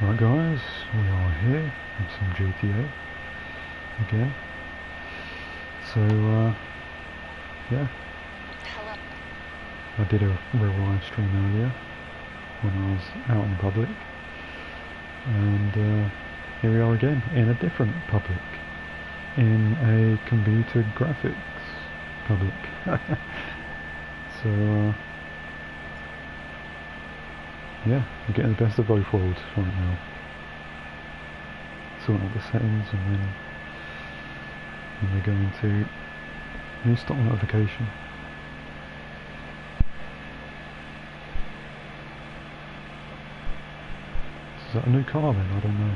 Right guys, we are here in some GTA again. So yeah, Hello. I did a real live stream earlier when I was out in public, and here we are again in a different public, in a computer graphics public. So yeah, we're getting the best of both worlds right now. Sorting out the settings, and then we're going to new stop notification. Is that a new car then? I don't know.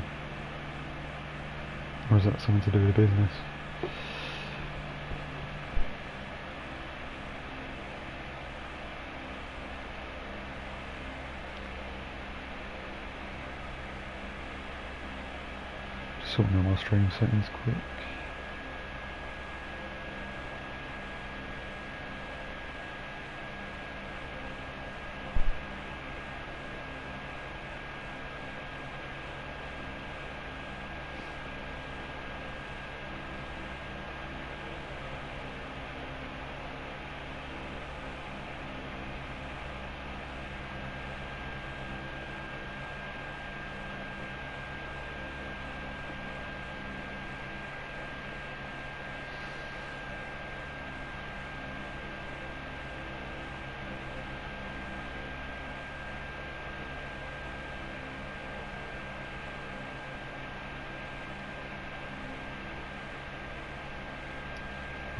Or is that something to do with the business? Just sorting out my stream settings quick.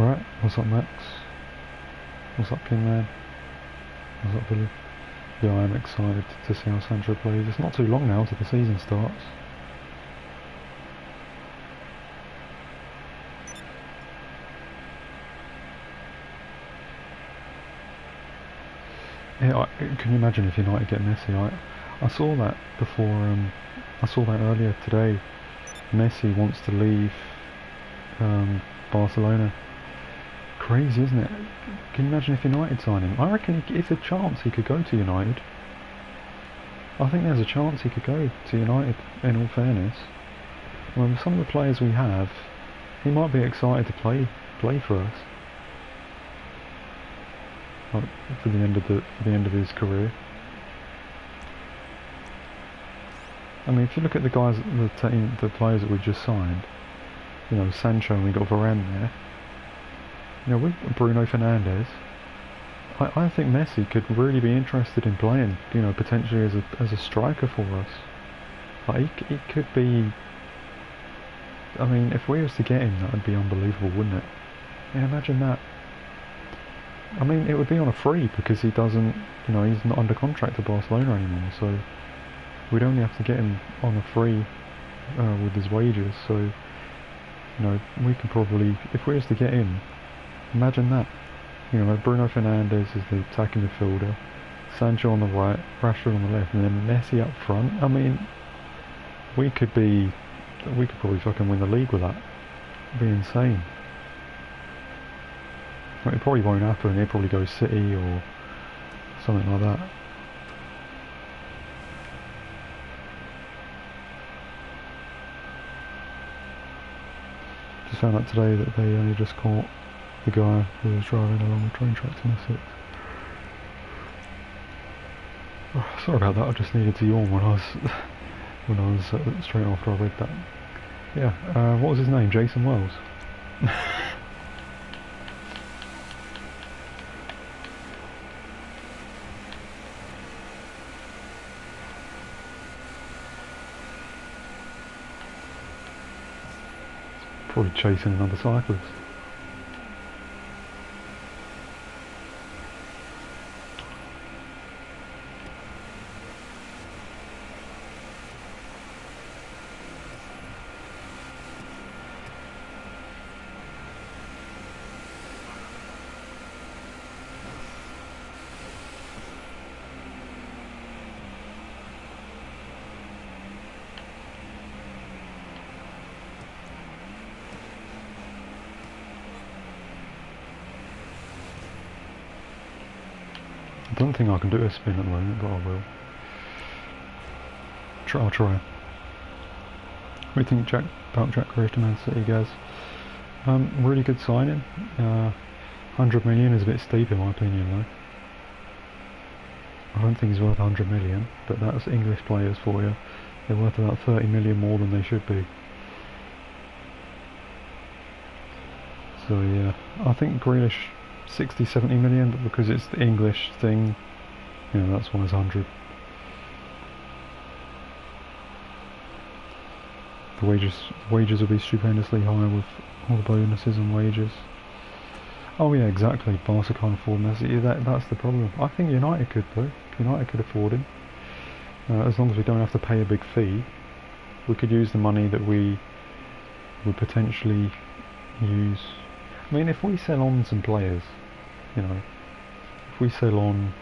Right, what's up Max? What's up King Man? What's up Billy? Yeah, I am excited to see how Sancho plays. It's not too long now till the season starts. Yeah, can you imagine if United get Messi? I saw that before, I saw that earlier today. Messi wants to leave Barcelona. Crazy, isn't it? Can you imagine if United sign him? I reckon it's a chance he could go to United. I think there's a chance he could go to United, in all fairness. Well, with some of the players we have, he might be excited to play for us. Like, for the end of his career. I mean, if you look at the guys, the players that we've just signed, you know, Sancho, and we got Varane there. You know, with Bruno Fernandes, I think Messi could really be interested in playing, you know, potentially as a striker for us. Like, he could be. I mean, if we was to get him, that would be unbelievable, wouldn't it? Yeah, imagine that. I mean, it would be on a free because he doesn't, you know, he's not under contract to Barcelona anymore, so we'd only have to get him on a free with his wages. So, you know, we could probably, if we was to get him, imagine that. You know, Bruno Fernandes is the attacking midfielder, Sancho on the right, Rashford on the left, and then Messi up front. I mean, we could probably fucking win the league with that. It'd be insane. Like, it probably won't happen. He'll probably go City or something like that. Just found out today that they only just caught the guy who was driving along the train tracks in Essex. Oh, sorry about that. I just needed to yawn when I was straight after I read that. Yeah. What was his name? Jason Wells. Probably chasing another cyclist. I don't think I can do a spin at the moment, but I will. I'll try. we think about Jack Grealish to Man City, guys? Really good signing. 100 million is a bit steep in my opinion though. I don't think he's worth 100 million, but that's English players for you. They're worth about 30 million more than they should be. So yeah, I think Grealish 60, 70 million, but because it's the English thing, you know, that's why it's 100. The wages will be stupendously high with all the bonuses and wages. Oh yeah, exactly. Barca can't afford Messi. That's the problem. I think United could though. United could afford him. As long as we don't have to pay a big fee, we could use the money that we would potentially use. I mean, if we sell on some players, you know, if we sell on,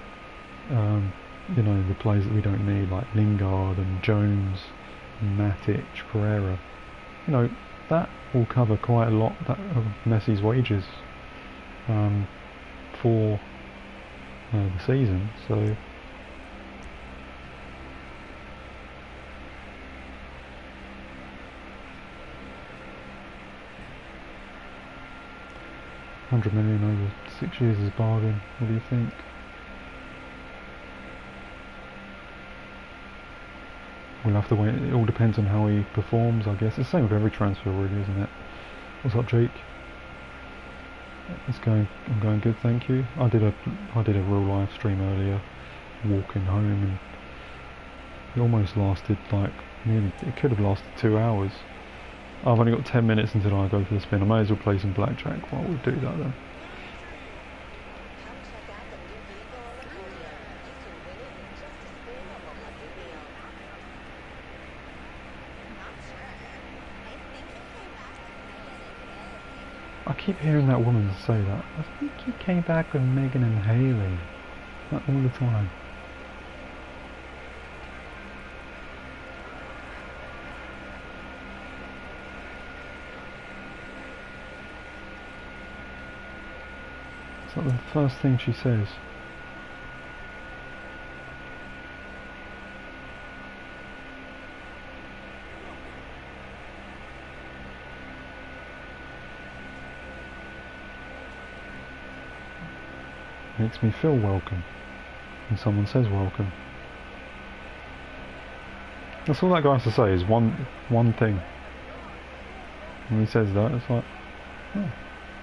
you know, the players that we don't need, like Lingard and Jones, Matic, Pereira, you know, that will cover quite a lot of Messi's wages for the season. So $100 million over 6 years is a bargain. What do you think? We'll have to wait. It all depends on how he performs, I guess. It's the same with every transfer, really, isn't it? What's up, Jake? It's going. I'm going good, thank you. I did a real live stream earlier, walking home, and it almost lasted like nearly. It could have lasted 2 hours. I've only got 10 minutes until I go for the spin. I may as well play some blackjack while we do that then. I keep hearing that woman say that. I think he came back with Megan and Haley. Like all the time. It's like the first thing she says. Makes me feel welcome when someone says welcome. That's all that guy has to say is one thing. When he says that, it's like, oh,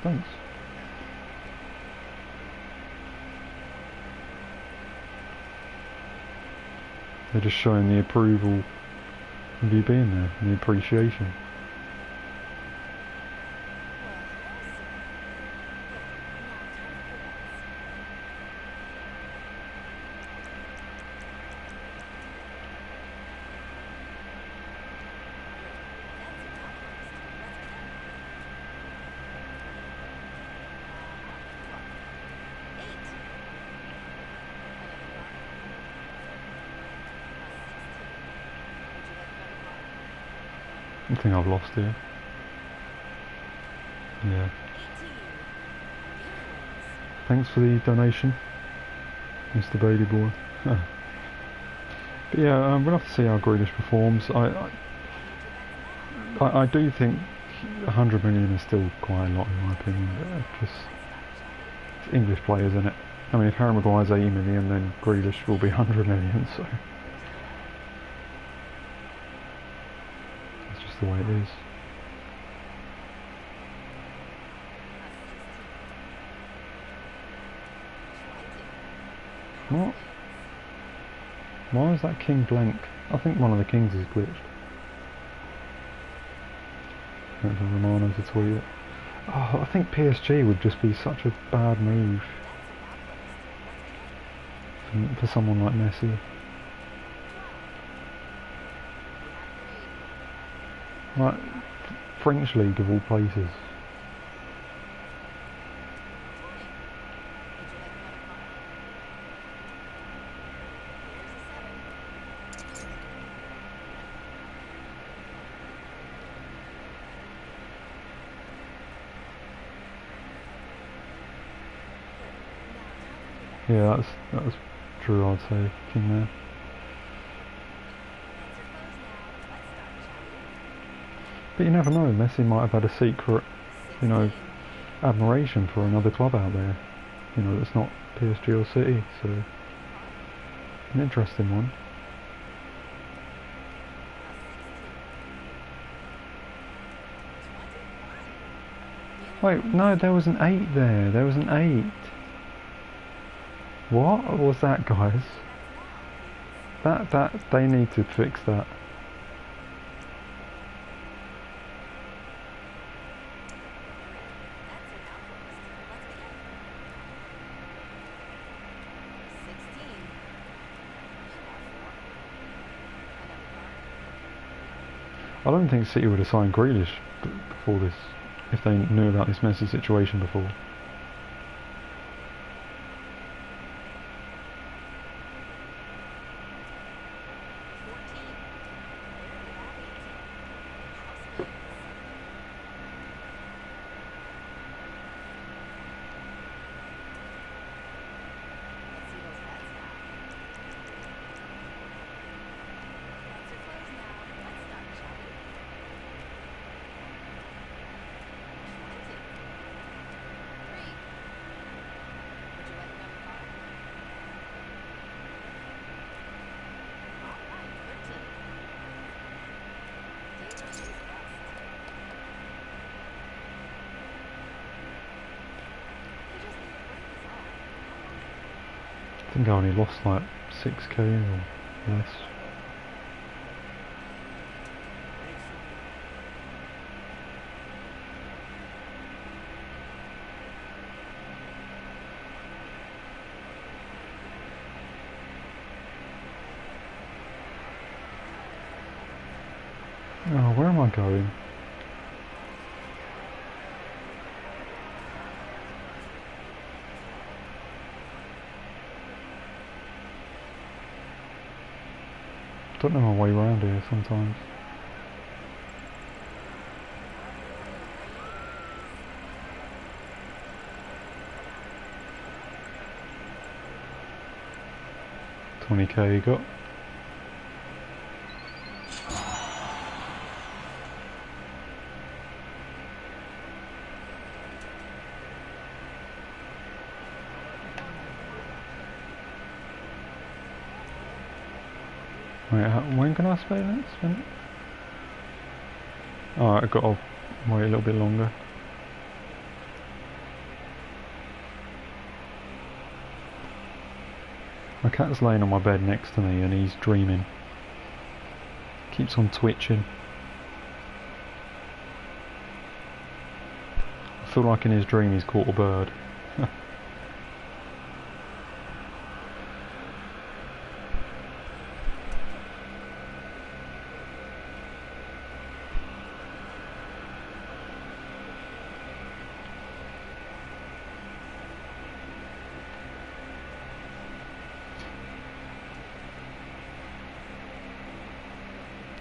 thanks. They're just showing the approval of you being there and the appreciation. I think I've lost here. Yeah. Thanks for the donation, Mr. Baby Boy. But yeah, we'll have to see how Grealish performs. I do think 100 million is still quite a lot in my opinion, but just it's English players, isn't it? I mean, if Harry Maguire's 80 million, then Grealish will be 100 million, so it's just the way it is. What? Why is that king blank? I think one of the kings is glitched. Wait for Romano to tweet it. Oh, I think PSG would just be such a bad move for someone like Messi. Like, French league of all places. Yeah, that's true, I'd say, king there. But you never know, Messi might have had a secret, you know, admiration for another club out there, you know, that's not PSG or City, so an interesting one. Wait, no, there was an 8 there, there was an 8. What was that, guys? They need to fix that. I don't think City would have signed Grealish before this, if they knew about this Messi situation before. I think I only lost like 6k or less. Oh, where am I going? I don't know my way around here sometimes. $20k you got. Wait, when can I spend it? Oh, I've got to wait a little bit longer. My cat's laying on my bed next to me and he's dreaming. Keeps on twitching. I feel like in his dream he's caught a bird.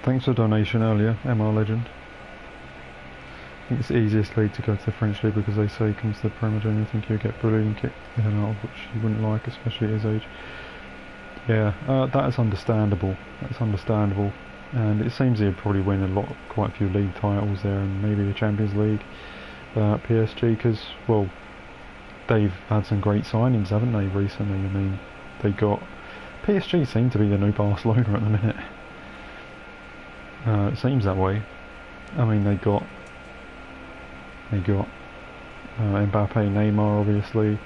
Thanks for the donation earlier, MR Legend. I think it's the easiest league to go to the French league because they say comes to the Premier League you think you'll get bullied kicked in and out, which you wouldn't like, especially at his age. Yeah, that is understandable. That's understandable. And it seems he'd probably win quite a few league titles there, and maybe the Champions League. PSG, because, well, they've had some great signings, haven't they, recently? I mean, they got... PSG seem to be the new Barcelona at the minute. It seems that way. I mean, they got Mbappe, Neymar, obviously,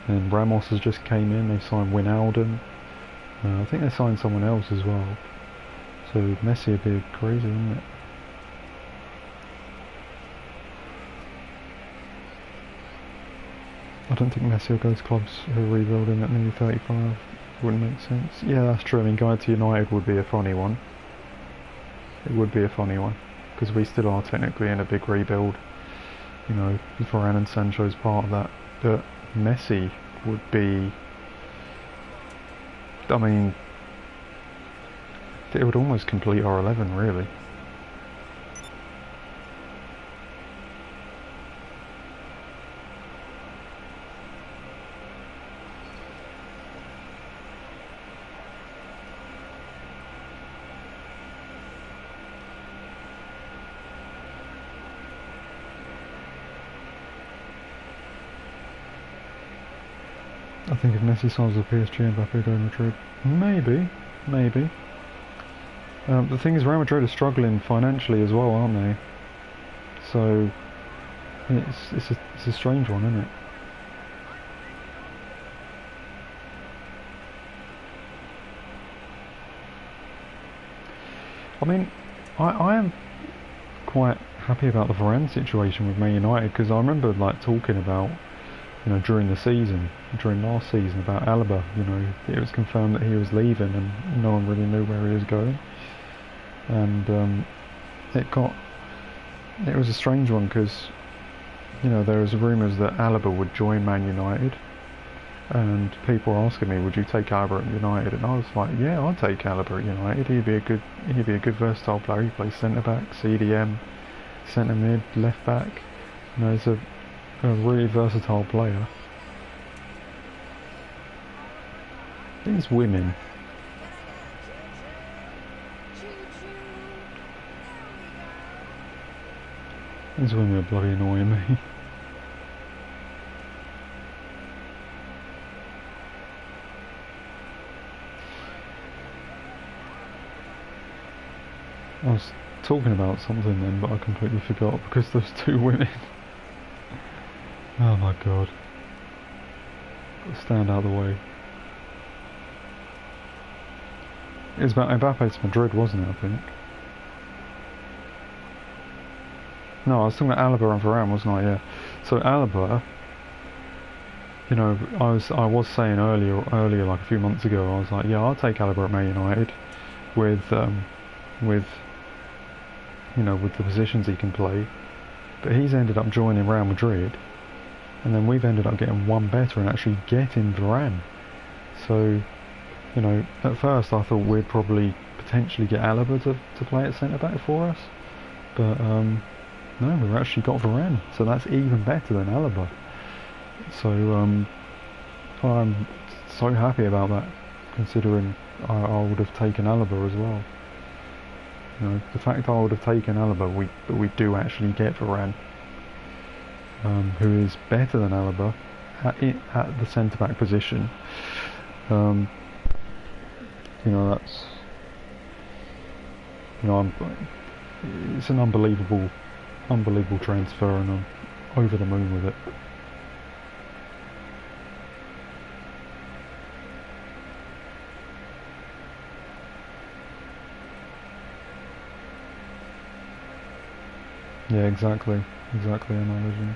and Ramos has just came in. They signed Wijnaldum. I think they signed someone else as well. So Messi would be crazy, wouldn't it? I don't think Messi will go to clubs who are rebuilding at nearly 35. Wouldn't make sense. Yeah, that's true. I mean, going to United would be a funny one. It would be a funny one, because we still are technically in a big rebuild. You know, Varane and Sancho's part of that. But Messi would be... I mean, it would almost complete our 11, really. I think if Messi signs with PSG, Mbappe go Madrid. Maybe, maybe. The thing is, Real Madrid are struggling financially as well, aren't they? So it's a strange one, isn't it? I mean, I am quite happy about the Varane situation with Man United, because I remember like talking about, you know, during last season about Alaba. You know, it was confirmed that he was leaving and no one really knew where he was going, and it was a strange one because, you know, there was rumours that Alaba would join Man United, and people were asking me, would you take Alaba at United? And I was like, yeah, I'd take Alaba at United. He'd be a good versatile player. He plays centre back, CDM, centre mid, left back. You know, he's a really versatile player. These women. These women are bloody annoying me. I was talking about something then, but I completely forgot because there's two women. Oh my god. Got to stand out of the way. It was about Mbappe to Madrid, wasn't it, I think? No, I was talking about Alaba and Varane, wasn't I? Yeah. So Alaba, you know, I was saying earlier, like a few months ago, I was like, yeah, I'll take Alaba at Man United with you know, with the positions he can play. But he's ended up joining Real Madrid, and then we've ended up getting one better and actually getting Varane. So, you know, at first I thought we'd probably potentially get Alaba to play at centre back for us, but no, we've actually got Varane, so that's even better than Alaba. So I'm so happy about that, considering I would have taken Alaba as well. You know, the fact I would have taken Alaba, but we do actually get Varane, who is better than Alaba at the centre back position. You know, that's, you know, it's an unbelievable transfer, and I'm over the moon with it. Yeah, exactly, I'm a legend.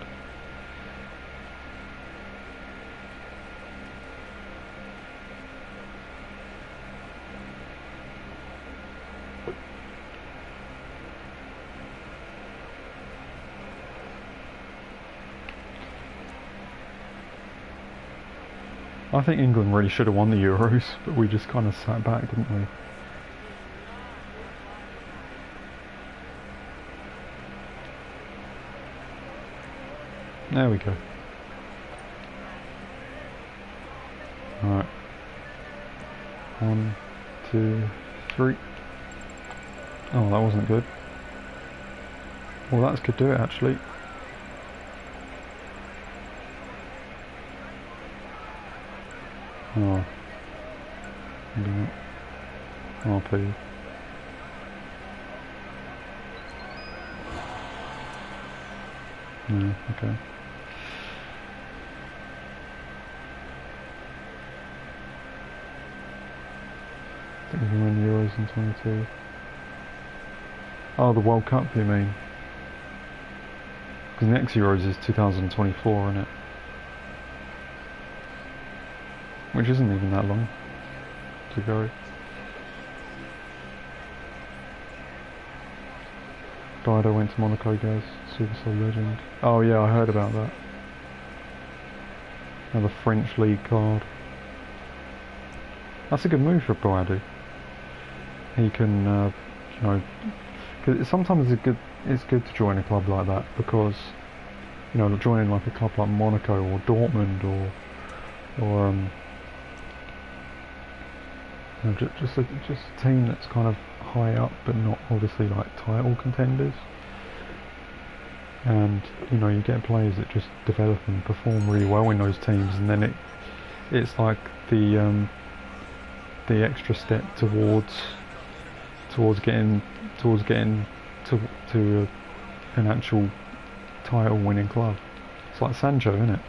I think England really should have won the Euros, but we just kind of sat back, didn't we? There we go. Alright. 1, 2, 3. Oh, that wasn't good. Well, that could do it actually. Oh. Maybe not. RP. No, okay. I think we can win the Euros in 22. Oh, the World Cup, you mean? Because the next Euros is 2024, isn't it? Which isn't even that long to go. Dido went to Monaco, guys. Superstar legend. Oh yeah, I heard about that. Another French league card. That's a good move for Boadu. He can, you know, cause sometimes it's good to join a club like that, because, you know, joining like a club like Monaco or Dortmund or you know, just a team that's kind of high up but not obviously like title contenders, and you know, you get players that just develop and perform really well in those teams, and then it's like the extra step towards getting to an actual title winning club. It's like Sancho, isn't it?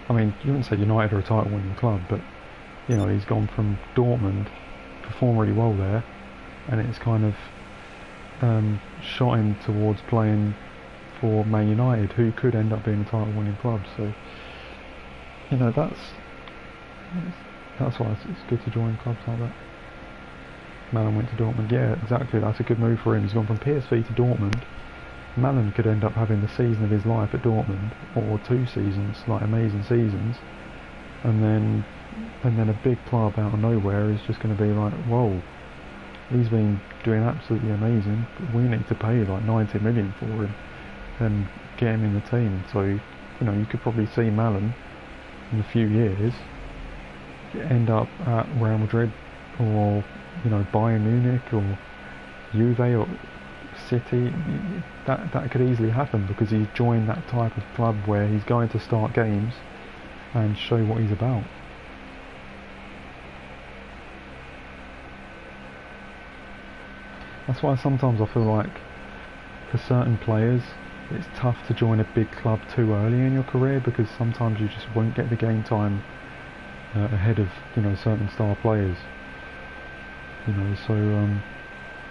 I mean, you wouldn't say United are a title winning club, but you know, he's gone from Dortmund, performed really well there, and it's kind of shot him towards playing for Man United, who could end up being a title winning club. So you know, that's why it's good to join clubs like that. Malin went to Dortmund. Yeah, exactly. That's a good move for him. He's gone from PSV to Dortmund. Malin could end up having the season of his life at Dortmund, or 2 seasons, like amazing seasons, and then a big club out of nowhere is just going to be like, whoa, he's been doing absolutely amazing. We need to pay like 90 million for him and get him in the team. So you know, you could probably see Malin in a few years end up at Real Madrid, or you know, Bayern Munich, or Juve, or City. That could easily happen because he's joined that type of club where he's going to start games and show what he's about. That's why sometimes I feel like for certain players it's tough to join a big club too early in your career, because sometimes you just won't get the game time ahead of, you know, certain star players. You know, so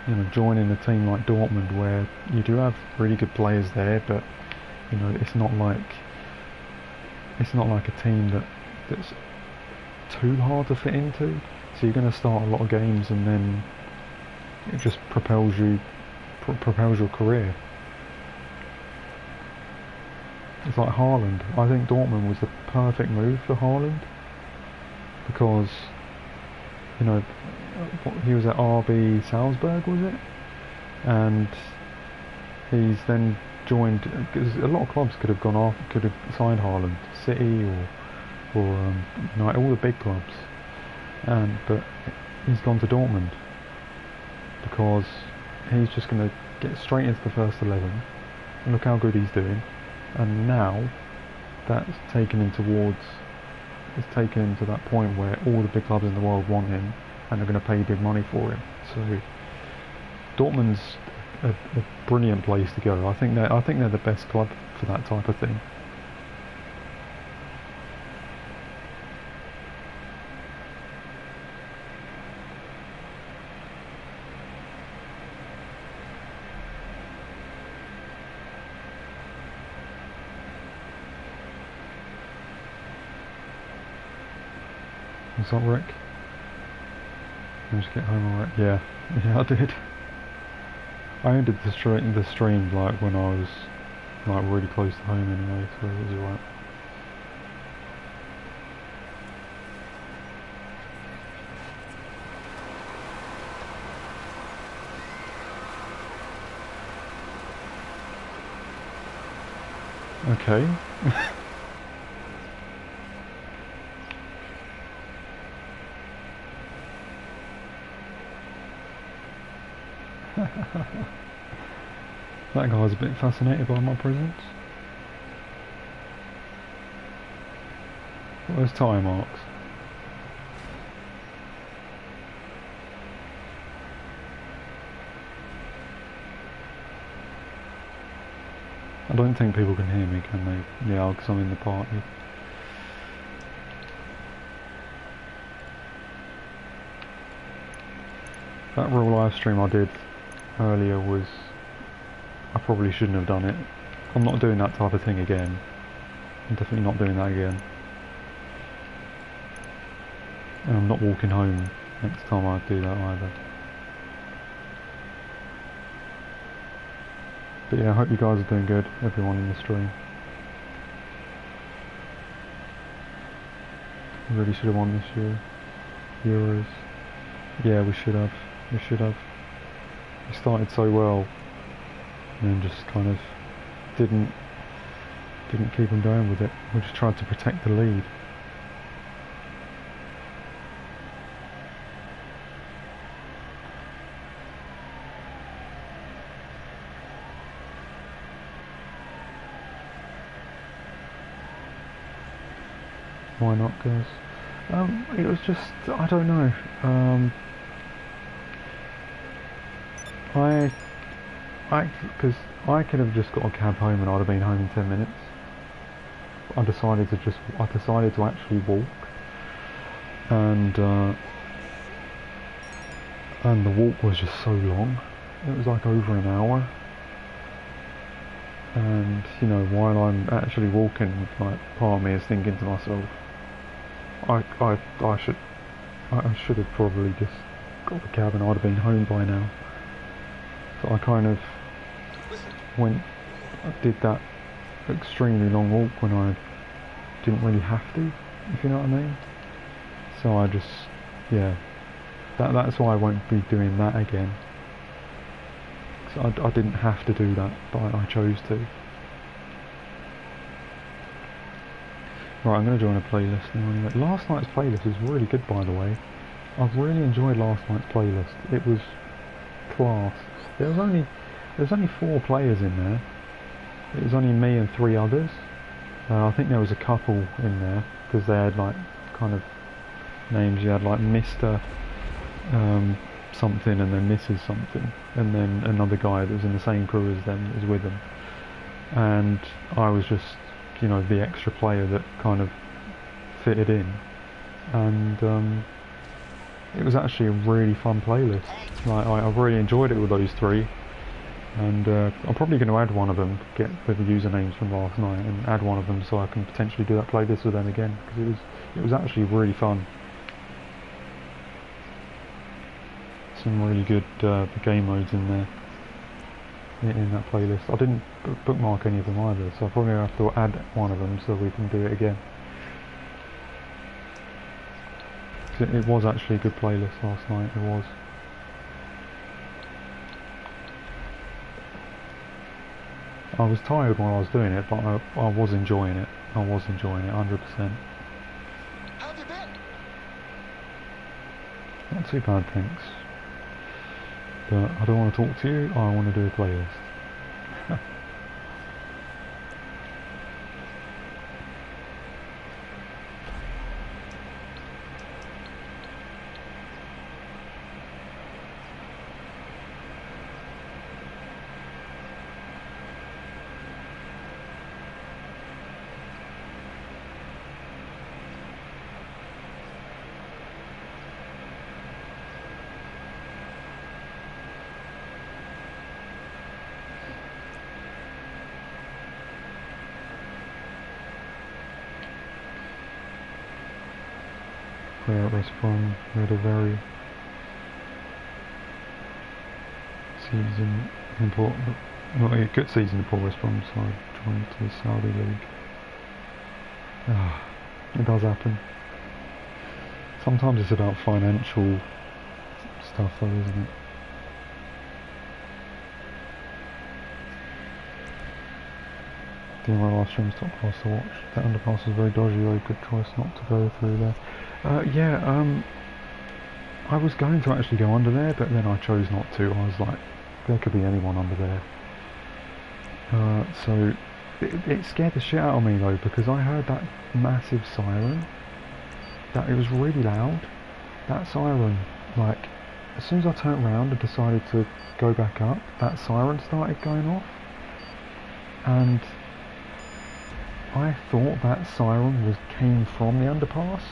you know, joining a team like Dortmund where you do have really good players there, but you know, it's not like a team that's too hard to fit into. So you're going to start a lot of games, and then it just propels your career. It's like Haaland. I think Dortmund was the perfect move for Haaland, because you know, he was at RB Salzburg, was it? And he's then joined, because a lot of clubs could have gone off, could have signed Haaland, City or United, all the big clubs, but he's gone to Dortmund because he's just going to get straight into the first 11, and look how good he's doing. And now that's taken him towards, it's taken him to that point where all the big clubs in the world want him and they're going to pay big money for him. So Dortmund's a brilliant place to go. I think they're the best club for that type of thing. What's up, Rick? Managed to get home alright? Yeah, I did. I ended the stream like when I was like really close to home anyway, so it was alright. Okay. That guy's a bit fascinated by my presence. What are those tyre marks? I don't think people can hear me, can they? Yeah, because I'm in the party. That real live stream I did earlier was, I probably shouldn't have done it. I'm not doing that type of thing again. I'm definitely not doing that again. And I'm not walking home next time I do that either. But yeah, I hope you guys are doing good, everyone in the stream. We really should have won this year. Euros. Yeah, we should have. We should have. We started so well, and then just kind of didn't keep on going with it. We just tried to protect the lead. Why not, guys? It was just, I don't know. Because I could have just got a cab home and I'd have been home in 10 minutes. I decided to actually walk, and the walk was just so long. It was like over an hour. And you know, while I'm actually walking, like part of me is thinking to myself, I should have probably just got the cab and I'd have been home by now. So I kind of did that extremely long walk when I didn't really have to, if you know what I mean. So I just, yeah, that's why I won't be doing that again. So I didn't have to do that, but I chose to. Right, I'm going to join a playlist now anyway. Last night's playlist was really good, by the way. I've really enjoyed last night's playlist. It was class. There was only 4 players in there. It was only me and 3 others. I think there was a couple in there because they had like kind of names. You had like Mr. Something and then Mrs. something, and then another guy that was in the same crew as them was with them. And I was just, you know, the extra player that kind of fitted in. And it was actually a really fun playlist. Like I really enjoyed it with those 3. And I'm probably going to add one of them, get the usernames from last night and add one of them so I can potentially do that playlist with them again, because it was actually really fun. Some really good game modes in there, in that playlist. I didn't bookmark any of them either, so I'll probably have to add one of them so we can do it again. It was actually a good playlist last night, it was. I was tired while I was doing it, but I was enjoying it. I was enjoying it 100%. How've you been? Not too bad, thanks. But I don't want to talk to you, I want to do a playlist. Where it was from, we had a very good season in Paul Westbrom, so I joined the Saudi League. It does happen. Sometimes it's about financial stuff though, isn't it? My last stream's top class to watch. That underpass was very dodgy though, good choice not to go through there. I was going to actually go under there, but then I chose not to. I was like, there could be anyone under there. So it scared the shit out of me though, because I heard that massive siren. That it was really loud. That siren, like, as soon as I turned around and decided to go back up, that siren started going off. And I thought that siren came from the underpass.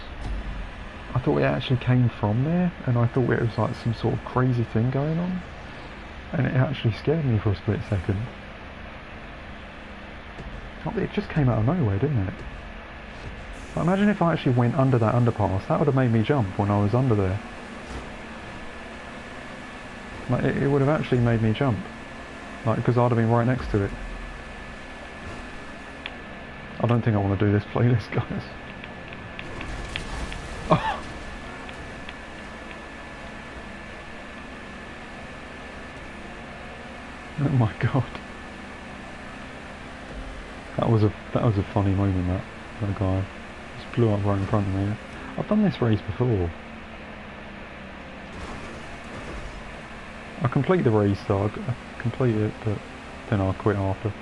I thought it actually came from there, and I thought it was like some sort of crazy thing going on. And it actually scared me for a split second. It just came out of nowhere, didn't it? But imagine if I actually went under that underpass. That would have made me jump when I was under there. Like, it would have actually made me jump. Like, because I'd have been right next to it. I don't think I want to do this playlist, guys. Oh. Oh my god. That was a funny moment, that guy just blew up right in front of me. I've done this race before. I complete the race though, I complete it, but then I'll quit after.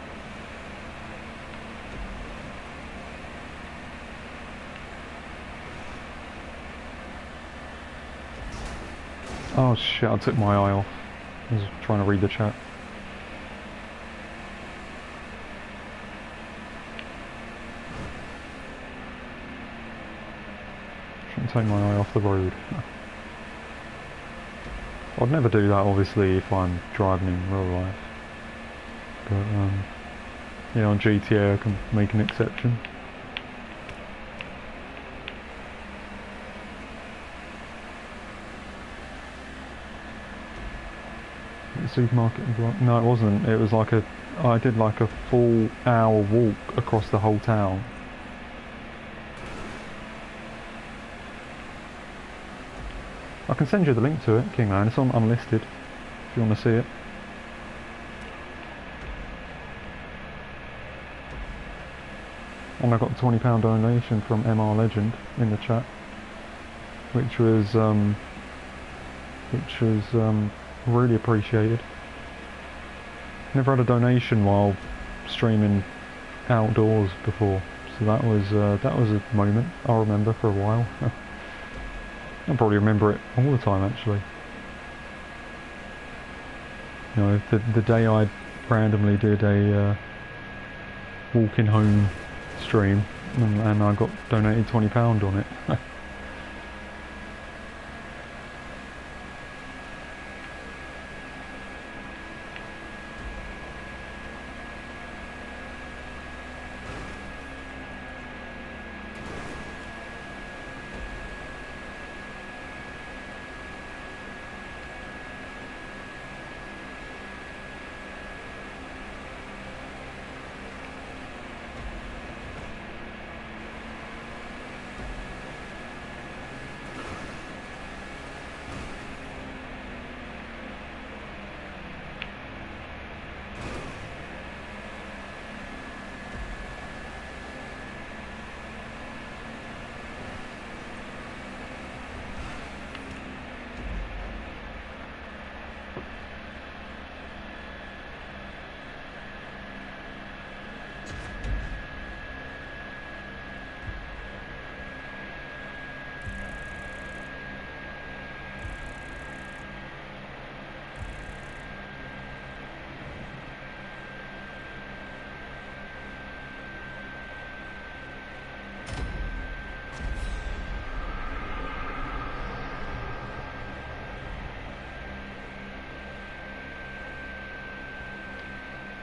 Oh shit, I took my eye off. I was trying to read the chat. Shouldn't take my eye off the road. I'd never do that obviously if I'm driving in real life. But yeah, on GTA I can make an exception. Supermarket block? No, it wasn't. It was like I did like a full hour walk across the whole town. I can send you the link to it, Kingman. It's on unlisted if you want to see it. And I got a £20 donation from MR Legend in the chat, which was really appreciated. Never had a donation while streaming outdoors before, so that was a moment I'll remember for a while. I'll probably remember it all the time actually. You know, the day I randomly did a walking home stream and I got donated £20 on it.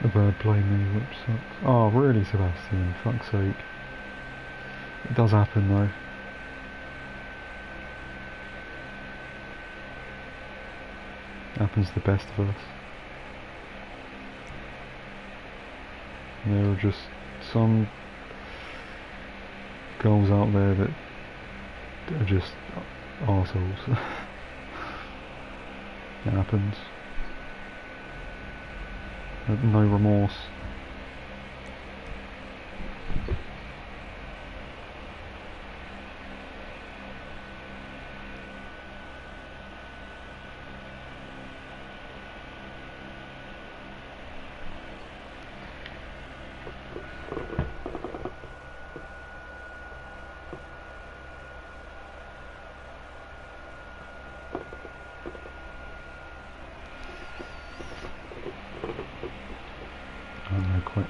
The bird playing me whip sucks. Oh really, Sebastian, fuck's sake. It does happen though. Happens to the best of us. There are just some girls out there that are just arseholes. It happens. No remorse. Quit.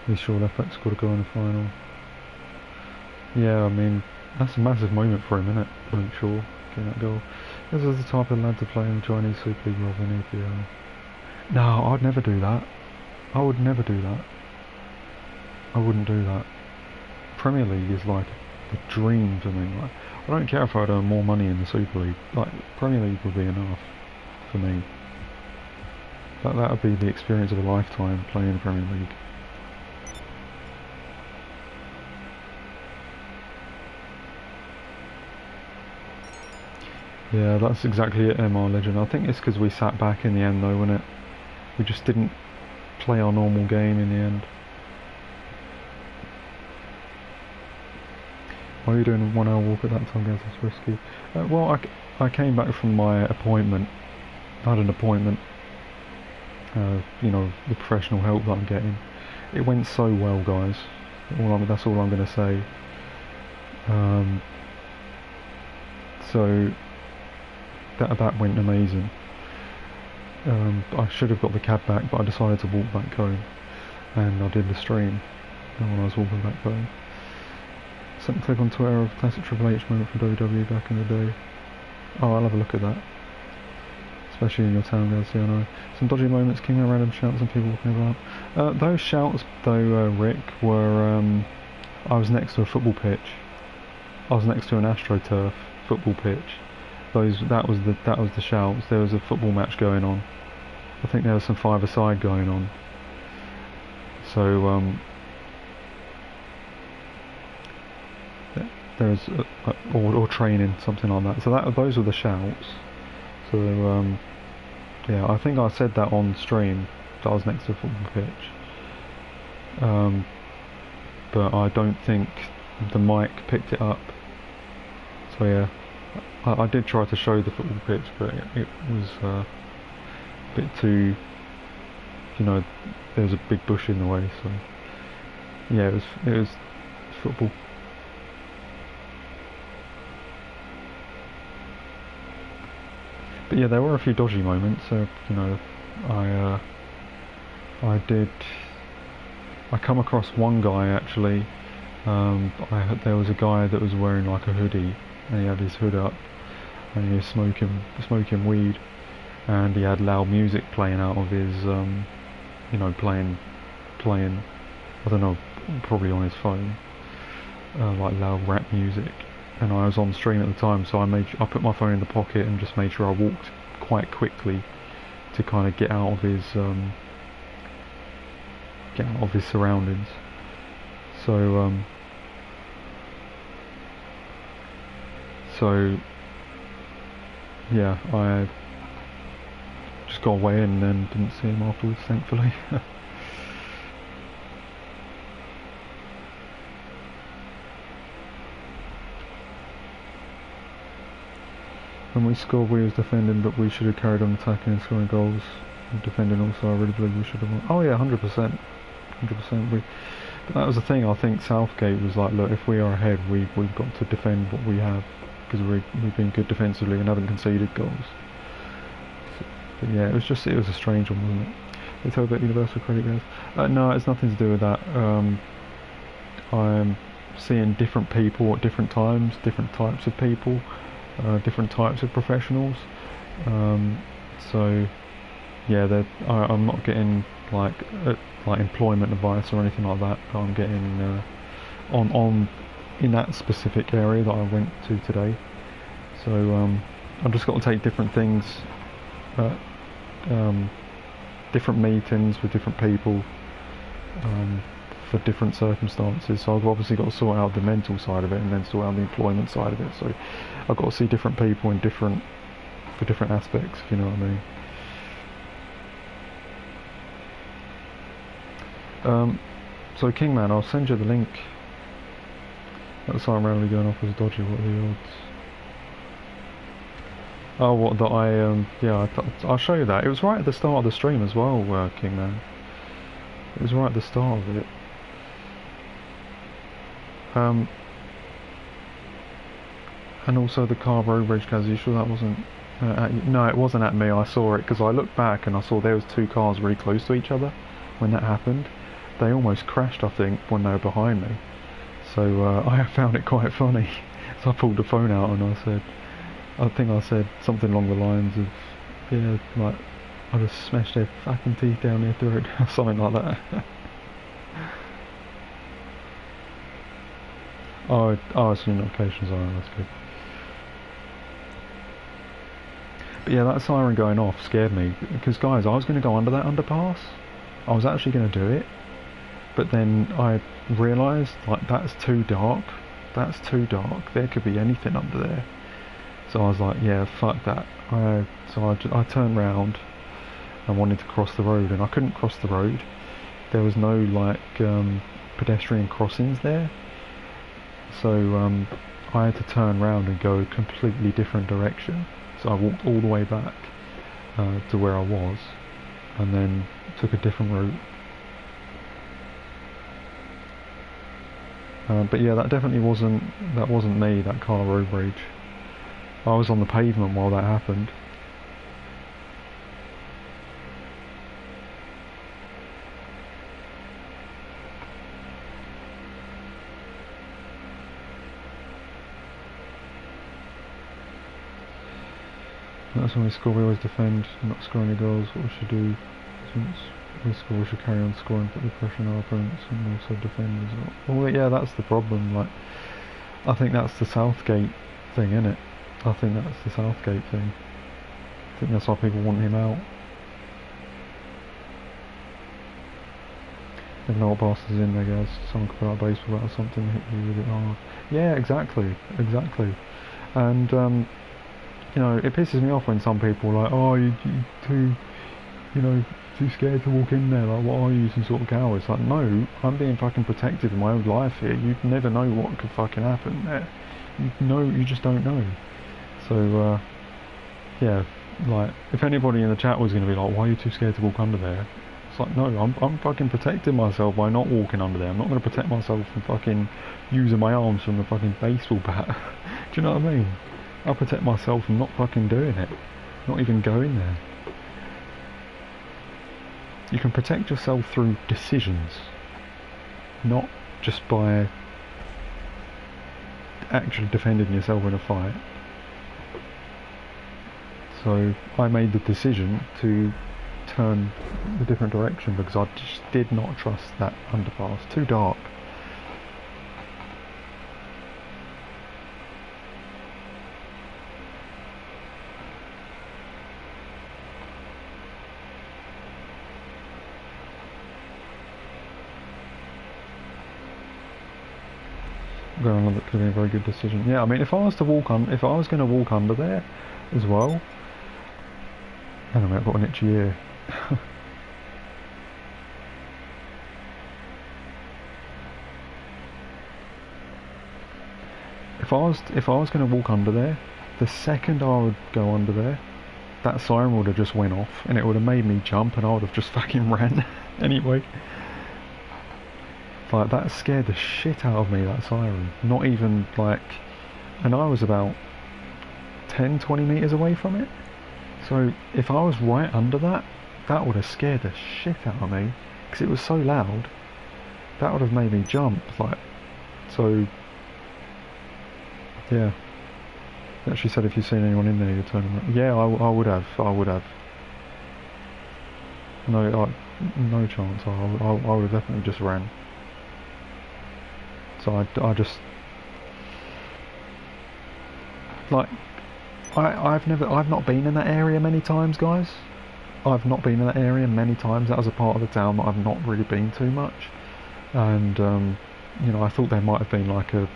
Is XWorldFifa got to go in the final? Yeah, I mean, that's a massive moment for him, isn't it? Luke Shaw getting that goal. This is the type of lad to play in the Chinese Super League rather than EPL. No, I'd never do that. I would never do that. I wouldn't do that. Premier League is like the dream for me. Like, I don't care if I'd earn more money in the Super League. Like, Premier League would be enough for me. That would be the experience of a lifetime playing the Premier League. Yeah, that's exactly it, MR Legend. I think it's because we sat back in the end though, wasn't it? We just didn't play our normal game in the end. Why are you doing a 1 hour walk at that time, guys? That's risky. Well, I came back from my appointment. I had an appointment. You know, the professional help that I'm getting. It went so well, guys. That's all I'm going to say. Um, so that went amazing. I should have got the cab back, but I decided to walk back home, and I did the stream when I was walking back home. Something click on Twitter of classic Triple H moment from WWE back in the day. Oh, I'll have a look at that. Especially in your town, guys, I know. Some dodgy moments, King of random shouts and people walking about. Those shouts, though, Rick, were, I was next to a football pitch. I was next to an AstroTurf football pitch. That was the shouts. There was a football match going on. I think there was some five-a-side going on. So, there was, or training, something like that. So those were the shouts. So, yeah, I think I said that on stream, that I was next to a football pitch. But I don't think the mic picked it up. So yeah, I did try to show the football pitch, but it was a bit too, you know, there was a big bush in the way. So yeah, it was football. But yeah, there were a few dodgy moments. So you know, I come across one guy actually. There was a guy that was wearing like a hoodie, and he had his hood up, and he was smoking weed, and he had loud music playing out of his, you know, playing, I don't know, probably on his phone, like loud rap music. And I was on stream at the time, so I put my phone in the pocket and just made sure I walked quite quickly to kind of get out of his surroundings. So yeah, I just got away and then didn't see him afterwards, thankfully. When we scored, we was defending, but we should have carried on attacking and scoring goals. And defending also, I really believe we should have won. Oh yeah, 100%. 100%. But that was the thing, I think Southgate was like, look, if we are ahead, we've got to defend what we have, because we've been good defensively and haven't conceded goals. So, but yeah, it was a strange one, wasn't it? They talk about universal credit, guys. No, it's nothing to do with that. I'm seeing different people at different times, different types of people, different types of professionals. So yeah, I'm not getting like employment advice or anything like that. I'm getting on in that specific area that I went to today. So I've just got to take different things, different meetings with different people for different circumstances. So I've obviously got to sort out the mental side of it and then sort out the employment side of it. So I've got to see different people in different aspects, if you know what I mean. So Kingman, I'll send you the link. That sign randomly going off as dodgy. What are the odds? Oh, what that yeah, I'll show you that. It was right at the start of the stream as well, Kingman. It was right at the start of it. And also the car road rage, guys. Are you sure that wasn't? No, it wasn't at me. I saw it because I looked back and I saw there was two cars really close to each other when that happened. They almost crashed, I think, when they were behind me. So I found it quite funny. So I pulled the phone out and I think I said something along the lines of, yeah, like, I just smashed their fucking teeth down their throat, or something like that. Oh, it's new notifications on, that's good. But yeah, that siren going off scared me, because guys, I was going to go under that underpass. I was actually going to do it. But then I realised, like, that's too dark. That's too dark. There could be anything under there. So I was like, yeah, fuck that. So I turned round and wanted to cross the road, and I couldn't cross the road. There was no, like, pedestrian crossings there. So I had to turn round and go a completely different direction. So I walked all the way back to where I was, and then took a different route. But yeah, that definitely wasn't me, that car road rage. I was on the pavement while that happened. That's when we score, we always defend, not score any goals. What we should do is once we score, we should carry on scoring, put the pressure on our opponents, and also defend as well. Well, yeah, that's the problem. Like, I think that's the Southgate thing, innit? I think that's the Southgate thing. I think that's why people want him out. Never know what bastards in there, guys. Someone could put out a baseball bat or something, hit you with it hard. Yeah, exactly. And you know, it pisses me off when some people are like, oh, you too, you know, too scared to walk in there, like, what are you, some sort of coward? It's like, no, I'm being fucking protected in my own life here. You never know what could fucking happen there. You just don't know. So, yeah, like, if anybody in the chat was going to be like, why are you too scared to walk under there? It's like, no, I'm fucking protecting myself by not walking under there. I'm not going to protect myself from fucking using my arms from the fucking baseball bat. Do you know what I mean? I'll protect myself from not fucking doing it. Not even going there. You can protect yourself through decisions, not just by actually defending yourself in a fight. So I made the decision to turn a different direction because I just did not trust that underpass. Too dark. Going on, that could be a very good decision. Yeah, I mean, if I was going to walk under there as well. Hang on a minute, I've got an itchy ear. If I was going to walk under there, the second I would go under there, that siren would have just went off, and it would have made me jump, and I would have just fucking ran anyway. Like, that scared the shit out of me, that siren. Not even, like... And I was about 10-20 metres away from it. So, if I was right under that, that would have scared the shit out of me. Because it was so loud. That would have made me jump, like... So... Yeah. It actually said if you've seen anyone in there, you'll turn them around. Yeah, I would have. No chance. I would have definitely just ran. So I just like I've not been in that area many times, guys. I've not been in that area many times. That was a part of the town that I've not really been too much, and you know, I thought there might have been like a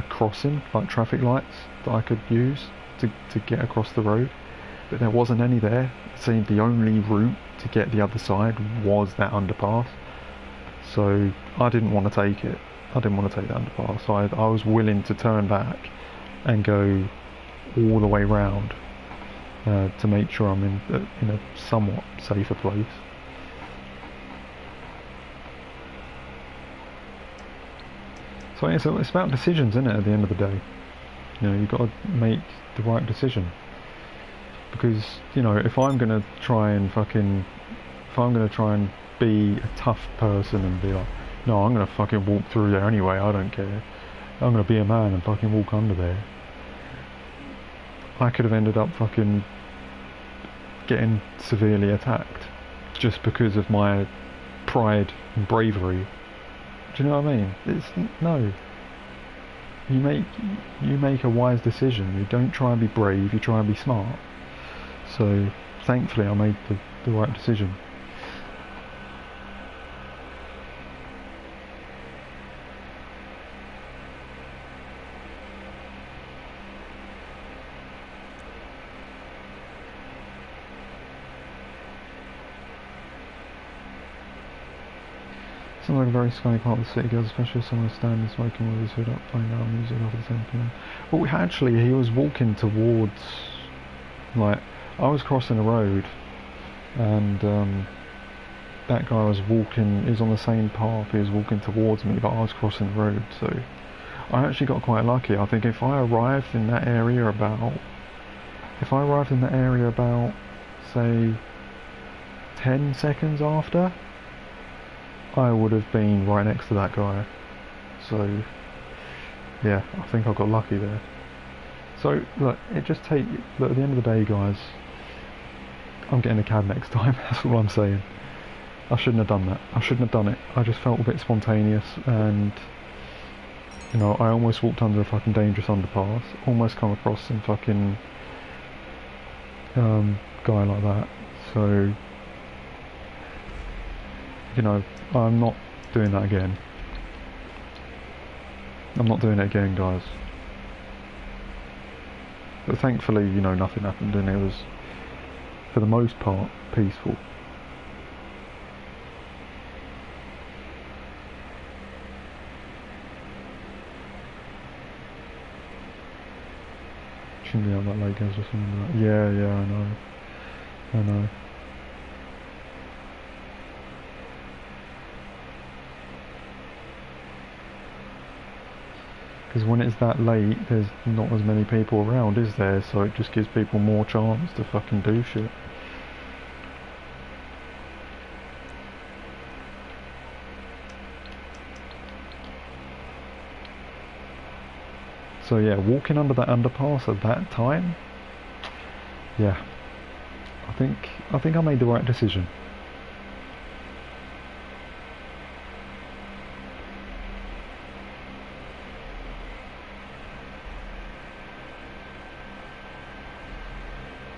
crossing, like traffic lights that I could use to get across the road, but there wasn't any there. It seemed the only route to get the other side was that underpass. So I didn't want to take it. I didn't want to take the underpass. I was willing to turn back and go all the way round to make sure I'm in a somewhat safer place. So it's about decisions, isn't it? At the end of the day, you know, you've got to make the right decision. Because, you know, if I'm gonna try and be a tough person and be like, no, I'm gonna fucking walk through there anyway, I don't care, I'm gonna be a man and fucking walk under there, I could have ended up fucking getting severely attacked just because of my pride and bravery. Do you know what I mean? No. You make a wise decision. You don't try and be brave, you try and be smart. So thankfully I made the right decision. Sounds like a very scummy part of the city, girls, especially if someone standing smoking with his hood up, playing loud music after the 10 PM. Well, actually, he was walking towards, like, I was crossing a road, and that guy was walking, he was on the same path, he was walking towards me, but I was crossing the road, so I actually got quite lucky. I think if I arrived in that area about, say, 10 seconds after, I would have been right next to that guy. So, yeah, I think I got lucky there. So, look, at the end of the day, guys, I'm getting a cab next time, that's all I'm saying. I shouldn't have done that. I shouldn't have done it. I just felt a bit spontaneous, and, you know, I almost walked under a fucking dangerous underpass, almost come across some fucking guy like that. So, you know, I'm not doing that again. I'm not doing it again, guys. But thankfully, you know, nothing happened, and it was, for the most part, peaceful. Shouldn't be out that late, guys, or something like that. Yeah, I know. Because when it's that late, there's not as many people around, is there? So it just gives people more chance to fucking do shit. So yeah, walking under that underpass at that time, yeah, I think I made the right decision.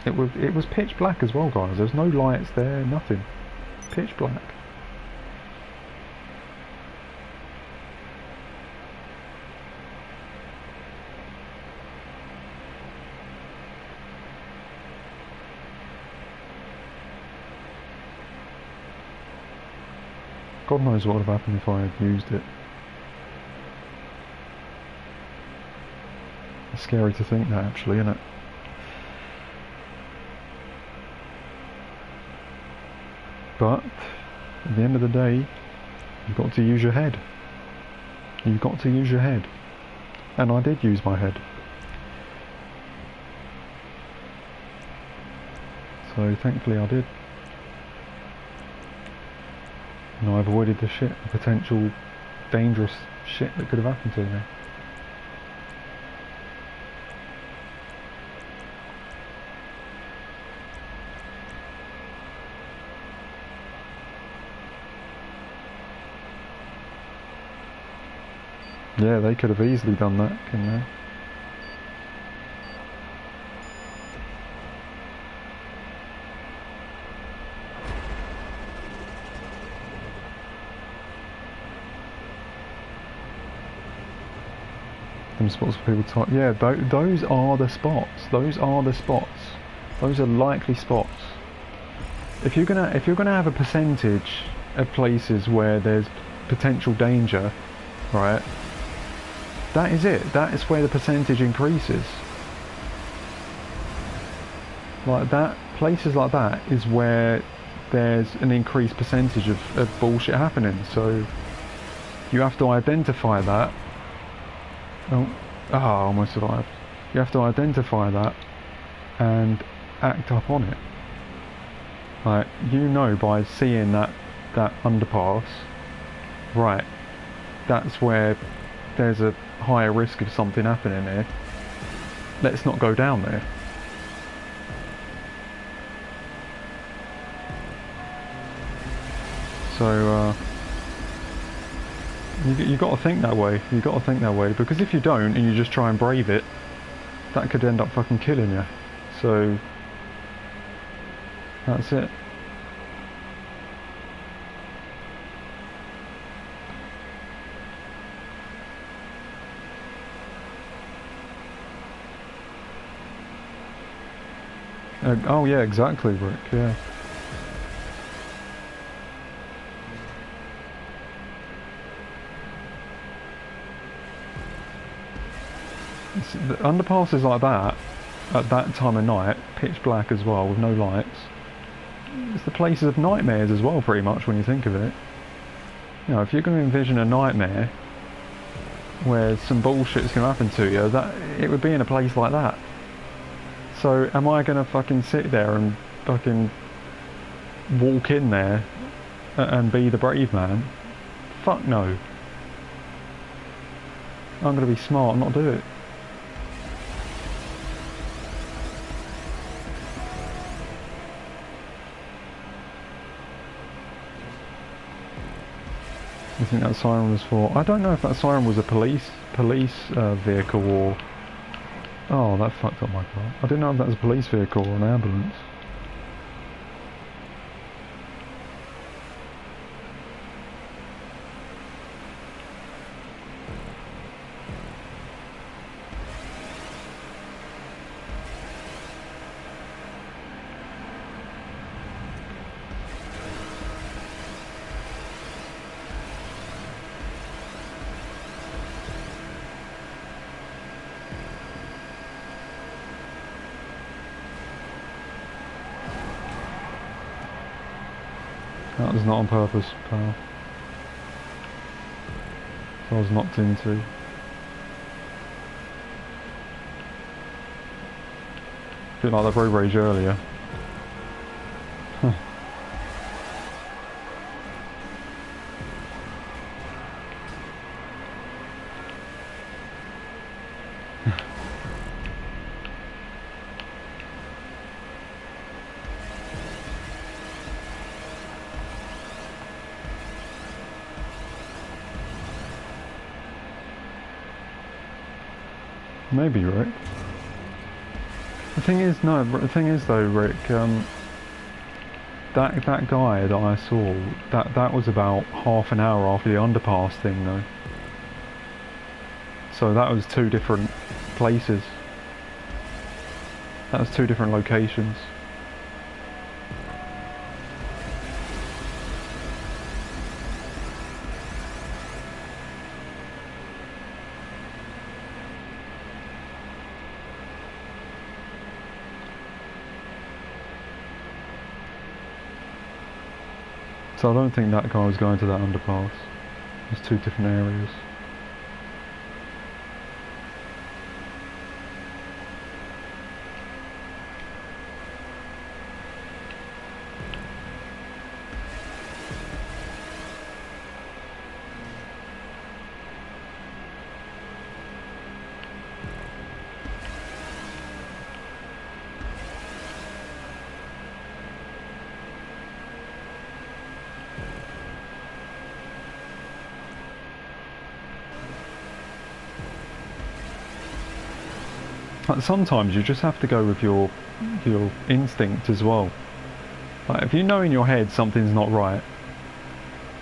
It was pitch black as well, guys. There's no lights there, nothing. Pitch black. God knows what would have happened if I had used it. It's scary to think that, actually, isn't it? But at the end of the day, you've got to use your head. You've got to use your head. And I did use my head. So thankfully I did. And I avoided the potential dangerous shit that could have happened to me. Yeah, they could have easily done that, couldn't they? Them spots for people to... Yeah, those are the spots. Those are the spots. Those are likely spots. If you're gonna have a percentage of places where there's potential danger, right? That is it. That is where the percentage increases. Like that, places like that is where there's an increased percentage of bullshit happening. So you have to identify that. Oh, I almost survived. You have to identify that and act up on it. Like, you know, by seeing that underpass, right, that's where there's a higher risk of something happening here. Let's not go down there. So you got to think that way. You got to think that way, because if you don't and you just try and brave it, that could end up fucking killing you. So that's it. Oh yeah, exactly, Rick, yeah. The underpasses like that, at that time of night, pitch black as well, with no lights, it's the places of nightmares as well, pretty much, when you think of it. You know, if you're going to envision a nightmare where some bullshit's going to happen to you, that it would be in a place like that. So am I going to fucking sit there and fucking walk in there and be the brave man? Fuck no. I'm going to be smart and not do it. I think that siren was for... I don't know if that siren was a police vehicle or... Oh, that fucked up my car. I didn't know if that was a police vehicle or an ambulance. That was not on purpose, pal. So I was knocked into. A bit like that road rage earlier. Maybe, Rick. The thing is, no, the thing is though, Rick, that guy that I saw, that was about half an hour after the underpass thing though. So that was two different places. That was two different locations. So I don't think that guy was going to that underpass. There's two different areas. Like sometimes you just have to go with your instinct as well. Like if you know in your head something's not right,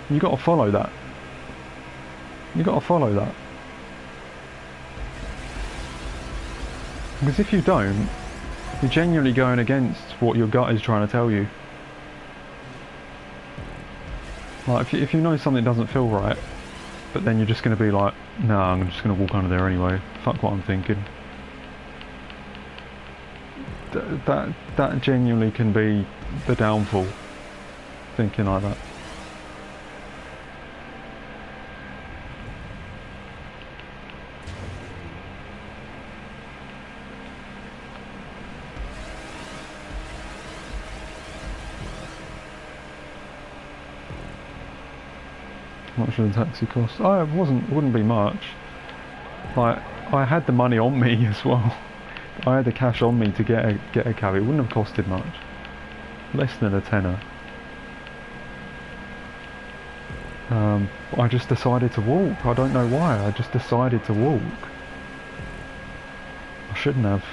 you got to follow that. You got to follow that. Because if you don't, you're genuinely going against what your gut is trying to tell you. Like if you know something doesn't feel right, but then you're just going to be like, no, I'm just going to walk under there anyway. Fuck what I'm thinking. That genuinely can be the downfall, thinking like that. How much did the taxi cost? Oh, it wouldn't be much. Like I had the money on me as well. I had the cash on me to get a cab. It wouldn't have costed much. Less than a tenner. I just decided to walk. I don't know why. I just decided to walk. I shouldn't have.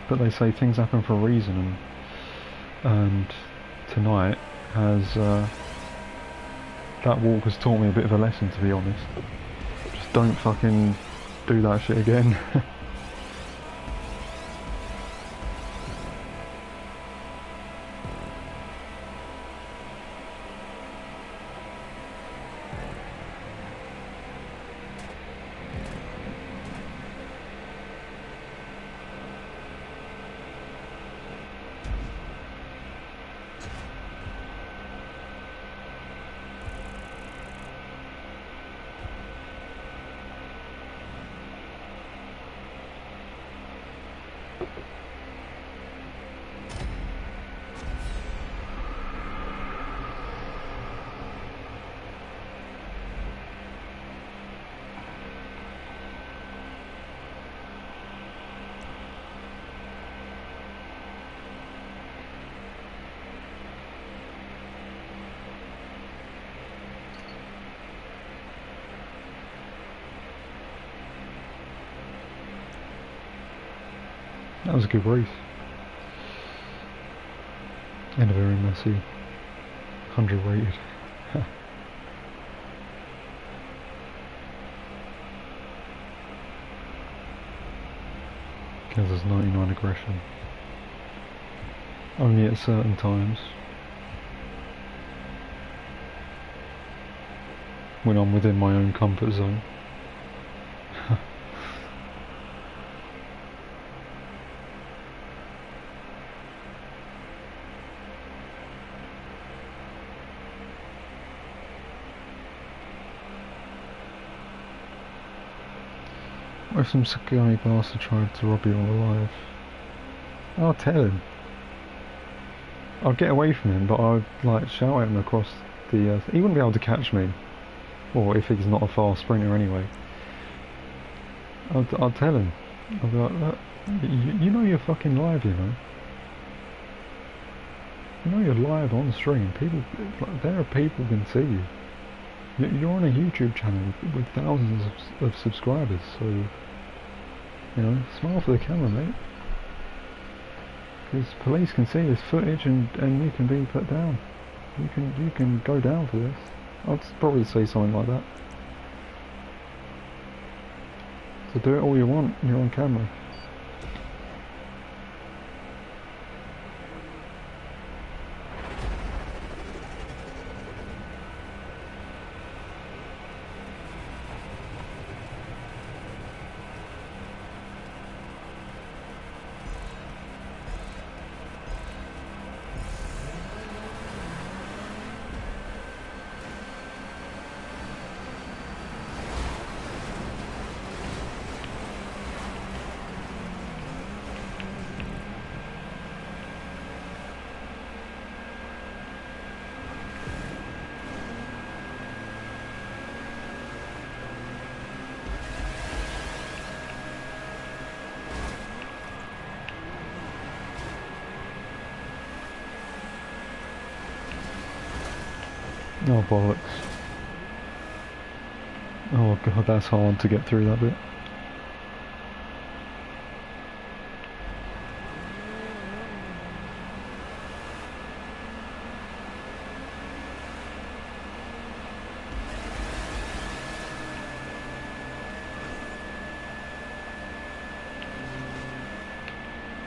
But they say things happen for a reason, and tonight has that walk has taught me a bit of a lesson, to be honest. Just don't fucking do that shit again. That was a good race. And a very messy 100 rated. Because there's 99 aggression. Only at certain times. When I'm within my own comfort zone. What if some scummy bastard tried to rob you alive? I'll tell him. I'll get away from him, but I'll like shout at him across the he wouldn't be able to catch me. Or if he's not a fast sprinter anyway. I'll tell him. I'll be like, look, you know you're fucking live, you know. You know you're live on stream. People, like, there are people who can see you. You're on a YouTube channel with thousands of subscribers, so you know, smile for the camera, mate. Because police can see this footage and you can be put down. You can go down for this. I'd probably say something like that. So do it all you want. You're on camera. Oh bollocks. Oh god, that's hard to get through that bit.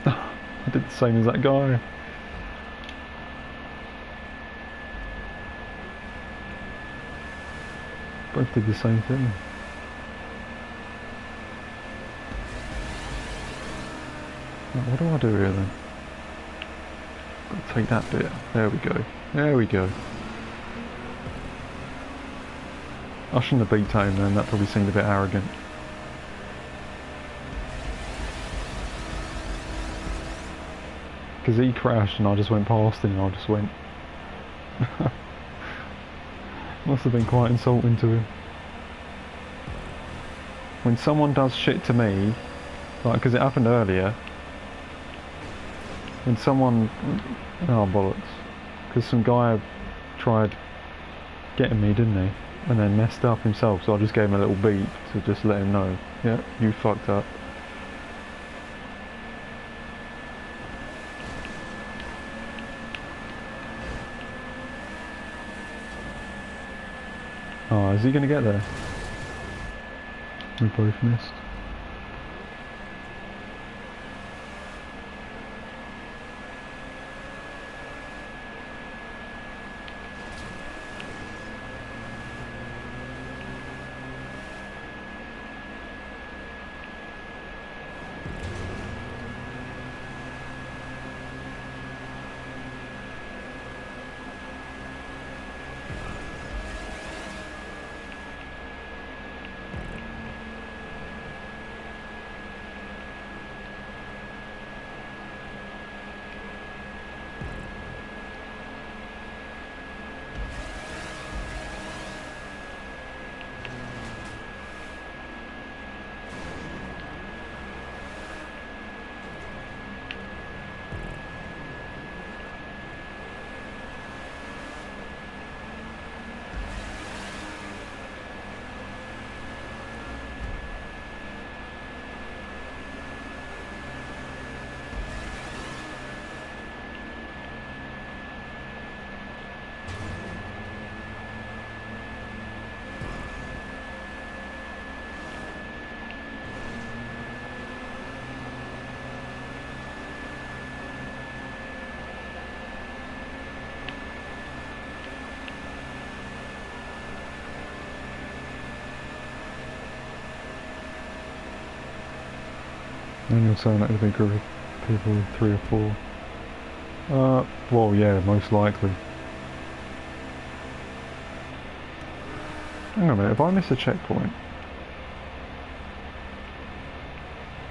I did the same as that guy. Both did the same thing. Right, what do I do here then? Got to take that bit. There we go. There we go. I shouldn't have beat him then, that probably seemed a bit arrogant. Because he crashed and I just went past him and I just went. Must have been quite insulting to him. When someone does shit to me, like, because it happened earlier, when someone, oh bollocks, because some guy tried getting me, didn't he, and then messed up himself, so I just gave him a little beep to just let him know, yeah, you fucked up. Oh, is he going to get there? We both missed. And you're saying that would be a group of people, 3 or 4. Well, yeah, most likely. Hang on a minute, if I miss a checkpoint,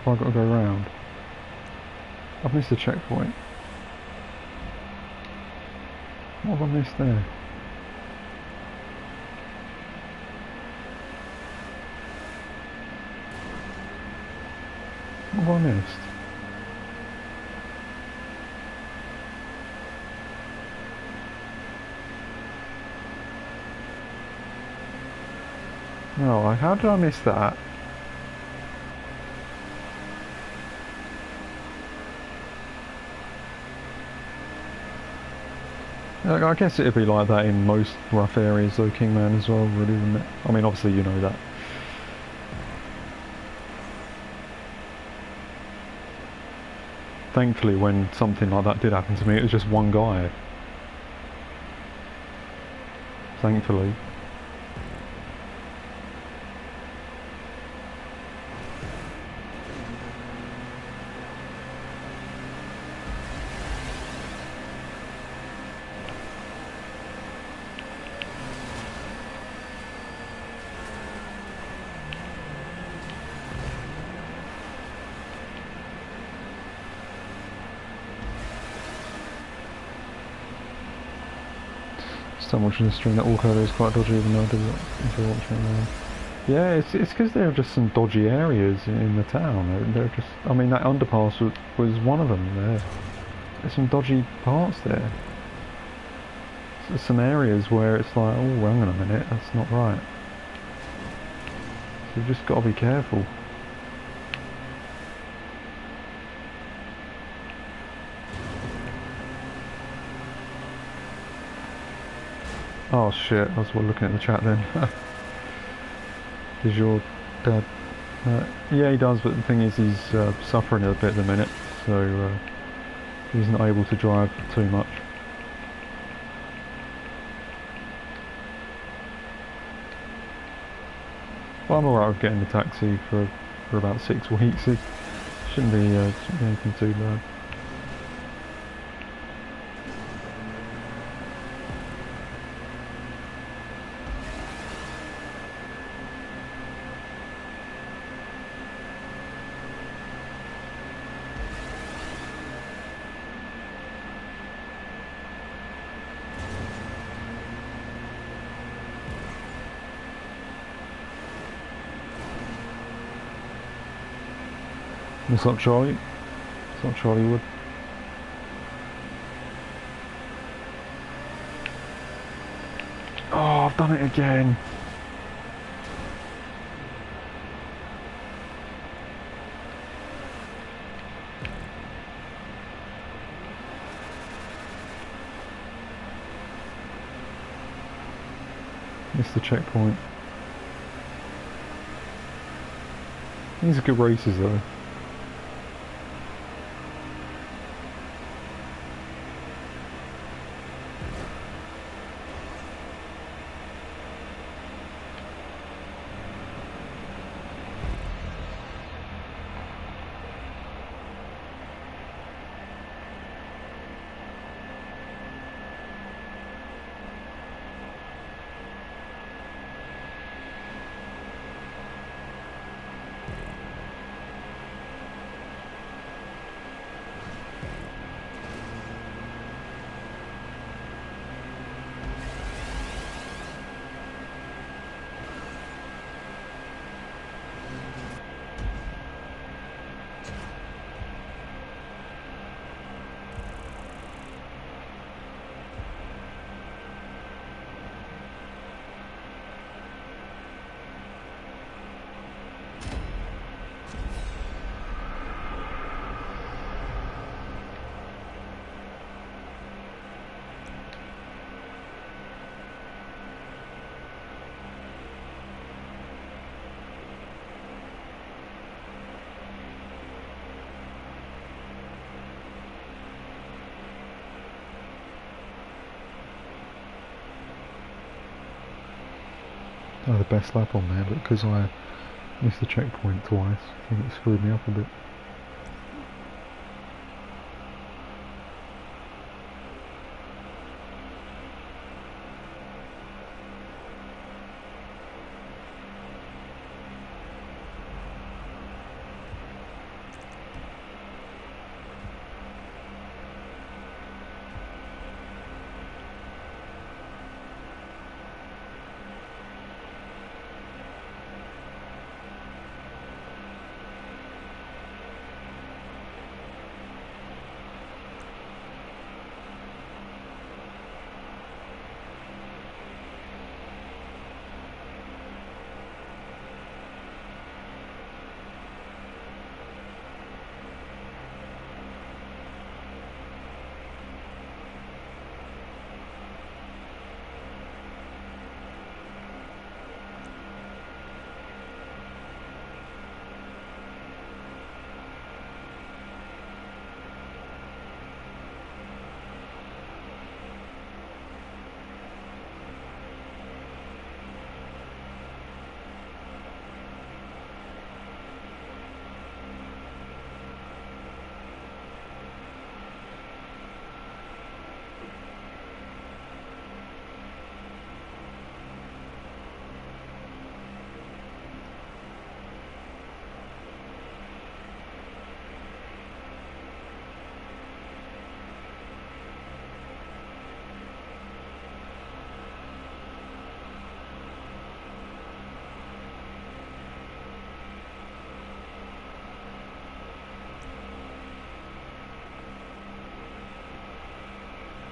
have I got to go round? I've missed a checkpoint. What have I missed there? What have I missed? No, how did I miss that? I guess it'd be like that in most rough areas though, Kingman, as well, really, wouldn't it? I mean, obviously you know that. Thankfully, when something like that did happen to me, it was just one guy. Thankfully. I'm watching the stream that Orco is quite dodgy, even though I do enjoy watching it. Yeah, it's because there are just some dodgy areas in the town. They're just, I mean, that underpass was one of them. There's some dodgy parts there. There's some areas where it's like, oh, hang on a minute, that's not right. So you've just got to be careful. Oh shit, I was looking at the chat then. Does your dad... yeah, he does, but the thing is he's suffering a bit at the minute, so he's not able to drive too much. But I'm alright with getting the taxi for about 6 weeks. It shouldn't be anything too bad. What's up, Charlie? What's up, Charlie Wood? Oh, I've done it again. Missed the checkpoint. These are good races though. I had the best lap on there, but because I missed the checkpoint twice, I think it screwed me up a bit.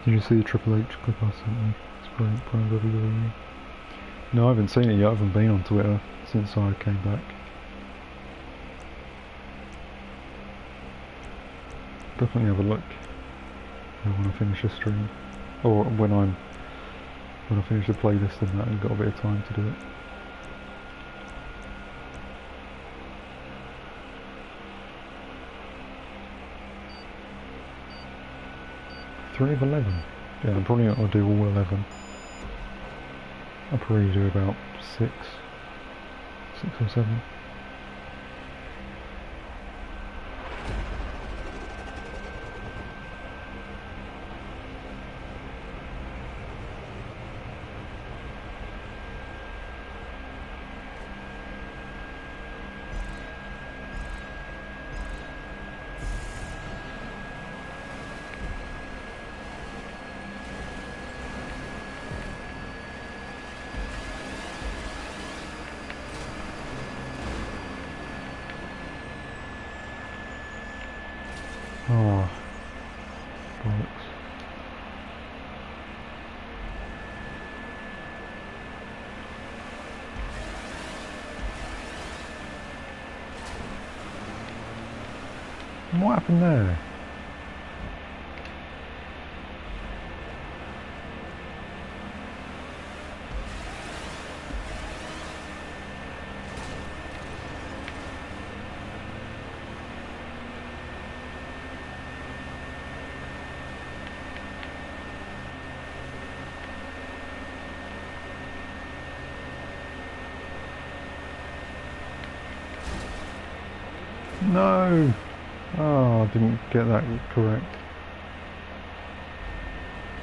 Did you see the Triple H clip I sent you? It's brilliant, Prime WWE. No, I haven't seen it yet. I haven't been on Twitter since I came back. Definitely have a look when I finish the stream, or when I finish the playlist and that, I've got a bit of time to do it. Three of 11. Yeah, I'm probably not gonna do all 11. I'll probably do about 6 or 7. Oh, bollocks. What happened there? No! Oh, I didn't get that correct.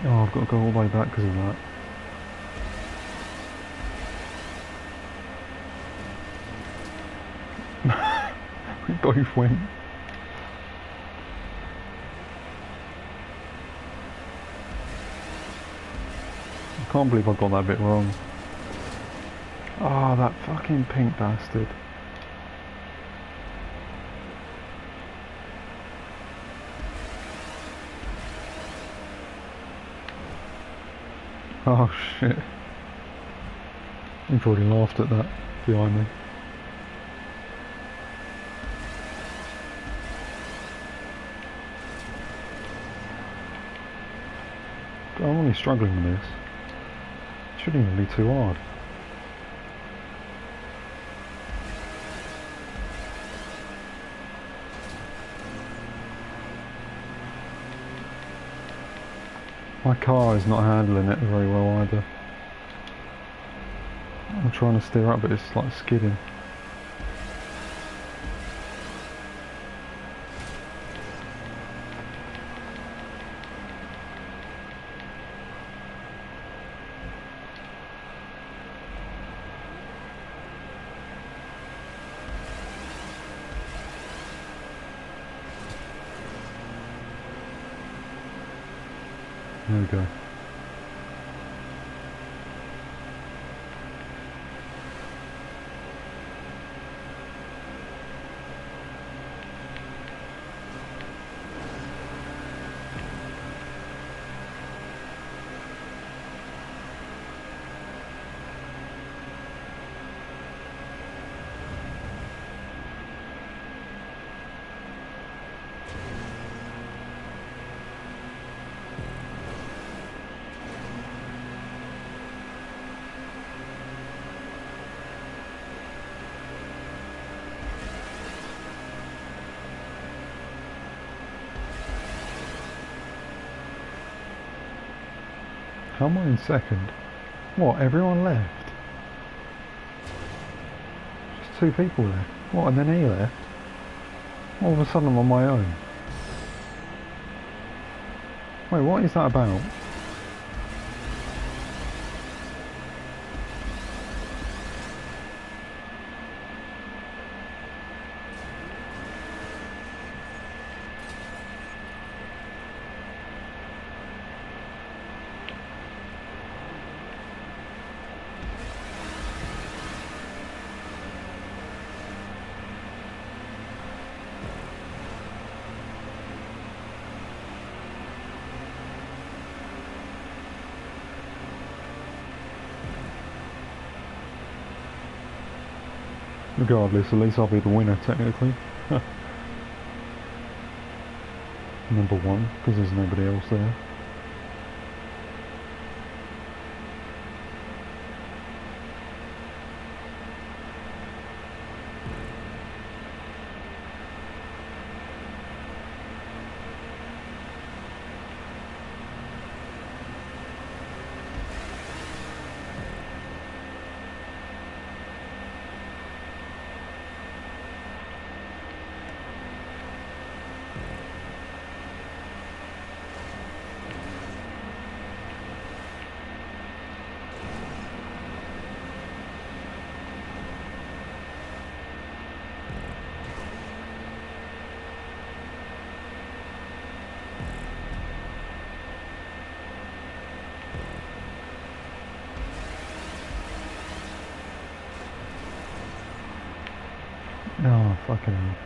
Oh, I've got to go all the way back because of that. We both went. I can't believe I got that bit wrong. Oh, that fucking pink bastard. Oh shit. He probably laughed at that behind me. I'm only struggling with this. It shouldn't even be too hard. My car is not handling it very well either. I'm trying to steer up but it's like skidding. There we go. How am I in second? What, everyone left? Just 2 people left. What, and then he left? All of a sudden I'm on my own. Wait, what is that about? Regardless, at least I'll be the winner technically. Number one, because there's nobody else there. Oh, fucking hell.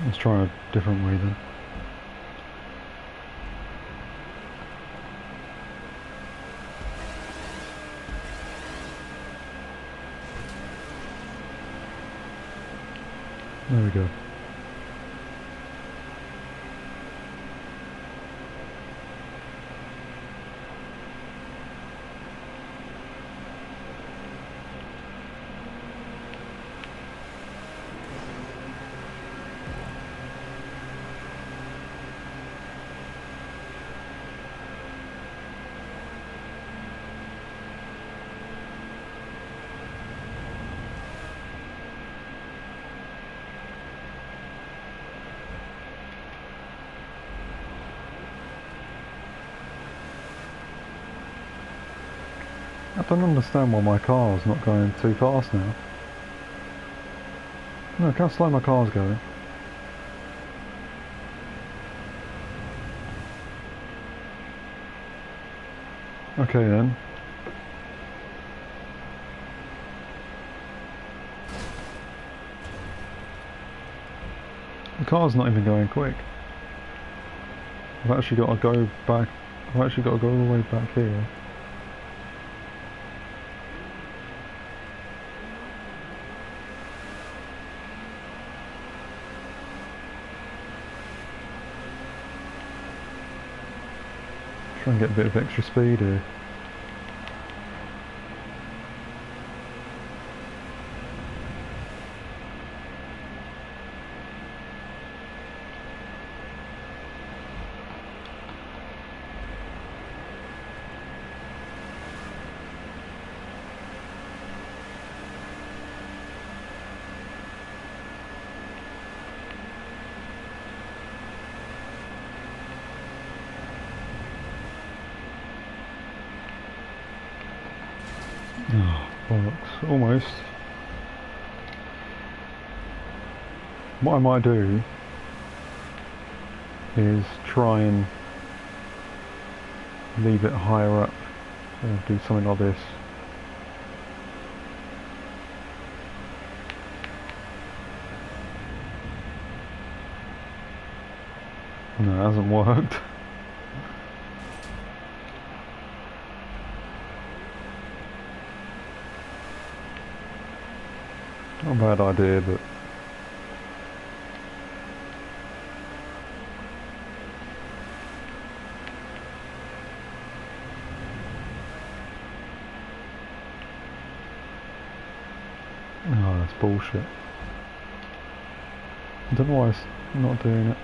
Let's try a different way then. There we go. I don't understand why my car's not going too fast now. No, I can't slow my car's going. Okay then. The car's not even going quick. I've actually got to go back. I've actually got to go all the way back here. Try and get a bit of extra speed here. Oh, bollocks. Almost. What I might do is try and leave it higher up or do something like this. No, it hasn't worked. Not a bad idea, but oh, that's bullshit. I don't know why it's not doing it.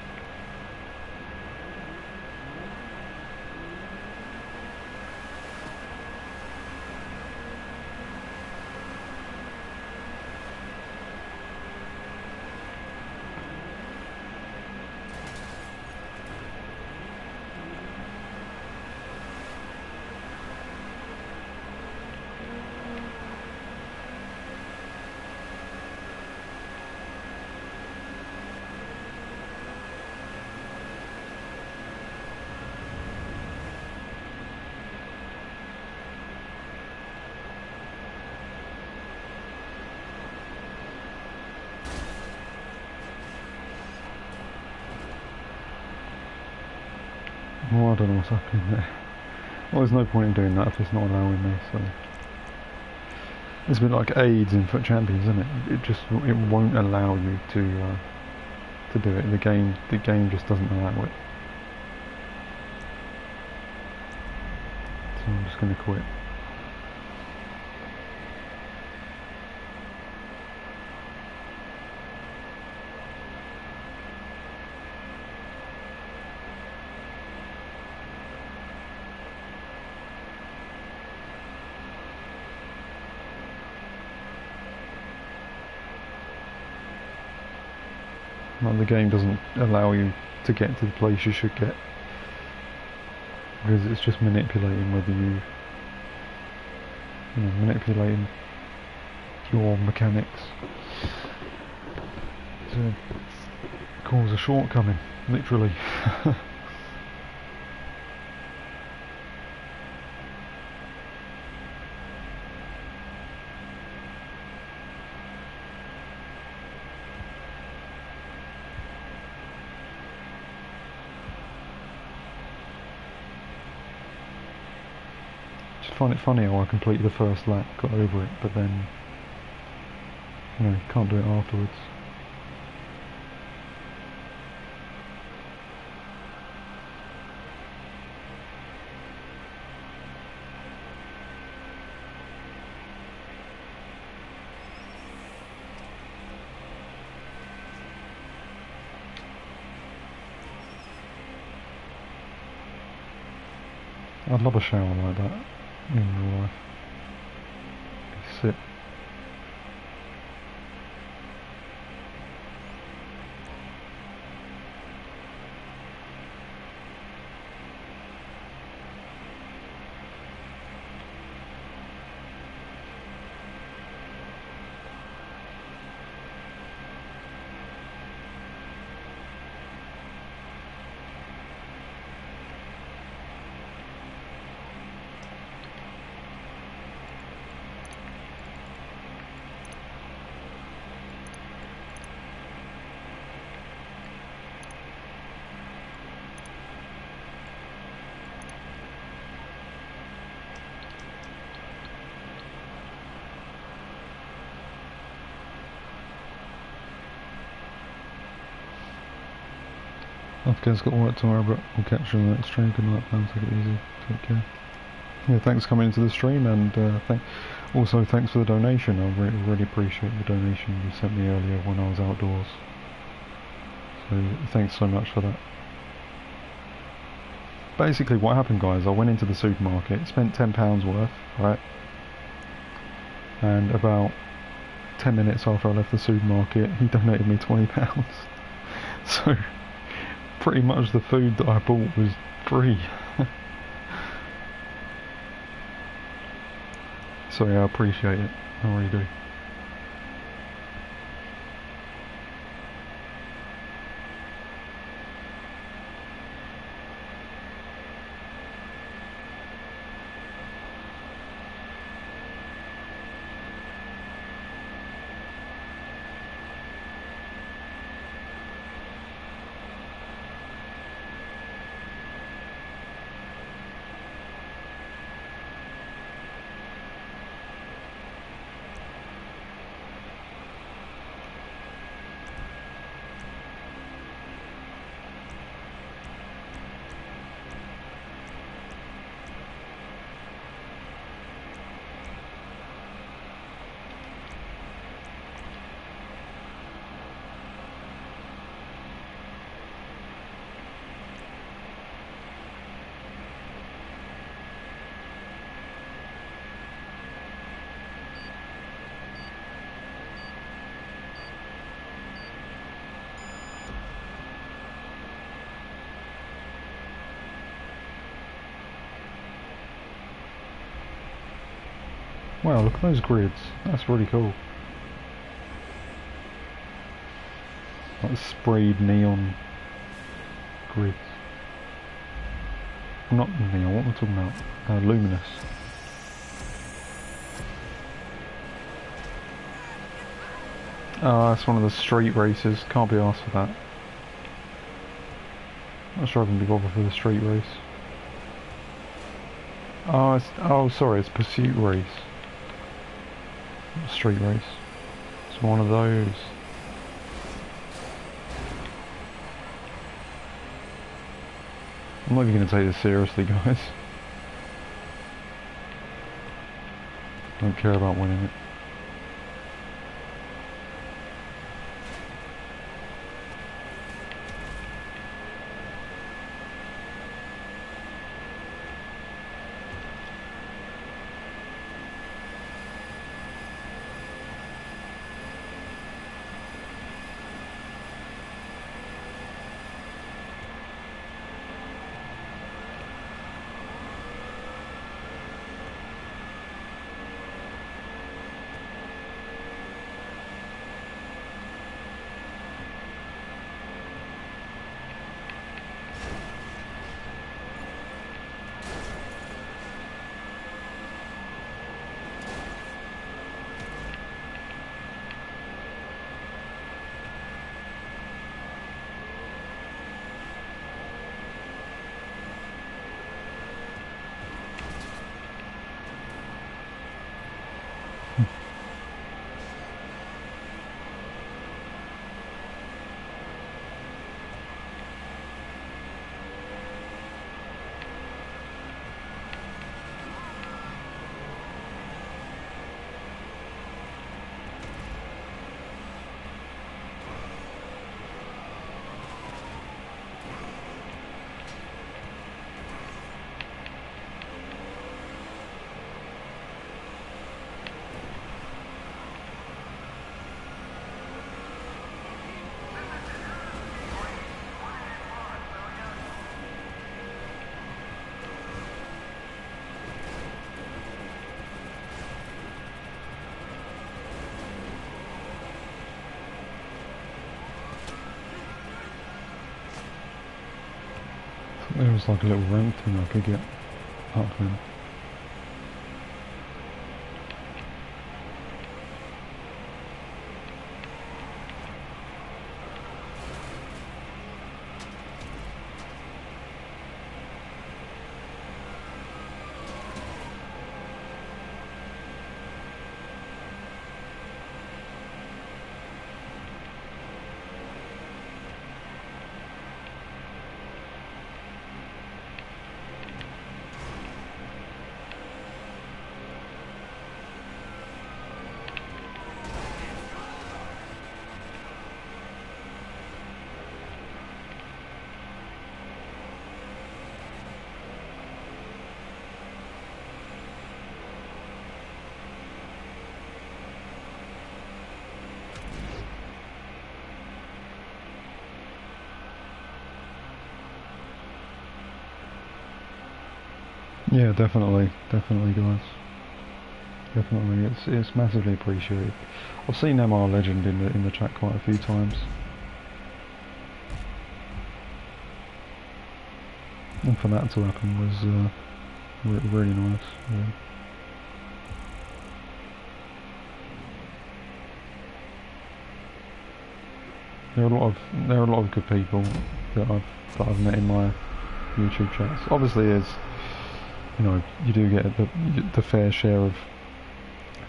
Well, I don't know what's happening there. Well, there's no point in doing that if it's not allowing me, so... It's a bit like AIDS in FUT Champions, isn't it? It won't allow you to do it. The game just doesn't allow it. So I'm just going to quit. Like the game doesn't allow you to get to the place you should get, because it's just manipulating whether manipulating your mechanics to cause a shortcoming, literally. I find it funny how I completed the first lap, got over it, but then, can't do it afterwards. I'd love a shower like that in real life. Sit. Okay, it's got work tomorrow, but we'll catch you on the next stream. Good night, fans. Take it easy. Take care. Yeah, thanks for coming into the stream, and also thanks for the donation. I really appreciate the donation you sent me earlier when I was outdoors. So thanks so much for that. Basically, what happened, guys? I went into the supermarket, spent £10 worth, right? And about 10 minutes after I left the supermarket, he donated me £20. So pretty much the food that I bought was free. So yeah, I appreciate it. I really do. Wow, look at those grids. That's really cool. Like sprayed neon grids. Not neon, what am I talking about? Luminous. Oh, that's one of the street races. Can't be asked for that. Not sure I can be bothered for the street race. Oh, sorry, it's pursuit race. Not street race. It's one of those. I'm not even going to take this seriously, guys. I don't care about winning it. There was like a little ramp thing I could get up in. Yeah, definitely, guys. Definitely, it's massively appreciated. I've seen MR Legend in the chat quite a few times, and for that to happen was really nice. Yeah. There are a lot of good people that I've met in my YouTube chats. Obviously, you know, you do get the fair share of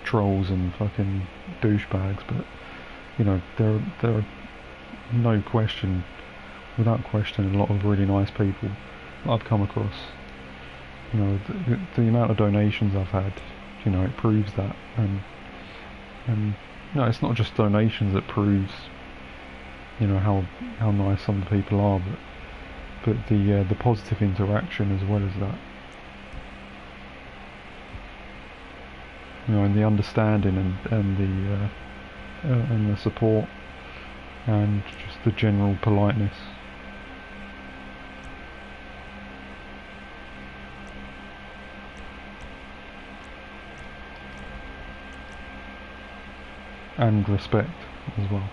trolls and fucking douchebags, but you know, there are no question, without question, a lot of really nice people that I've come across. You know, the amount of donations I've had, you know, it proves that, and you know, it's not just donations that proves, you know, how nice some of the people are, but the positive interaction as well as that. You know, and the understanding and the support and just the general politeness. And respect as well.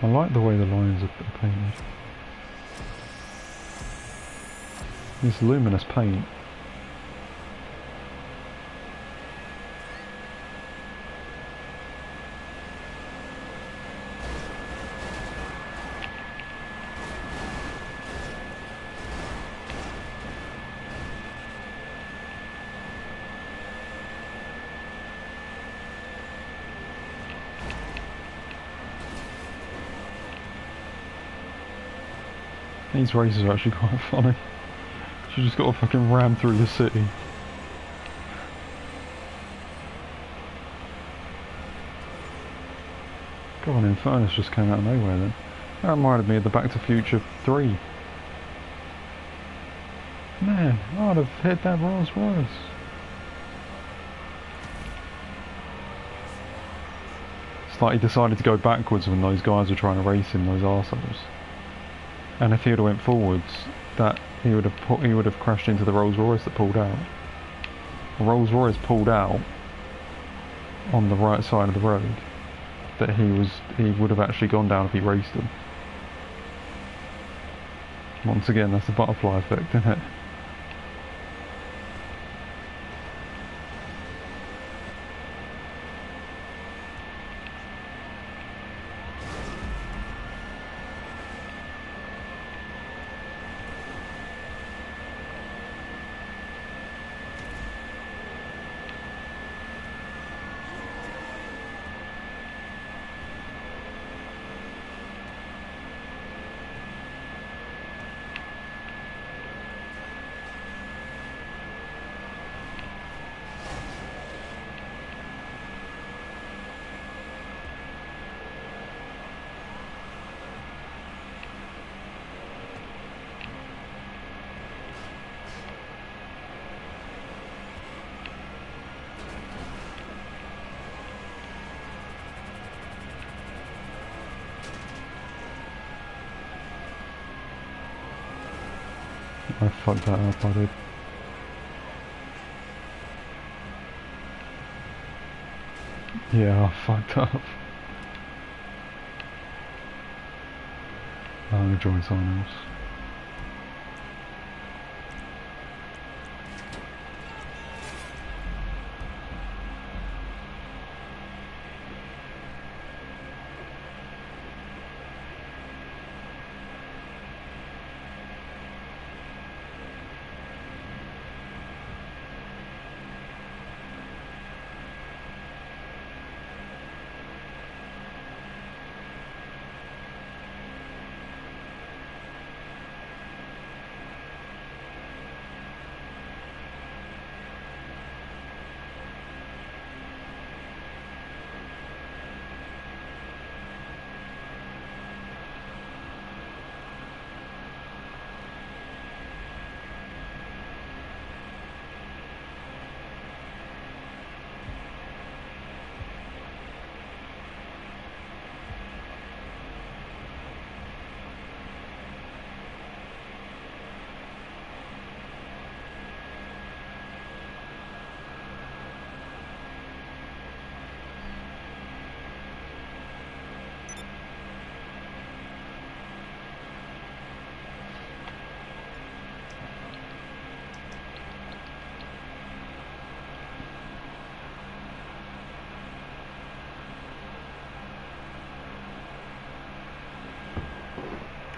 I like the way the lines are painted. This luminous paint. These races are actually quite funny. You just got to fucking ram through the city. God, an Infernus just came out of nowhere then. That reminded me of the Back to Future 3. Man, I'd have hit that Rolls Royce. It's like he decided to go backwards when those guys were trying to race him, those arseholes. And if he would have went forwards, that he would have crashed into the Rolls Royce that pulled out. The Rolls Royce pulled out on the right side of the road that he would have actually gone down if he raced them. Once again, that's the butterfly effect, isn't it? I fucked that up, I did. Yeah, I fucked up. I'm gonna join someone else.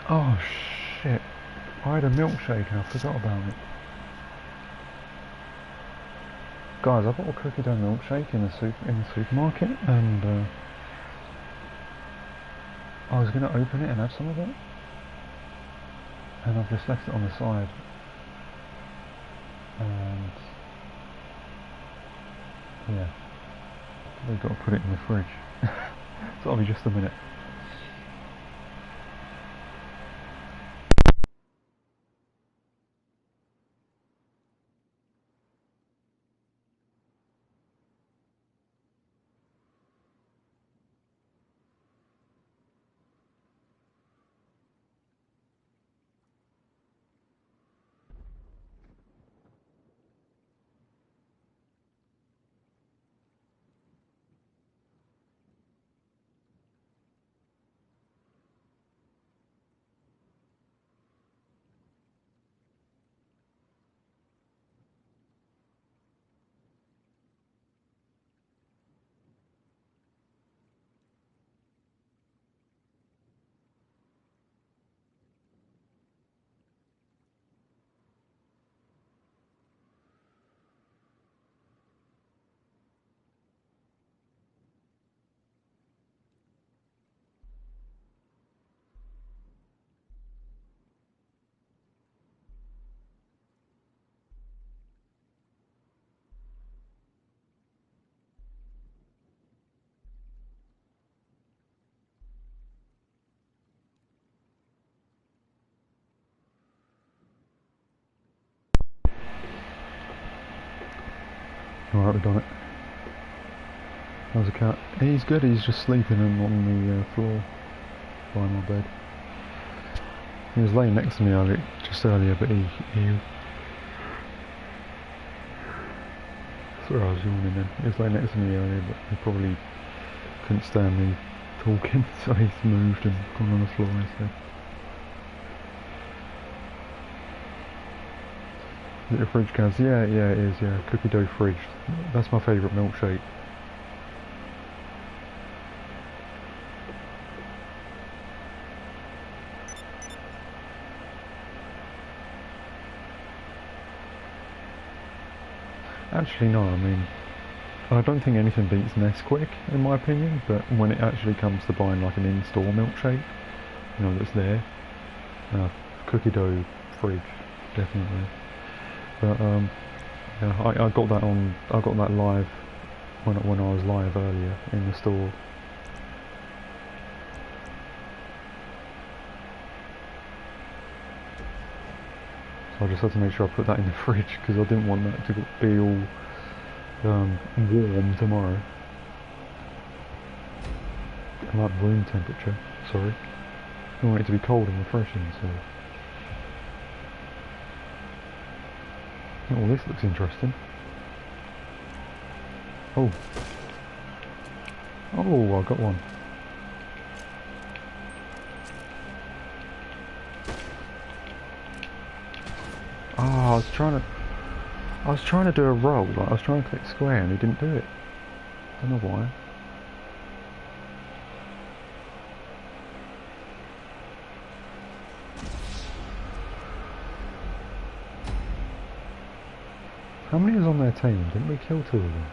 Oh shit, I had a milkshake and I forgot about it. Guys, I bought a cookie dough milkshake in the supermarket and I was going to open it and have some of it. And I've just left it on the side. And yeah, we've got to put it in the fridge. So I'll be just a minute. Alright, we've done it. How's the cat? He's good, he's just sleeping on the floor by my bed. He was laying next to me just earlier, but he sorry, I was yawning then. He was laying next to me earlier, but he probably couldn't stand me talking, so he's moved and gone on the floor instead. Is it a fridge, Kaz? Yeah, it is, yeah. Cookie dough fridge. That's my favourite milkshake. Actually, no, I mean, I don't think anything beats Nesquik, in my opinion, but when it actually comes to buying like an in-store milkshake, you know, that's there, cookie dough fridge, definitely. But yeah, I got that live when I was live earlier in the store. So I just had to make sure I put that in the fridge because I didn't want that to be all warm tomorrow. I like room temperature, sorry. I don't want it to be cold and refreshing, so... Oh, this looks interesting. Oh. Oh, I got one. Oh, I was trying to do a roll, like I was trying to click square and he didn't do it. Don't know why. How many is on their team? Didn't we kill 2 of them?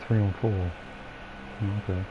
3 on 4. Oh, okay.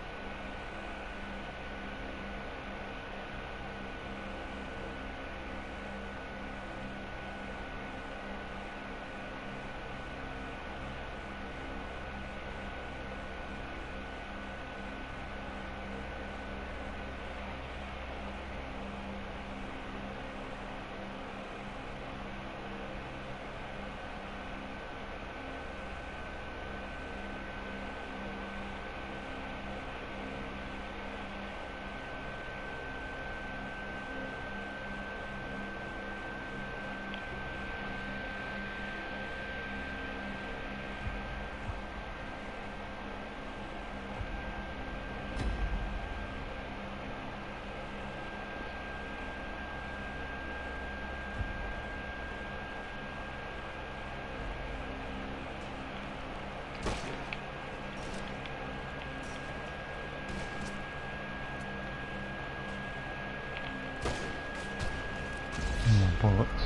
Bollocks.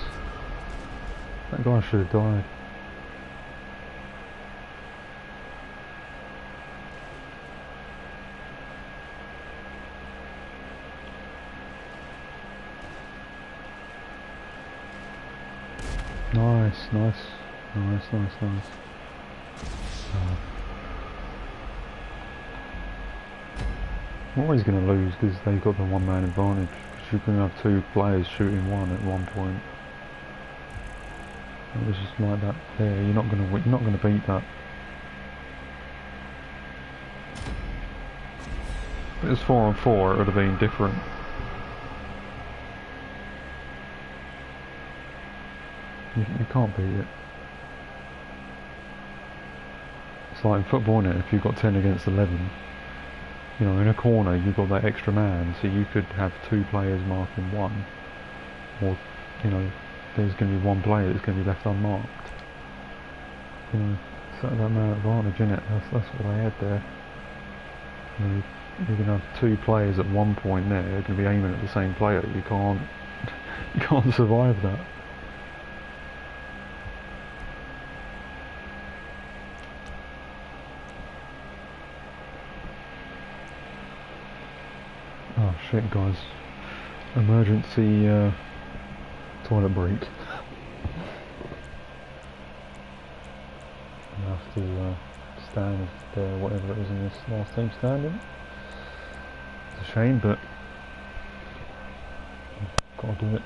That guy should have died. Nice. I'm always going to lose because they've got the one-man advantage. Because you can have 2 players shooting one at one point. It was just like that there. You're not going to beat that. If it was 4 on 4, it would have been different. You can't beat it. It's like in football, innit? If you've got 10 against 11, you know, in a corner you've got that extra man, so you could have 2 players marking 1, or, you know, there's going to be 1 player that's going to be left unmarked. You know, it's that man advantage, innit? That's what they had there. You know, you're going to have 2 players at one point there, they're going to be aiming at the same player. You can't survive that. Oh shit, guys. Emergency toilet break. I have to stand there, whatever it was in this last team standing. It's a shame, but gotta do it.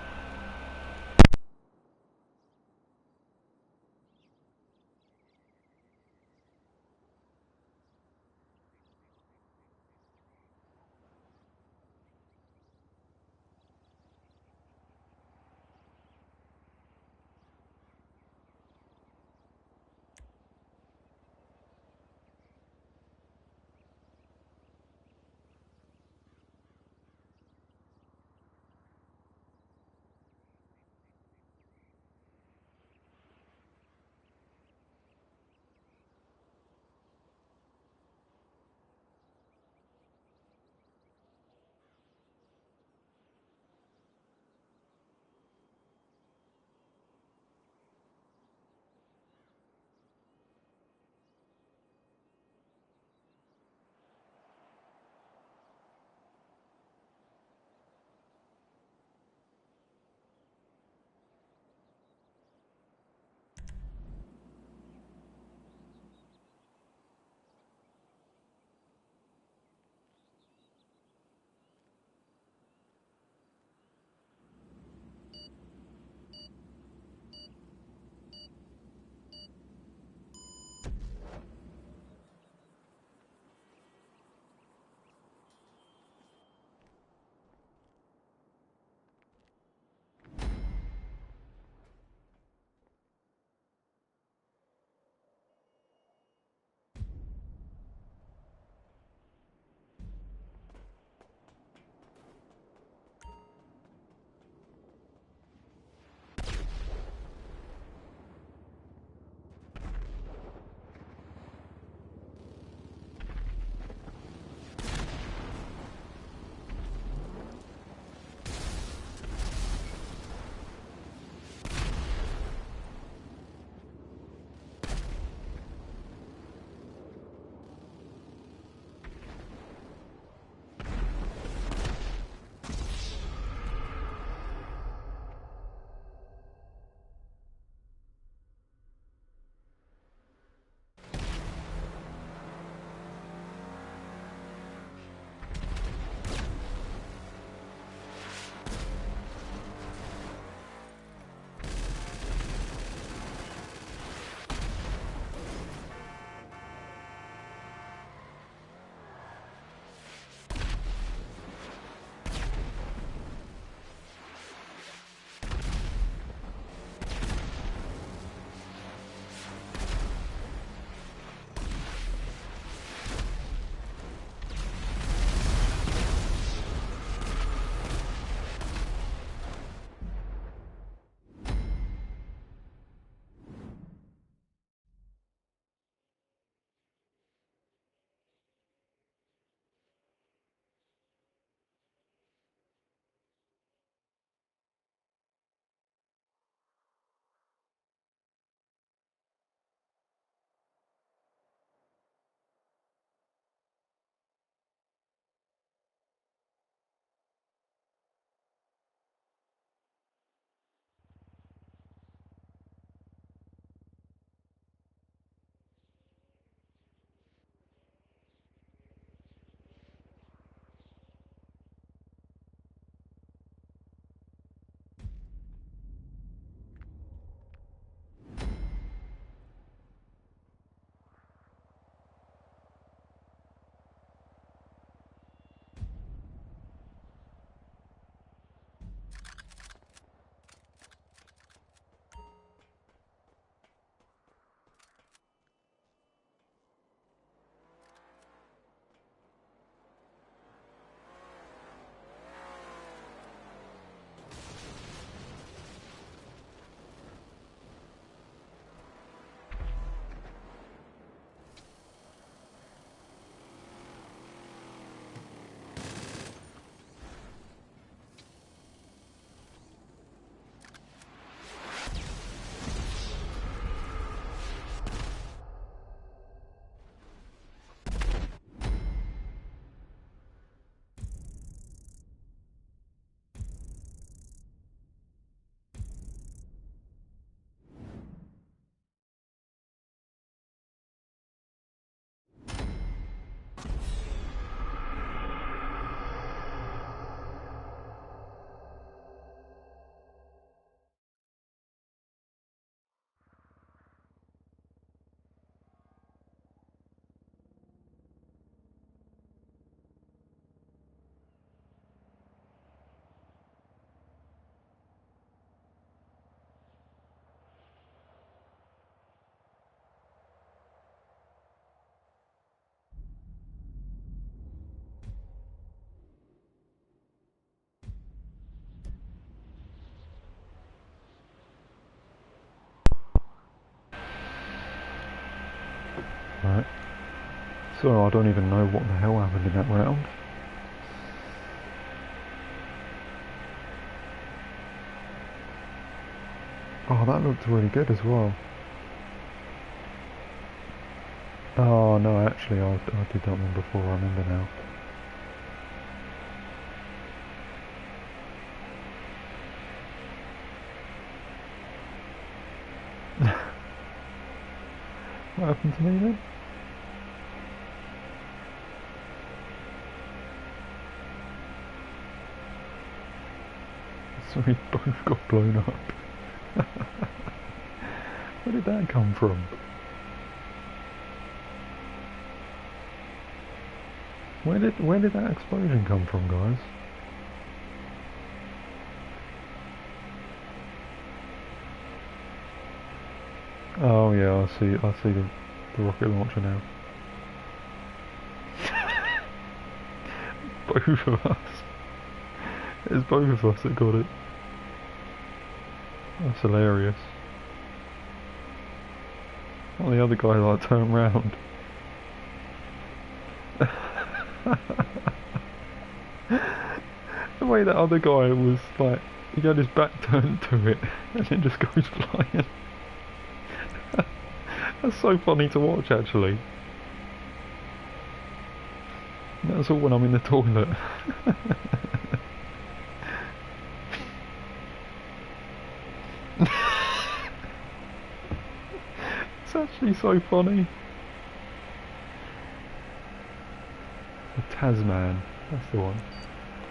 So I don't even know what the hell happened in that round. Oh, that looked really good as well. Oh no, actually I did that one before, I remember now. What happened to me then? So we both got blown up. Where did that come from? Where did that explosion come from, guys? Oh yeah, I see the rocket launcher now. Both of us. It's both of us that got it. That's hilarious. Oh, the other guy like turned round. The way that other guy was like, he had his back turned to it and it just goes flying. That's so funny to watch actually. That's all when I'm in the toilet. It's actually so funny. The Tasman, that's the one.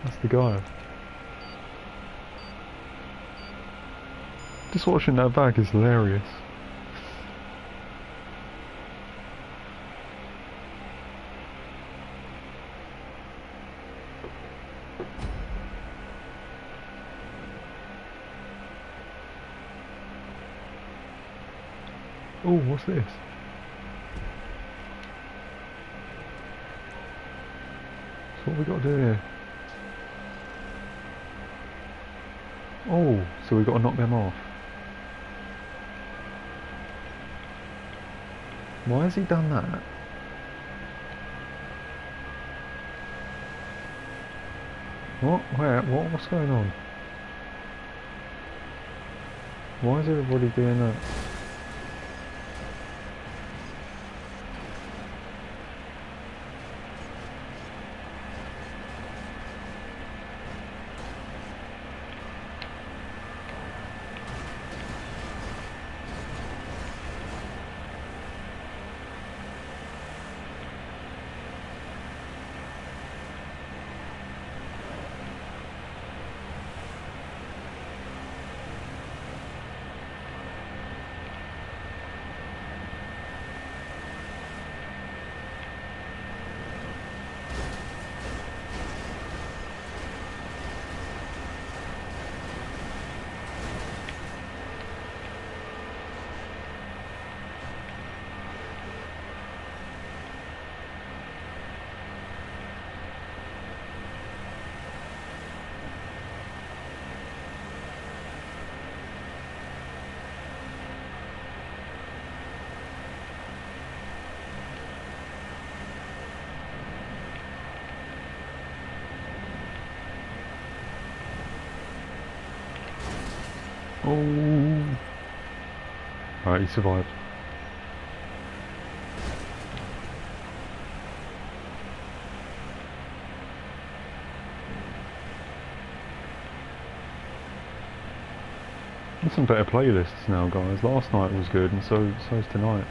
That's the guy. Just watching that back is hilarious. Oh, what's this? So what we got to do here? Oh, so we got to knock them off. Why has he done that? What? Where? What? What's going on? Why is everybody doing that? Oh! Alright, he survived. There's some better playlists now, guys. Last night was good, and so's tonight.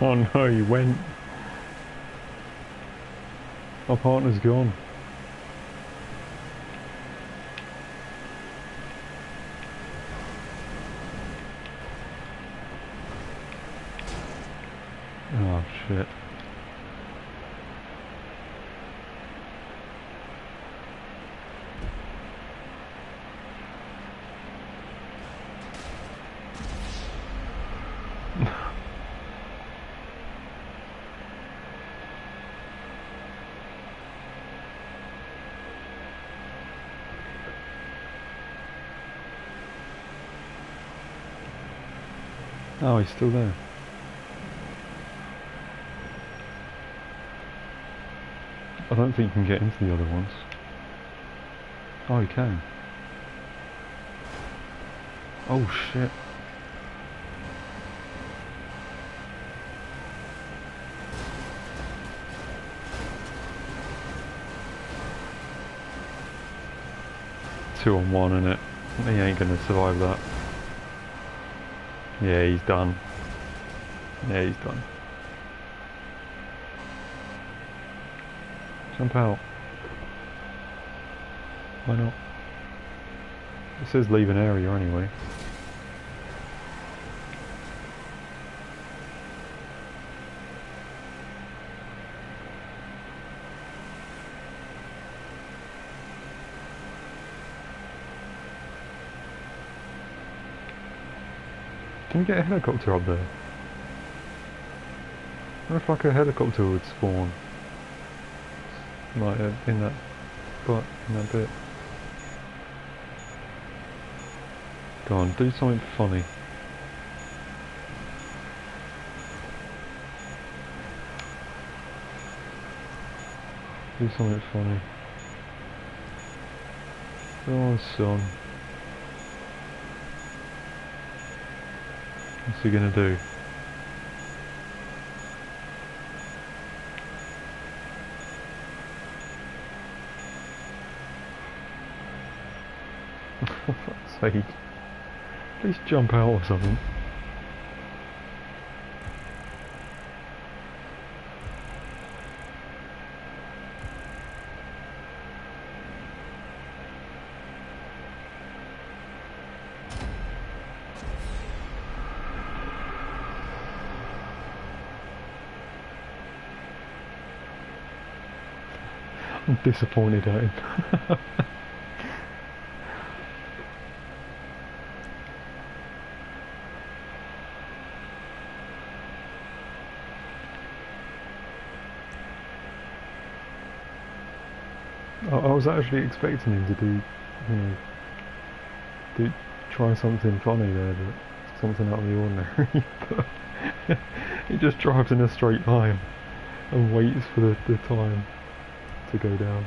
Oh no, he went. Our partner's gone. Oh shit. Oh, he's still there. I don't think you can get into the other ones. Oh, you can. Oh shit. Two on one, innit? He ain't gonna survive that. Yeah, he's done. Yeah, he's done. Jump out. Why not? It says leave an area anyway. Can you get a helicopter up there? I wonder if like a helicopter would spawn. Like in that bit. Go on, do something funny. Do something funny. Go on, son. What's he gonna do? For fuck's sake. Please jump out or something. I'm disappointed at him. I was actually expecting him to do, try something funny there, but something out of the ordinary. But he just drives in a straight line and waits for the time to go down.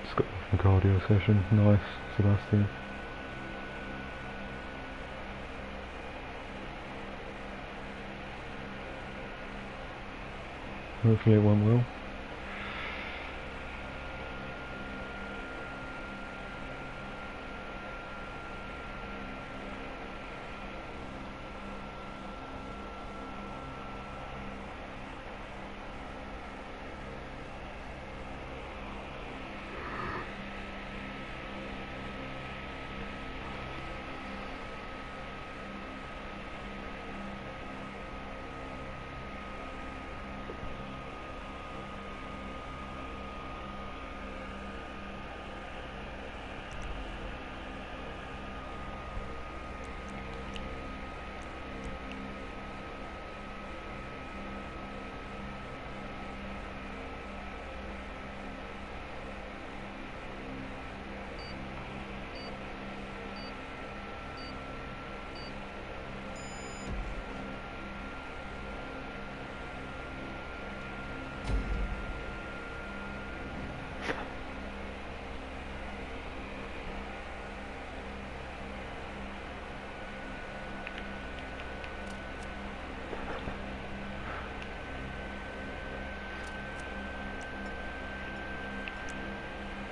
Just got a cardio session. Nice, Sebastian. Hopefully it went well.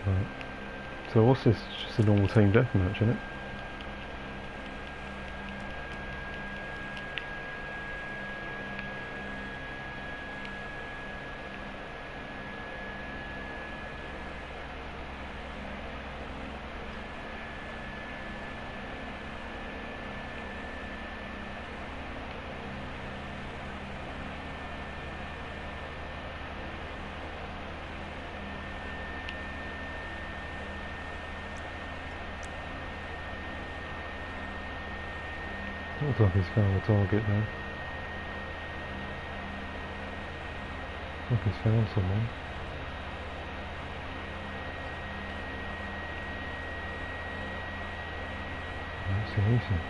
Right. So what's this? Just a normal team deathmatch, isn't it? Looks like he's found the target now. Looks like he's found someone. That's easy.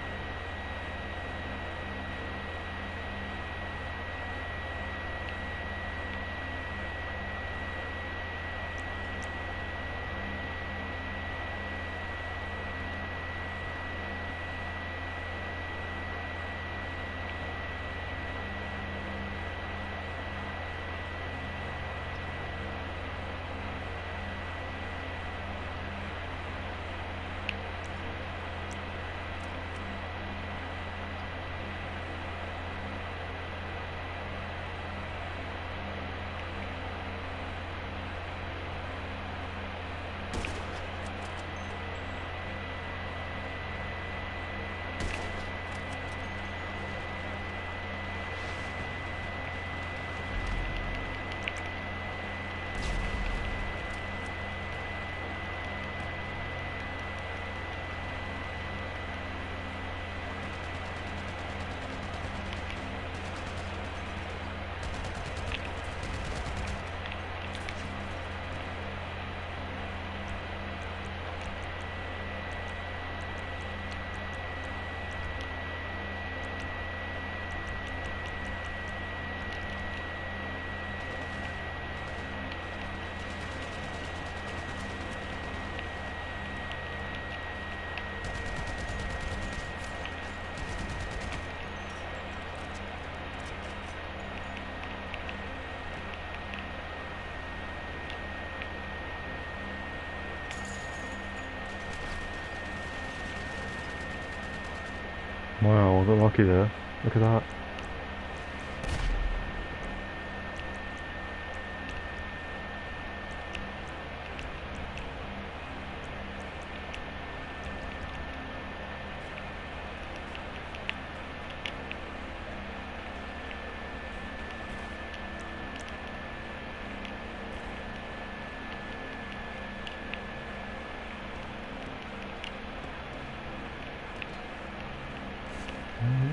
Wow, I got lucky there. Look at that.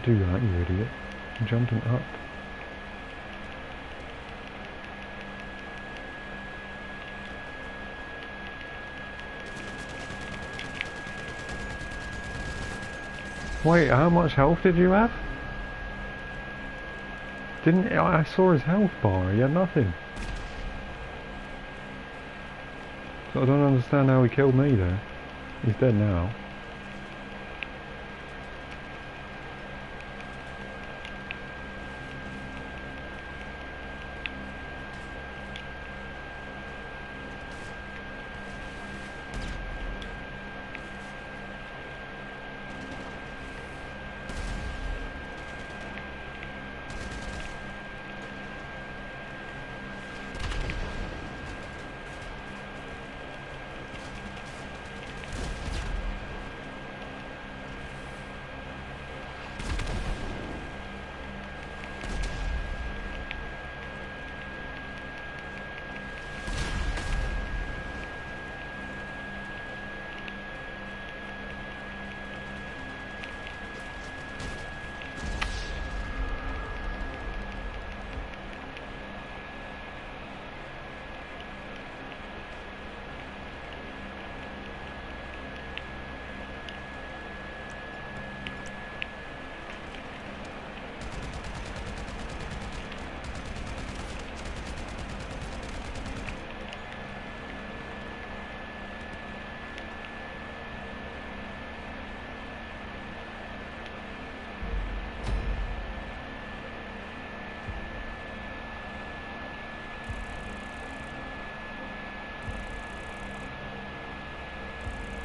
Don't do that, you idiot. I'm jumping up. Wait, how much health did you have? Didn't I saw his health bar, he had nothing. So I don't understand how he killed me there. He's dead now.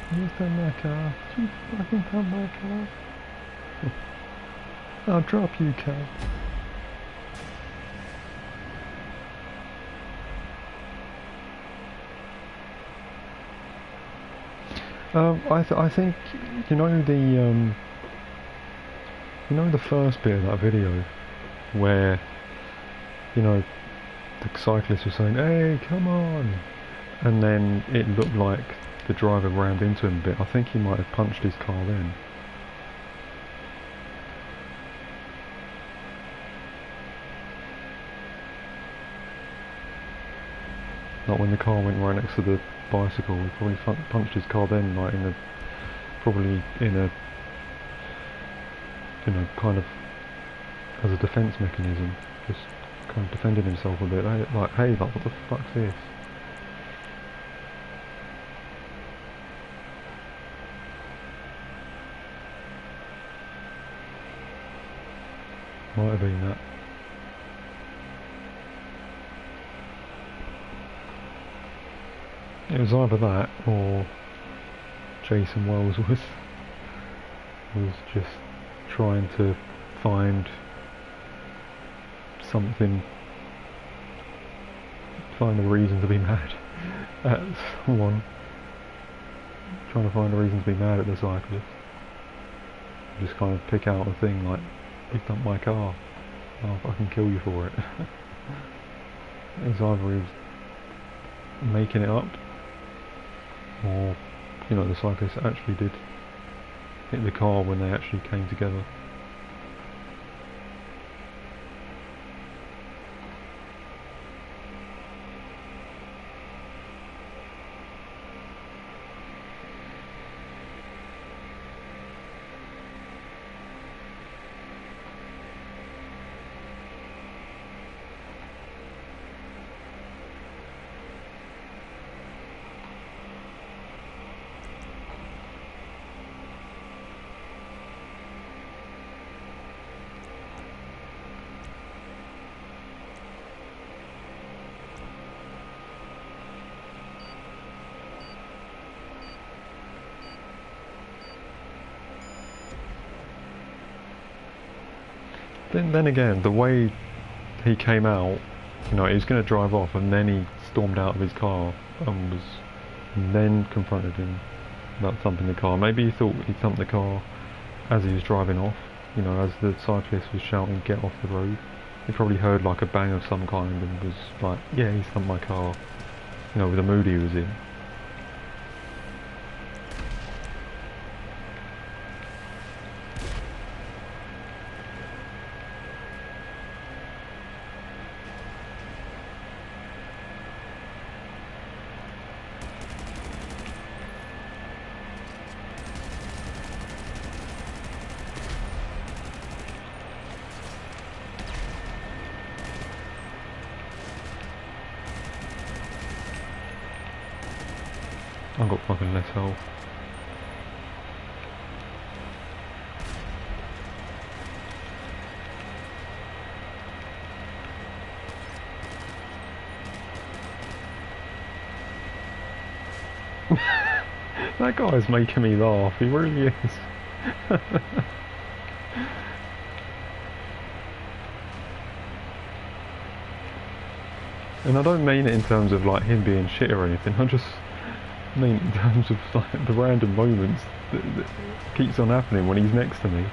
You done my car. You fucking done my car. I'll drop you, car. I think you know the first bit of that video where the cyclist was saying, "Hey, come on," and then it looked like the driver rammed into him a bit. I think he might have punched his car then. Not when the car went right next to the bicycle. He probably punched his car then, like probably in a kind of as a defence mechanism, just kind of defending himself a bit. Like, hey, what the fuck's this? Might have been that. It was either that or Jason Wells was just trying to find something, find a reason to be mad at someone, trying to find a reason to be mad at the cyclist. Just kind of pick out a thing like, "You've dumped my car, I'll fucking kill you for it." It's either he was making it up, or the cyclist actually did hit the car when they actually came together. Then again, the way he came out, he was going to drive off, and then he stormed out of his car and then confronted him about thumping the car. Maybe he thought he thumped the car as he was driving off, as the cyclist was shouting, "Get off the road." He probably heard like a bang of some kind and was like, "Yeah, he's thumped my car," with the mood he was in. I've got fucking less health. That guy's making me laugh, he really is. And I don't mean it in terms of like him being shit or anything, I just mean in terms of like the random moments that keeps on happening when he's next to me.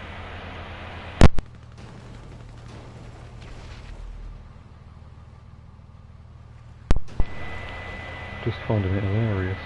Just finding it hilarious.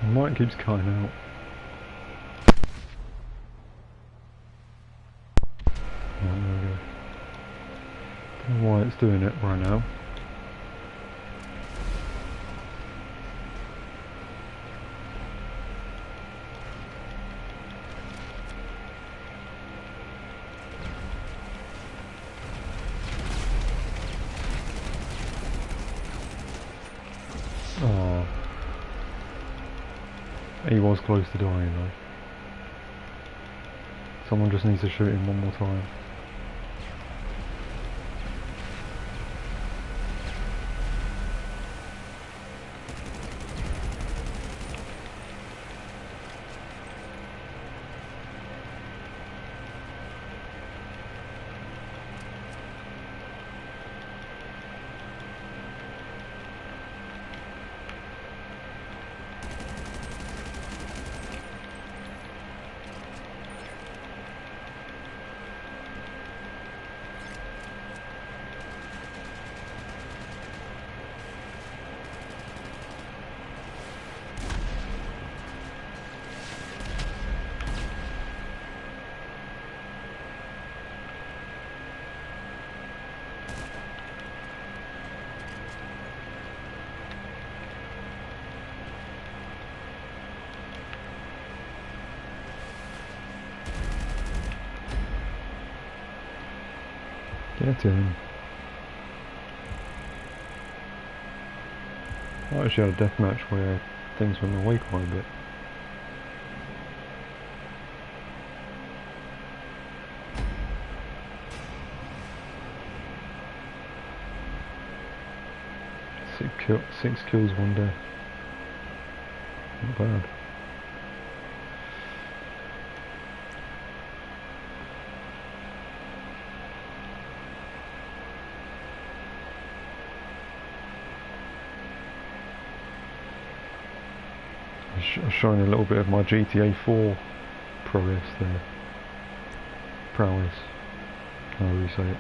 The mic keeps cutting out. Right, there we go. Don't know why it's doing it right now. Oh. He was close to dying though. Someone just needs to shoot him one more time. Get him. I actually had a deathmatch where things went away quite a bit. Six kills one day. Not bad. Showing a little bit of my GTA 4 progress there. Prowess. However you say it.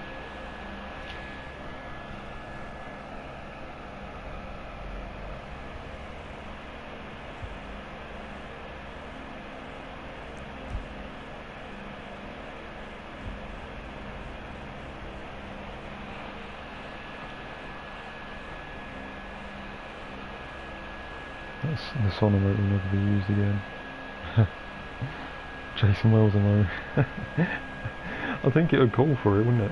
The Sonic will never be used again. Jason Wells alone. I think it would call for it, wouldn't it?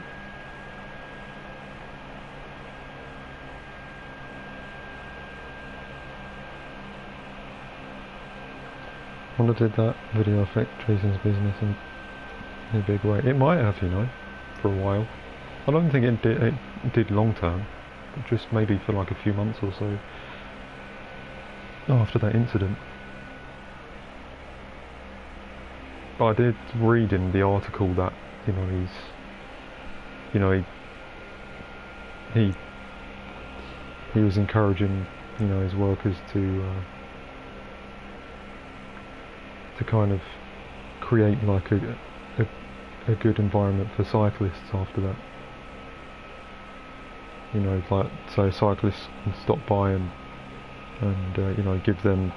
I wonder did that video affect Jason's business in a big way? It might have, you know, for a while. I don't think it did long term, but just maybe for like a few months or so. After that incident. But I did read in the article that, you know, he was encouraging, you know, his workers to kind of create like a good environment for cyclists after that. You know, like so cyclists can stop by and you know, give them,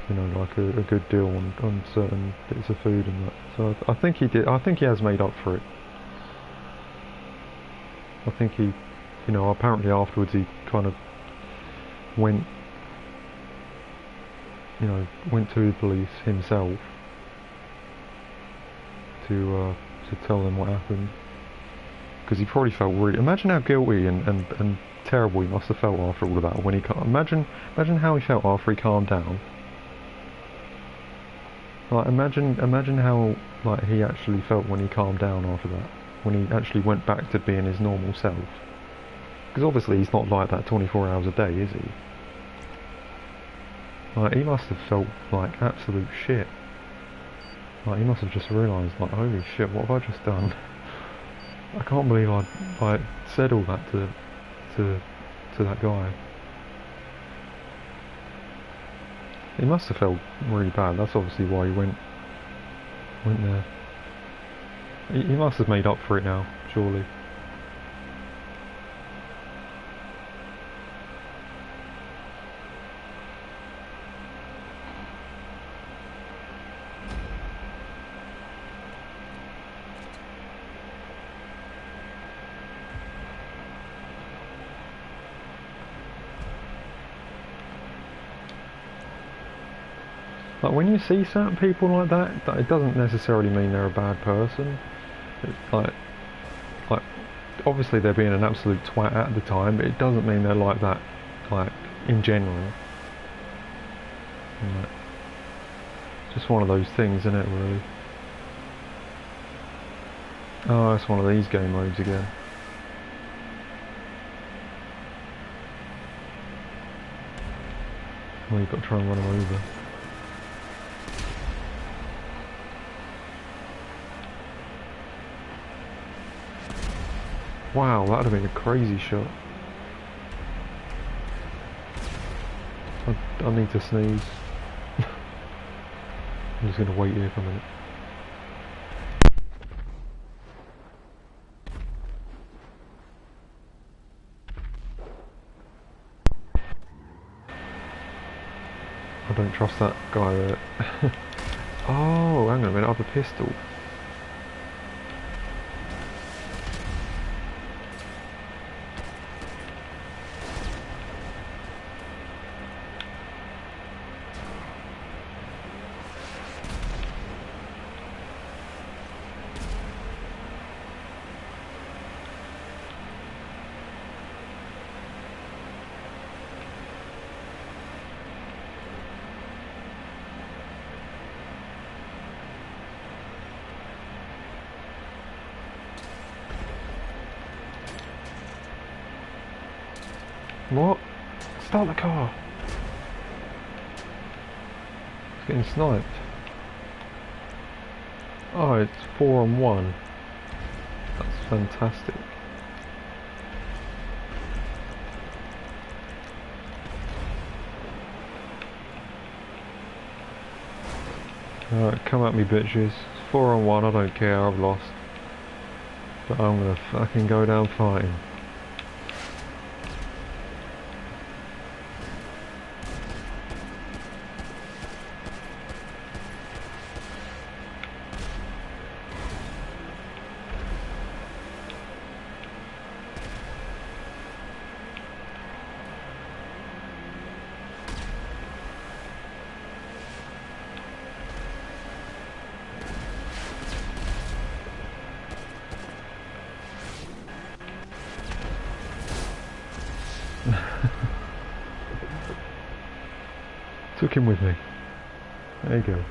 you know, like a good deal on certain bits of food and that. So I think he did. I think he has made up for it. I think he, you know, apparently afterwards he kind of went, you know, went to the police himself to tell them what happened, because he probably felt really. Imagine how guilty and terrible he must have felt after all of that. When he imagine how he felt after he calmed down. Like imagine how like he actually felt when he calmed down after that. When he actually went back to being his normal self. Because obviously he's not like that 24 hours a day, is he? Like he must have felt like absolute shit. Like he must have just realised, like, holy shit, what have I just done? I can't believe I like said all that to that guy. He must have felt really bad. That's obviously why he went there. He must have made up for it now, surely. Like when you see certain people like that, it doesn't necessarily mean they're a bad person. It's like obviously they're being an absolute twat at the time, but it doesn't mean they're like that, like in general. Like, just one of those things, isn't it? Really. Oh, it's one of these game modes again. Well, you've got to try and run them over. Wow, that would have been a crazy shot. I need to sneeze. I'm just going to wait here for a minute. I don't trust that guy there. Oh, hang on a minute, I have a pistol. What? Start the car! It's getting sniped. Oh, it's 4-on-1. That's fantastic. Alright, come at me bitches. It's 4-on-1, I don't care, I've lost. But I'm gonna fucking go down fighting. Took him with me. There you go.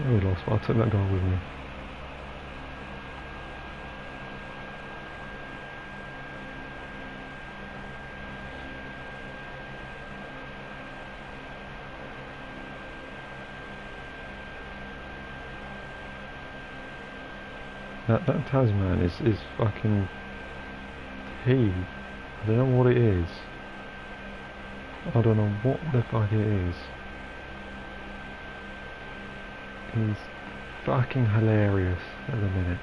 Yeah, we lost, but I took that guy with me. That Tasman is fucking he. I don't know what it is. I don't know what the fuck it is. He's fucking hilarious at the minute.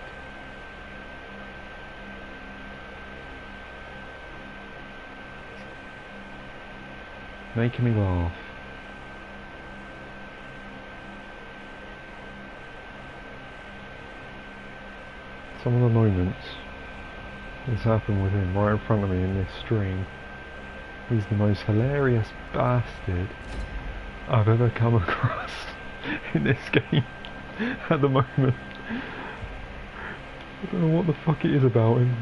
Making me laugh. Some of the moments that's happened with him right in front of me in this stream. He's the most hilarious bastard I've ever come across in this game at the moment. I don't know what the fuck it is about him.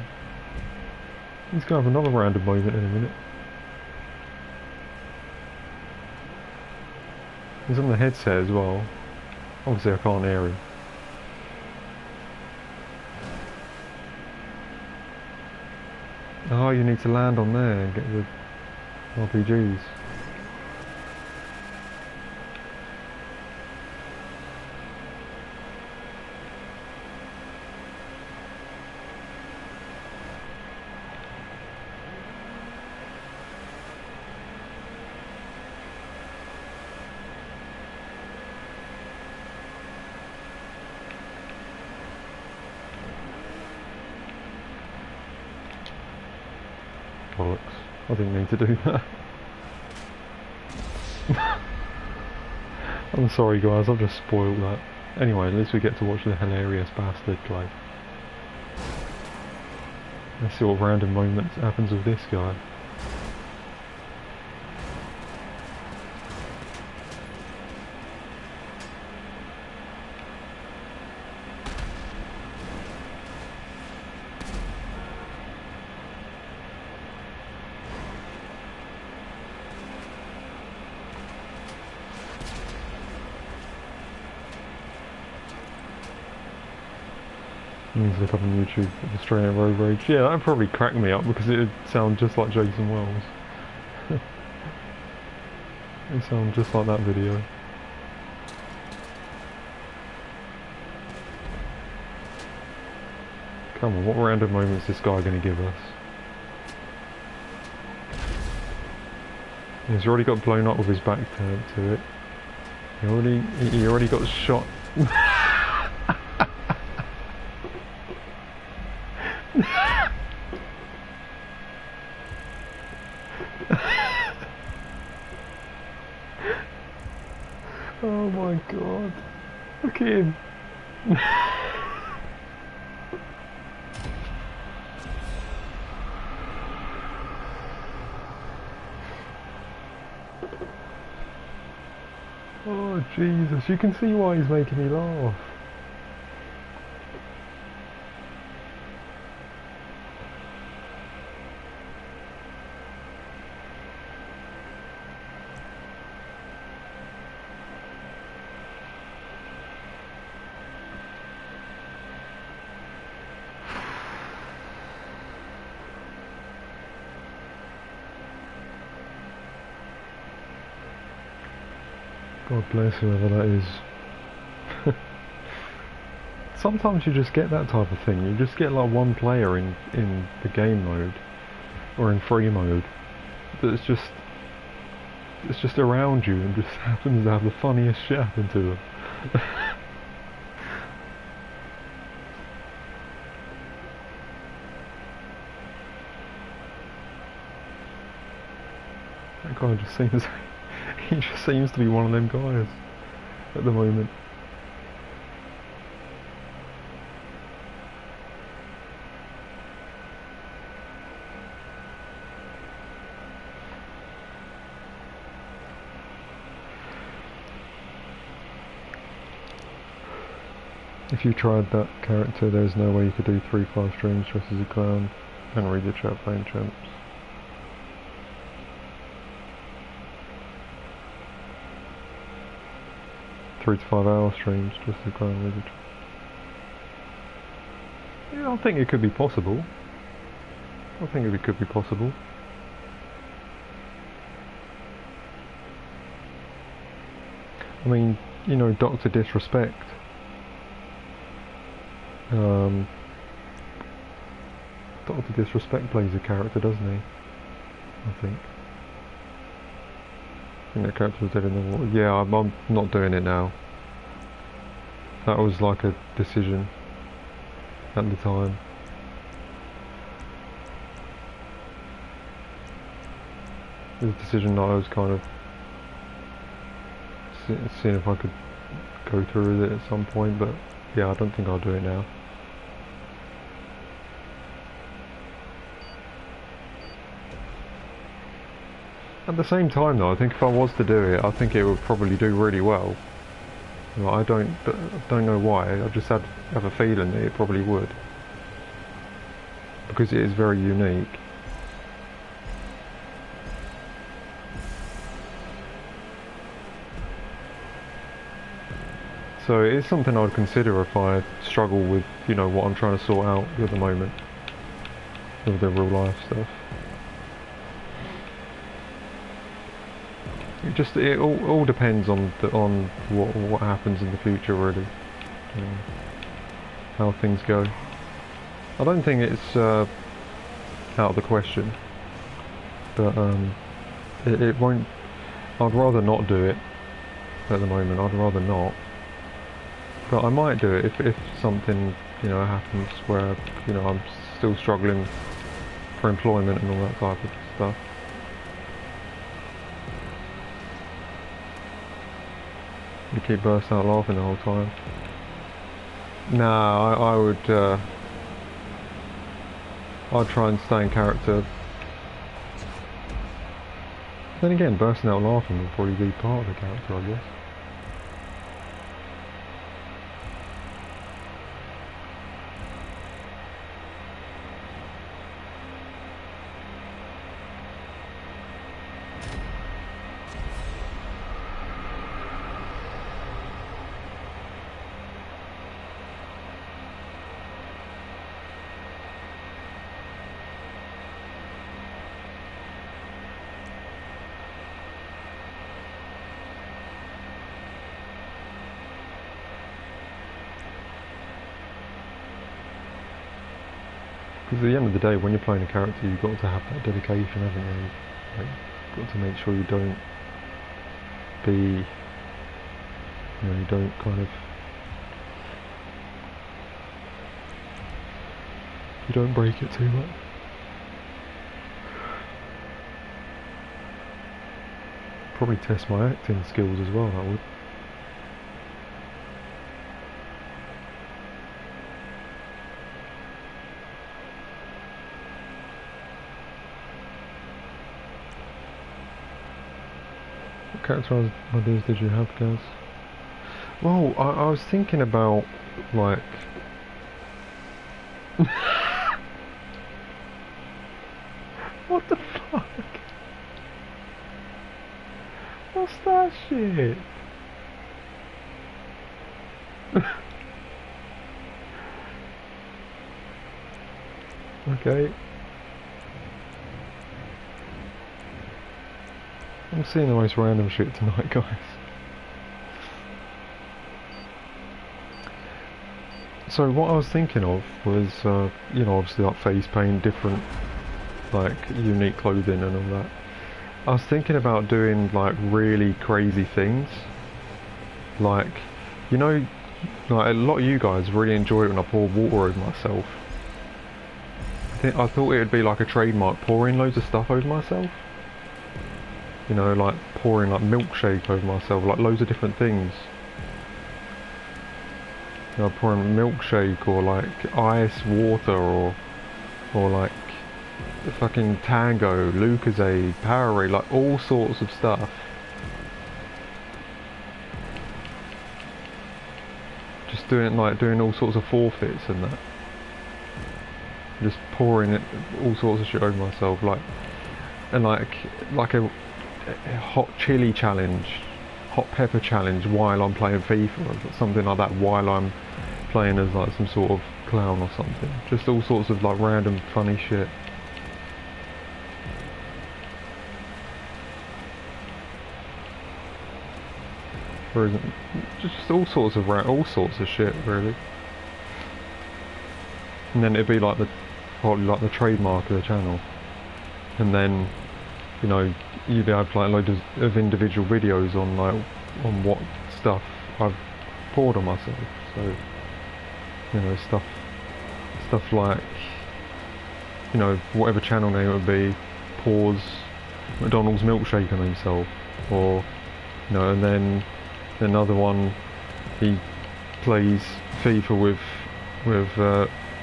He's gonna have another random moment in a minute. He's on the headset as well. Obviously I can't hear him. Oh, you need to land on there and get the RPGs. Bollocks. I didn't need to do that. I'm sorry guys, I've just spoiled that. Anyway, at least we get to watch the hilarious bastard play. Let's see what random moment happens with this guy. Music up on YouTube, Australian Road Rage. Yeah, that would probably crack me up because it would sound just like Jason Wells. It sound just like that video. Come on, what random moments is this guy going to give us? He's already got blown up with his back turned to it. He already got shot. Oh my god. Look at him. Oh Jesus, you can see why he's making me laugh. God bless whoever that is. Sometimes you just get that type of thing. You just get like one player in the game mode or in free mode that's just around you and just happens to have the funniest shit happen to them. That guy just seems he just seems to be one of them guys at the moment. If you tried that character, there's no way you could do 3-5 streams dressed as a clown and read the chat playing champs. Three to 5 hour streams just to clown read the chat. Yeah, I think it could be possible. I think it could be possible. I mean, you know, Dr. Disrespect. Dr. Disrespect plays a character, doesn't he? I think that character was dead in the water. Yeah, I'm not doing it now. That was like a decision at the time. It was a decision that I was kind of seeing if I could go through with it at some point, but yeah, I don't think I'll do it now. At the same time though, I think if I was to do it, I think it would probably do really well. Well, I don't know why, I just have a feeling that it probably would. Because it is very unique. So it is something I'd consider if I struggle with, you know, what I'm trying to sort out at the moment. With the real life stuff. It all depends on what happens in the future, really. How things go. I don't think it's out of the question, but it won't. I'd rather not do it at the moment. I'd rather not. But I might do it if something, you know, happens where, you know, I'm still struggling for employment and all that type of stuff. You keep bursting out laughing the whole time. Nah, I would. I'd try and stay in character. Then again, bursting out laughing would probably be part of the character, I guess. Because at the end of the day, when you're playing a character, you've got to have that dedication, haven't you? Like, you've got to make sure you don't be, you don't kind of, you don't break it too much. Probably test my acting skills as well, that would. What character ideas did you have, guys? Well, I was thinking about, like... What the fuck? What's that shit? Okay. I'm seeing the most random shit tonight, guys. So what I was thinking of was, you know, obviously like face paint, different, like, unique clothing and all that. I was thinking about doing, like, really crazy things. Like, you know, like, a lot of you guys really enjoy it when I pour water over myself. I thought it would be like a trademark, pouring loads of stuff over myself. You know, like pouring like milkshake over myself, like loads of different things. You know, pouring milkshake or like ice water or like fucking Tango, Lucozade, Powerade, like all sorts of stuff. Just doing all sorts of forfeits and that. Just pouring it, all sorts of shit over myself, like a hot chili challenge, hot pepper challenge while I'm playing FIFA, or something like that, while I'm playing as like some sort of clown or something. Just all sorts of like random funny shit. Or isn't just all sorts of shit really. And then it'd be like probably like the trademark of the channel. And then, you know, you'd be able to play loads of individual videos on like on what stuff I've poured on myself. So, you know, stuff like, you know, whatever channel name it would be, pours McDonald's milkshake on himself, or, you know, and then another one, he plays FIFA with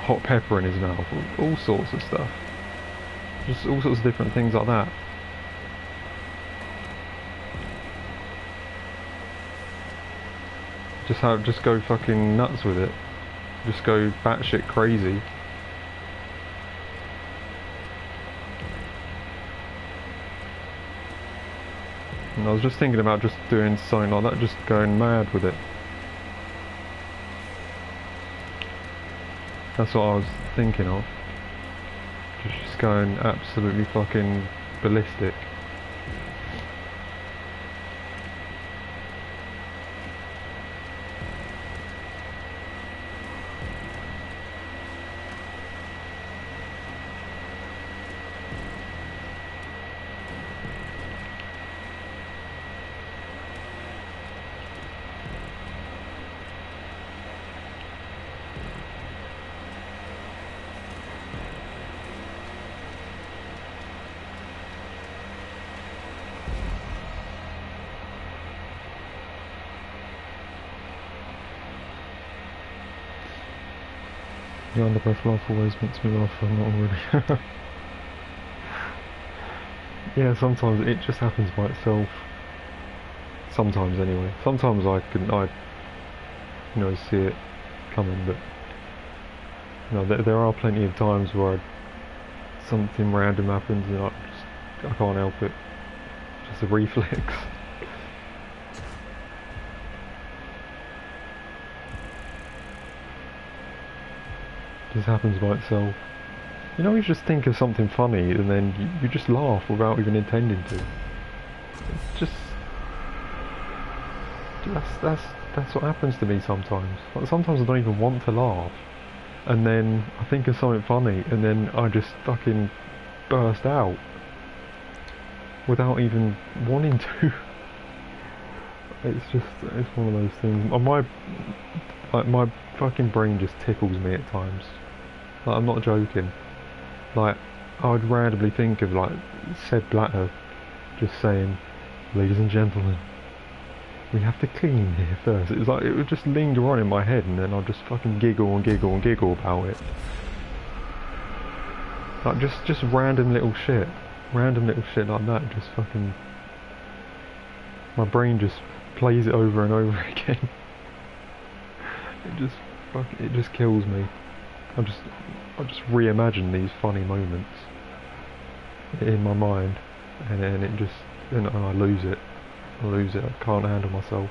hot pepper in his mouth, all sorts of stuff. Just all sorts of different things like that. Just go fucking nuts with it. Just go batshit crazy. And I was just thinking about just doing something like that, just going mad with it. That's what I was thinking of. Just going absolutely fucking ballistic. The underbreath laugh always makes me laugh, I'm not already. Yeah, sometimes it just happens by itself. Sometimes anyway. Sometimes I you know, see it coming, but you know, there are plenty of times where something random happens and I can't help it. Just a reflex. Just happens by itself. You know, you just think of something funny and then you just laugh without even intending to. It's just that's what happens to me sometimes. Like, sometimes I don't even want to laugh. and then I think of something funny, and then I just fucking burst out without even wanting to. It's one of those things. My fucking brain just tickles me at times. Like, I'm not joking. Like, I would randomly think of like Seb Blatter just saying, "Ladies and gentlemen, we have to clean here first." It was like, it would just linger on in my head, and then I'd just fucking giggle and giggle and giggle about it. Like, just random little shit like that. Just fucking, my brain just plays it over and over again. It just kills me. I just reimagine these funny moments in my mind, and then I lose it. I can't handle myself.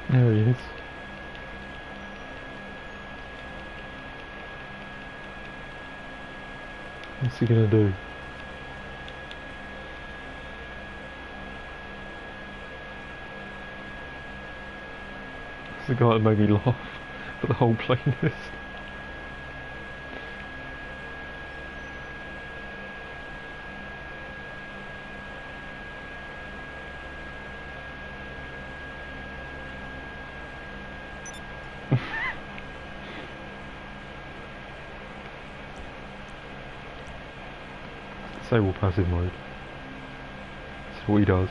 There he is. What's he gonna do? It's the guy that made me laugh for the whole playlist. Disable passive mode. That's what he does.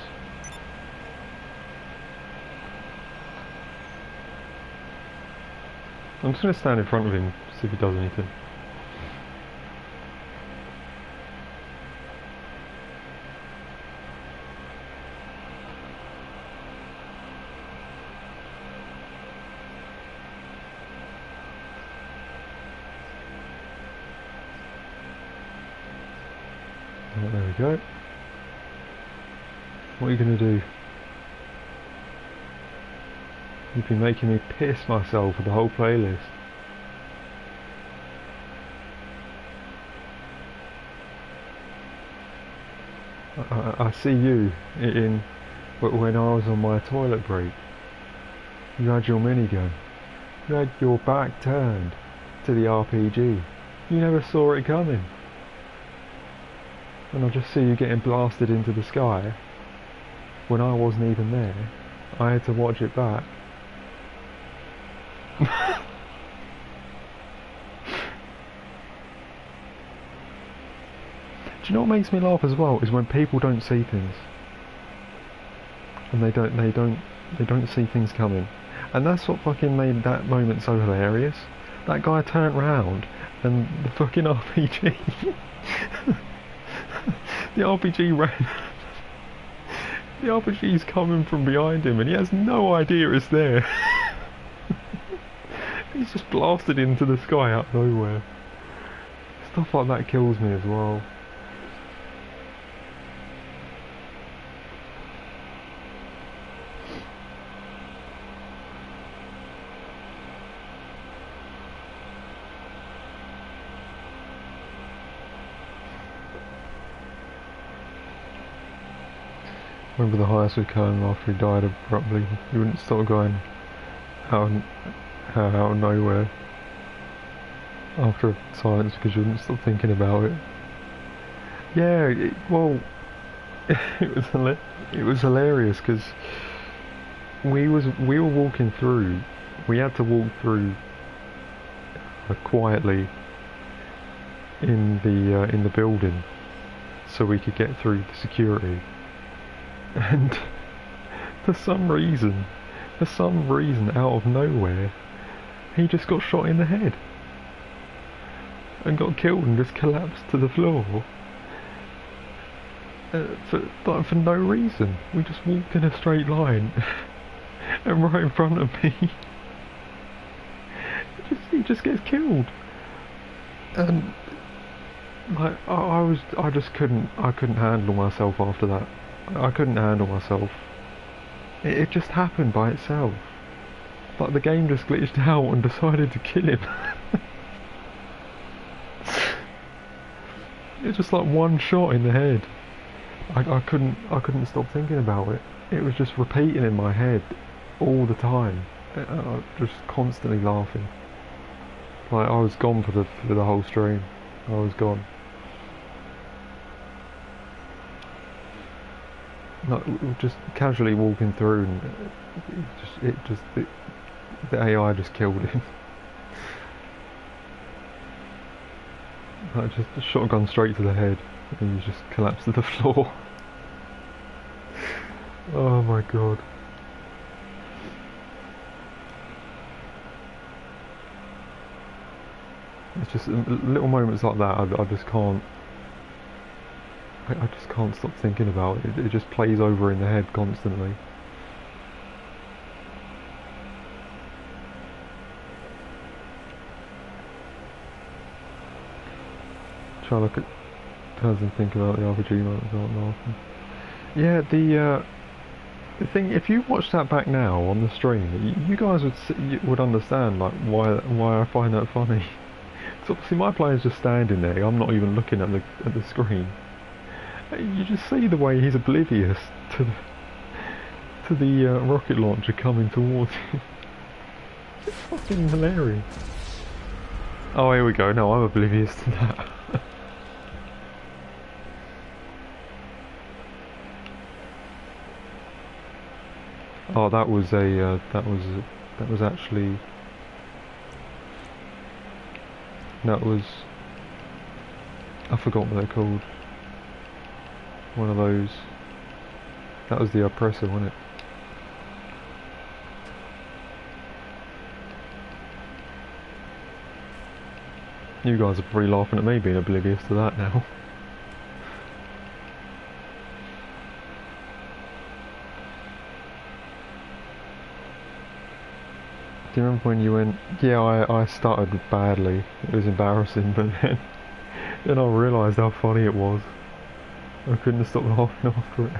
I'm just going to stand in front of him, see if he does anything. Oh, there we go. What are you going to do? You've been making me piss myself with the whole playlist. I see you when I was on my toilet break. You had your minigun. You had your back turned to the RPG. You never saw it coming. And I just see you getting blasted into the sky when I wasn't even there. I had to watch it back. Do you know what makes me laugh as well is when people don't see things, and they don't see things coming, and that's what fucking made that moment so hilarious. That guy turned round and the fucking RPG, the RPG ran. The RPG's coming from behind him and he has no idea it's there. He's just blasted into the sky out of nowhere. Stuff like that kills me as well. Remember the highest we came after he died abruptly. You wouldn't stop going out of nowhere after a silence because you wouldn't stop thinking about it. Yeah, well, it was hilarious because we were walking through. We had to walk through quietly in the building so we could get through the security. And for some reason, out of nowhere, he just got shot in the head and got killed and just collapsed to the floor. For no reason. We just walked in a straight line, and right in front of me, he just gets killed. And like I just couldn't handle myself after that. I couldn't handle myself. It just happened by itself. Like the game just glitched out and decided to kill him. It's just like one shot in the head. I couldn't stop thinking about it. It was just repeating in my head all the time. I was just constantly laughing. Like I was gone for the whole stream. I was gone. Like just casually walking through, and the AI just killed him. Like just a shotgun straight to the head, and he just collapsed to the floor. Oh my god. It's just little moments like that. I just can't. I just can't stop thinking about it. It just plays over in the head constantly. Try to look at terms and think about the RPG modes aren't laughing. Yeah, the thing, if you watch that back now on the stream, you guys would understand like why I find that funny. So obviously my player's just standing there. I'm not even looking at the screen. You just see the way he's oblivious to the rocket launcher coming towards him. It's fucking hilarious. Oh, here we go. No, I'm oblivious to that. Oh, that was actually. I forgot what they're called. One of those. That was the oppressor, wasn't it? You guys are probably laughing at me being oblivious to that now. Do you remember when you went, yeah, I started badly, it was embarrassing, but then I realised how funny it was. I couldn't stop laughing after it.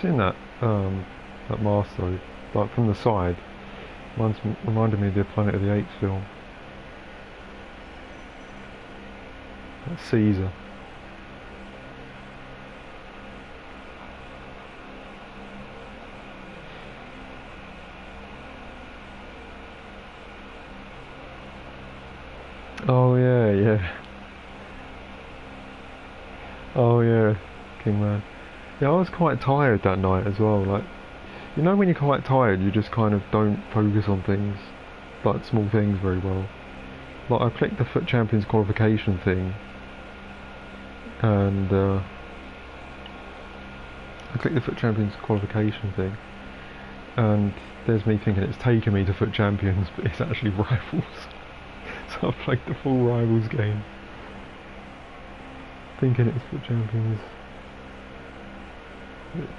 Seeing that master, like from the side, reminded me of the Planet of the Apes film. That's Caesar. Oh yeah, yeah. Oh yeah, King Man. Yeah, I was quite tired that night as well. Like, you know when you're quite tired, you just kind of don't focus on things, like small things very well. Like I clicked the FUT Champions qualification thing, and I click the FUT Champions qualification thing, and there's me thinking it's taken me to FUT Champions, but it's actually Rivals. So I've played the full Rivals game, thinking it's FUT Champions.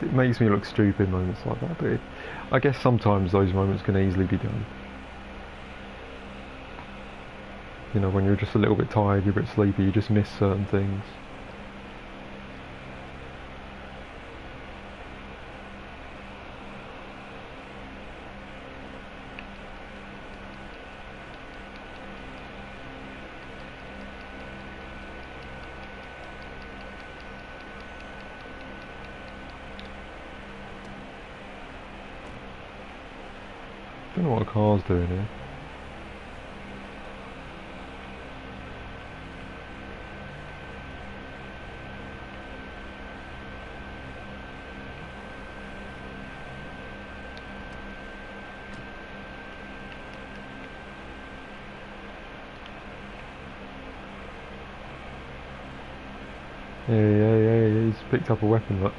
It makes me look stupid moments like that, but I guess sometimes those moments can easily be done. You know, when you're just a little bit tired, you're a bit sleepy, you just miss certain things. Don't know what a car's doing here. Yeah, he's picked up a weapon, look.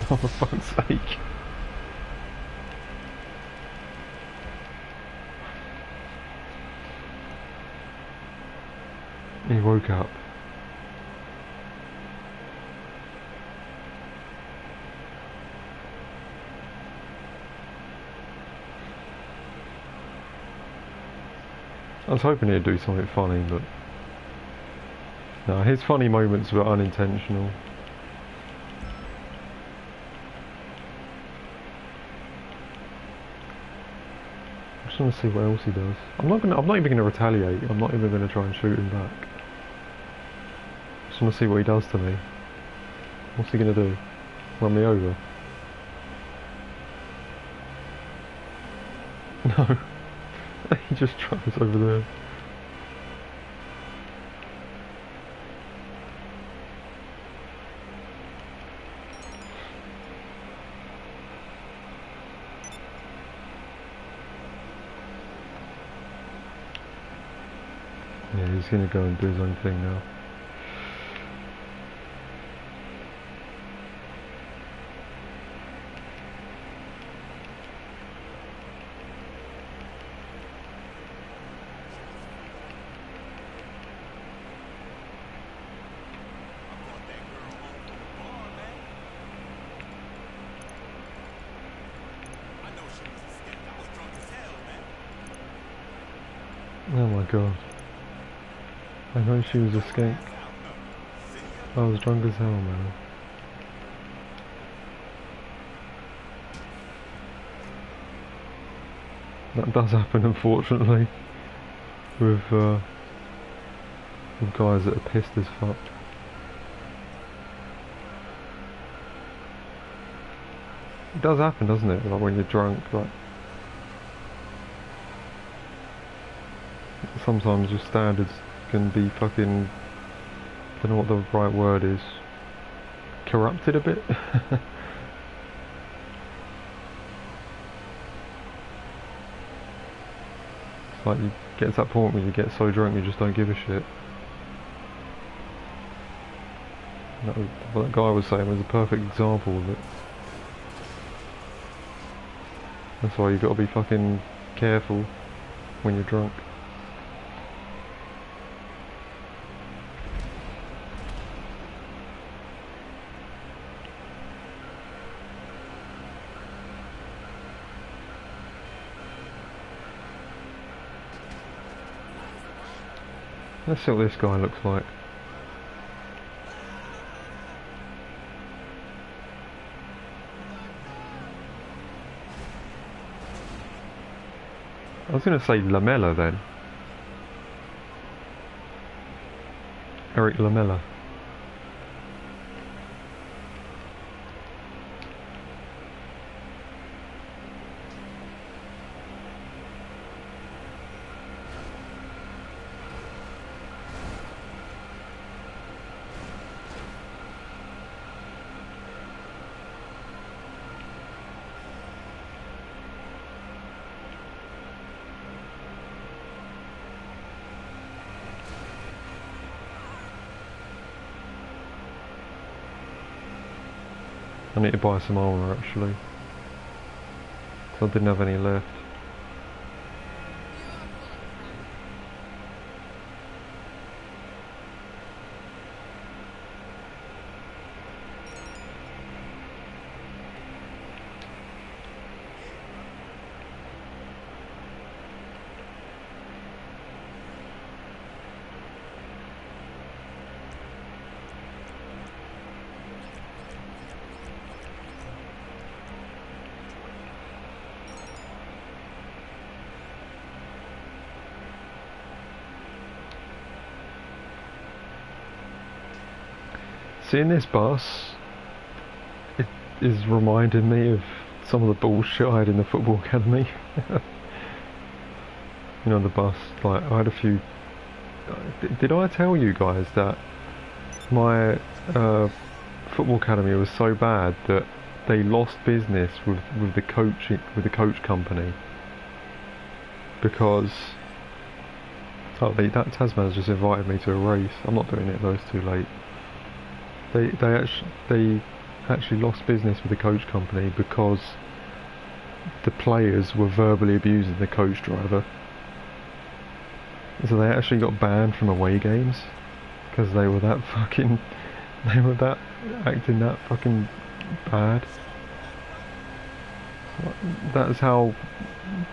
Oh, for fuck's sake. He woke up. I was hoping he'd do something funny, but no, his funny moments were unintentional. I just want to see what else he does. I'm not even gonna retaliate. I'm not even gonna try and shoot him back. I just want to see what he does to me. What's he gonna do? Run me over? No. He just drives over there. Yeah, he's gonna go and do his own thing now. Oh my god. I know she was a skank. I was drunk as hell, man. That does happen, unfortunately, with guys that are pissed as fuck. It does happen, doesn't it? Like when you're drunk, like sometimes your standards can be fucking, I don't know what the right word is, corrupted a bit. It's like you get to that point where you get so drunk you just don't give a shit. What that guy was saying was a perfect example of it. That's why you got to be fucking careful when you're drunk. Let's see what this guy looks like. I was going to say Lamella then. Eric Lamella. I need to buy some armour actually. So I didn't have any left. Seeing this bus, it is reminding me of some of the bullshit I had in the football academy. You know, the bus, like, I had a few... Did I tell you guys that my football academy was so bad that they lost business with the coach company? Because... Oh, that Tasman's just invited me to a race. I'm not doing it though, it's too late. They actually lost business with the coach company because the players were verbally abusing the coach driver. So they actually got banned from away games because they were that acting that fucking bad. That's how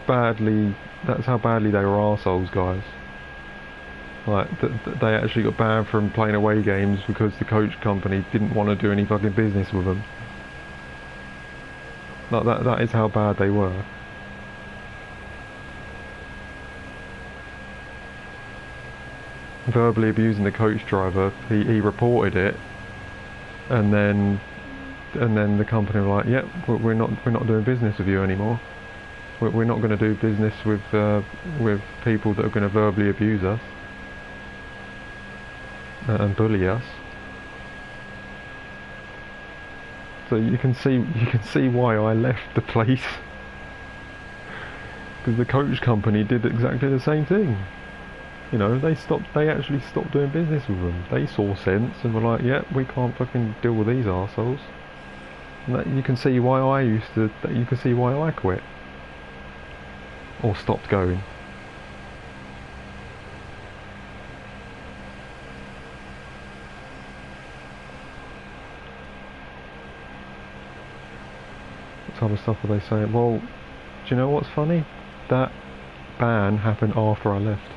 badly they were arseholes, guys. Like, they actually got banned from playing away games because the coach company didn't want to do any fucking business with them. Like, that is how bad they were. Verbally abusing the coach driver, he reported it, and then the company were like, yep, we're not doing business with you anymore. We're not going to do business with people that are going to verbally abuse us. And bully us. So you can see why I left the place, because the coach company did exactly the same thing. You know, they actually stopped doing business with them. They saw sense and were like, yeah, we can't fucking deal with these arseholes. And that, you can see why I quit or stopped going. Type of stuff were they saying? Well, do you know what's funny? That ban happened after I left.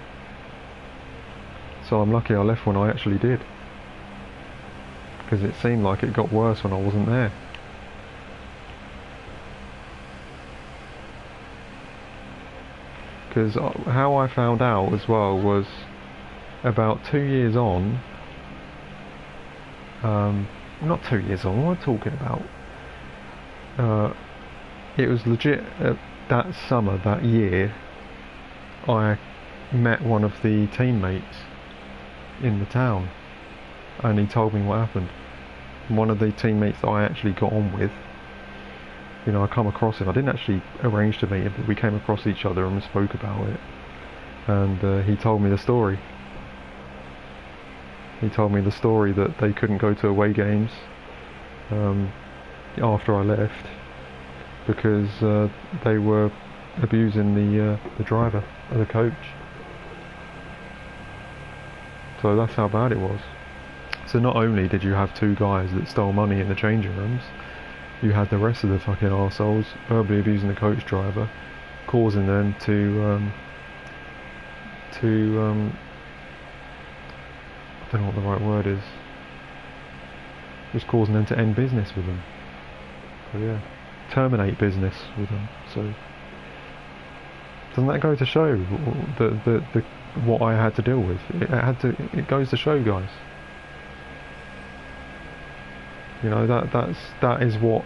So I'm lucky I left when I actually did. Because it seemed like it got worse when I wasn't there. Because how I found out as well was about 2 years on. Not 2 years on, what am I talking about? It was legit that summer, that year, I met one of the teammates in the town, and he told me what happened. One of the teammates that I actually got on with, you know, I come across him. I didn't actually arrange to meet him, but we came across each other and spoke about it. And he told me the story. He told me the story that they couldn't go to away games after I left, because they were abusing the driver, the coach. So that's how bad it was. So not only did you have two guys that stole money in the changing rooms, you had the rest of the fucking arseholes verbally abusing the coach driver, causing them to I don't know what the right word is, just causing them to end business with them. So yeah, terminate business with them. So doesn't that go to show the what I had to deal with? It goes to show, guys. You know, that is what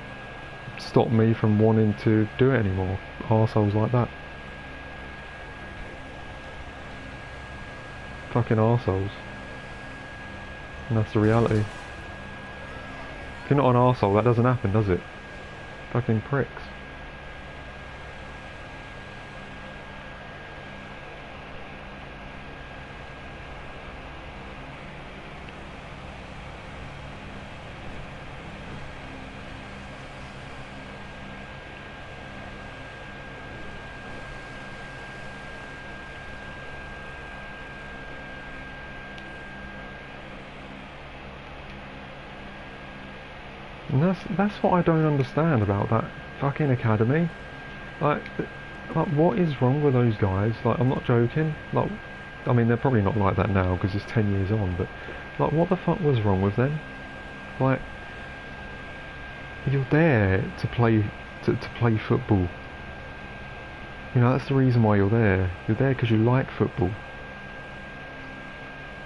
stopped me from wanting to do it anymore. Arseholes like that. Fucking arseholes. And that's the reality. If you're not an arsehole, that doesn't happen, does it? Fucking pricks. And that's what I don't understand about that fucking academy. Like, what is wrong with those guys? Like, I'm not joking. Like, I mean, they're probably not like that now because it's 10 years on. But like, what the fuck was wrong with them? Like, you're there to play to play football. You know, that's the reason why you're there. You're there because you like football.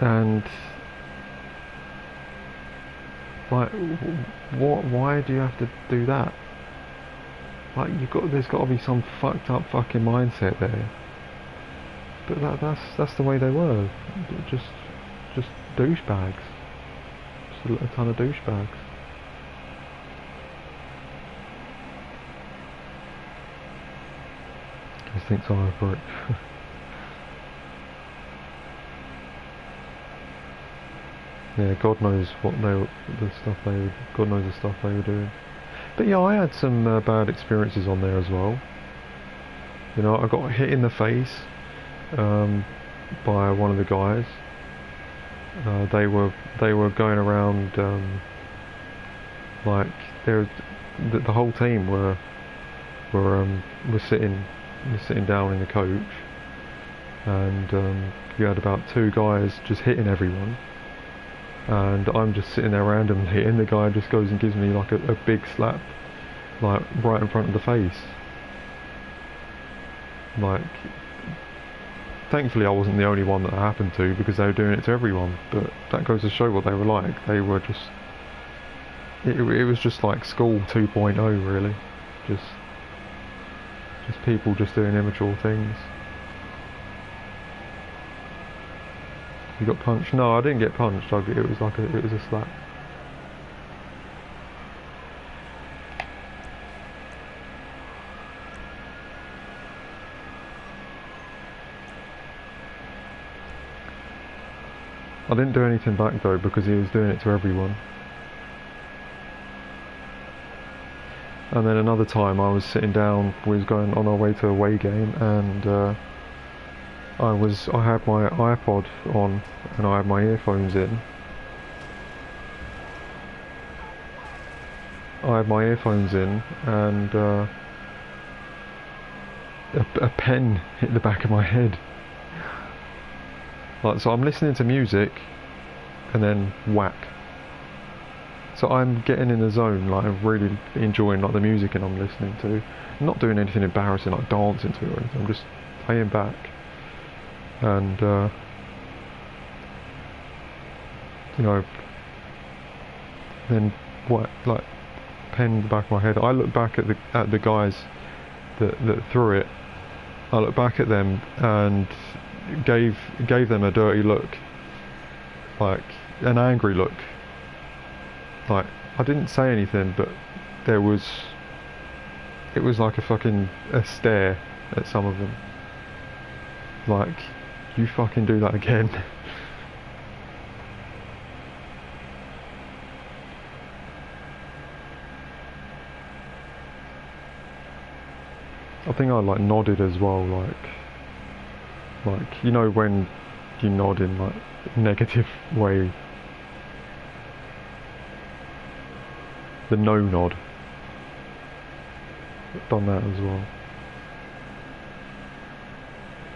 And like, why do you have to do that? Like, there's got to be some fucked up fucking mindset there. But that's the way they were. Just douchebags. Just a ton of douchebags. I just think so for it. Yeah, God knows what God knows the stuff they were doing. But yeah, I had some bad experiences on there as well. You know, I got hit in the face by one of the guys. They were going around like the whole team were sitting down in the coach, and you had about two guys just hitting everyone. And I'm just sitting there randomly, and the guy just goes and gives me like a big slap, like right in front of the face. Like, thankfully I wasn't the only one that happened to, because they were doing it to everyone. But that goes to show what they were like. They were just, it was just like school 2.0 really, just people just doing immature things. You got punched? No, I didn't get punched. It was a slap. I didn't do anything back though, because he was doing it to everyone. And then another time I was sitting down, we was going on our way to a away game, and I had my iPod on and I had my earphones in. And a pen hit the back of my head. Like, so I'm listening to music and then whack. So I'm getting in the zone, like I'm really enjoying like the music and I'm listening to. I'm not doing anything embarrassing like dancing to it or anything, I'm just playing back. And you know, then what, like, pen in the back of my head. I look back at the guys that threw it. I looked back at them and gave them a dirty look, like an angry look. Like, I didn't say anything, but it was like a stare at some of them. Like, you fucking do that again. I think I like nodded as well, like you know when you nod in like negative way, the no nod. I've done that as well.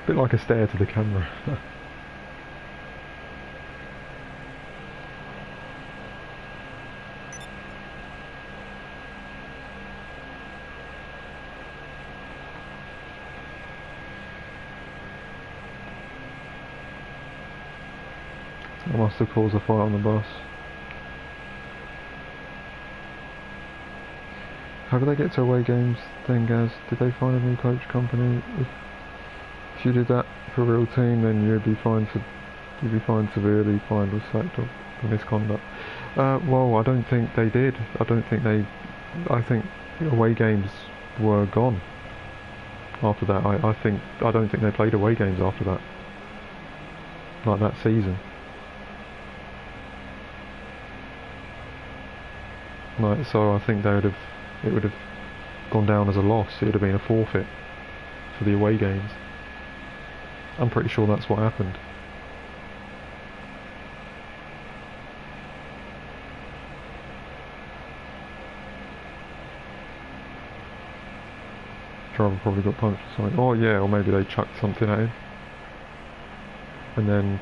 A bit like a stare to the camera. I must have caused a fight on the bus. How did they get to away games then, Gaz? Did they find a new coach company? If you did that for a real team, then you'd be fined severely, fined or sacked or for misconduct. Well, I don't think they did. I think away games were gone after that. I don't think they played away games after that, like that season. Like, so I think it would have gone down as a loss. It would have been a forfeit for the away games. I'm pretty sure that's what happened. driver probably got punched or something. Oh yeah, or maybe they chucked something at him. And then,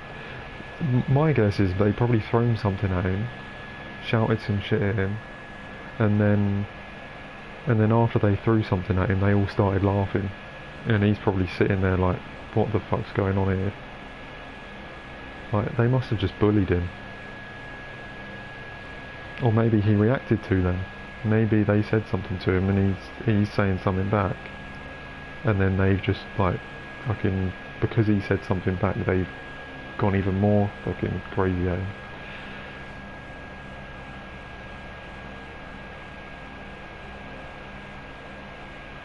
my guess is they probably thrown something at him, shouted some shit at him, and then after they threw something at him, they all started laughing. And he's probably sitting there like, what the fuck's going on here? Like, they must have just bullied him. Or maybe he reacted to them. Maybe they said something to him and he's saying something back. And then they've just, like, fucking, because he said something back, they've gone even more fucking crazy at him.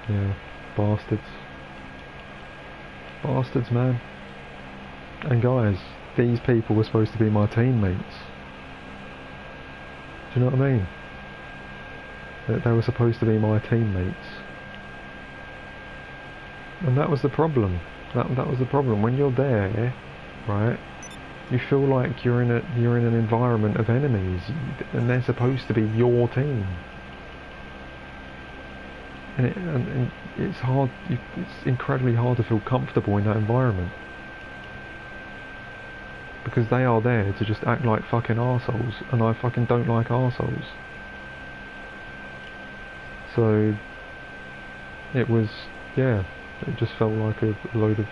Yeah, bastards. Bastards, man. And guys, these people were supposed to be my teammates. Do you know what I mean? They were supposed to be my teammates. And that was the problem. That was the problem. When you're there, right, you feel like you're in an environment of enemies, and they're supposed to be your team. And it's hard. It's incredibly hard to feel comfortable in that environment because they are there to just act like fucking arseholes, and I fucking don't like arseholes. So it was, yeah, it just felt like a load of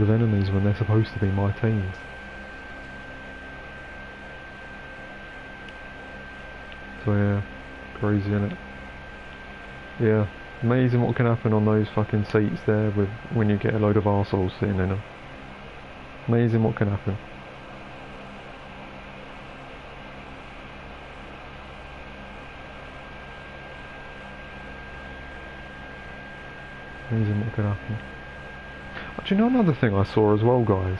enemies when they're supposed to be my team. So yeah, crazy, innit? Yeah, amazing what can happen on those fucking seats there with when you get a load of arseholes sitting in them. Amazing what can happen. Amazing what can happen. Do you know another thing I saw as well, guys?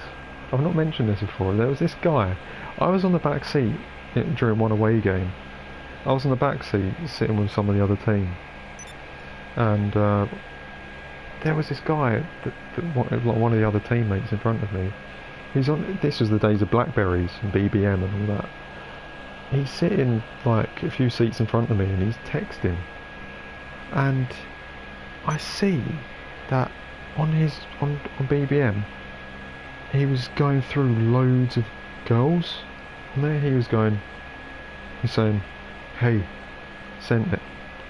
I've not mentioned this before. There was this guy. I was on the back seat during one away game. I was on the back seat sitting with some of the other team. And there was this guy, one of the other teammates in front of me. This was the days of Blackberries and BBM and all that. He's sitting like a few seats in front of me and he's texting. And I see that on BBM, he was going through loads of girls. And there he was going, he's saying, hey, sent it,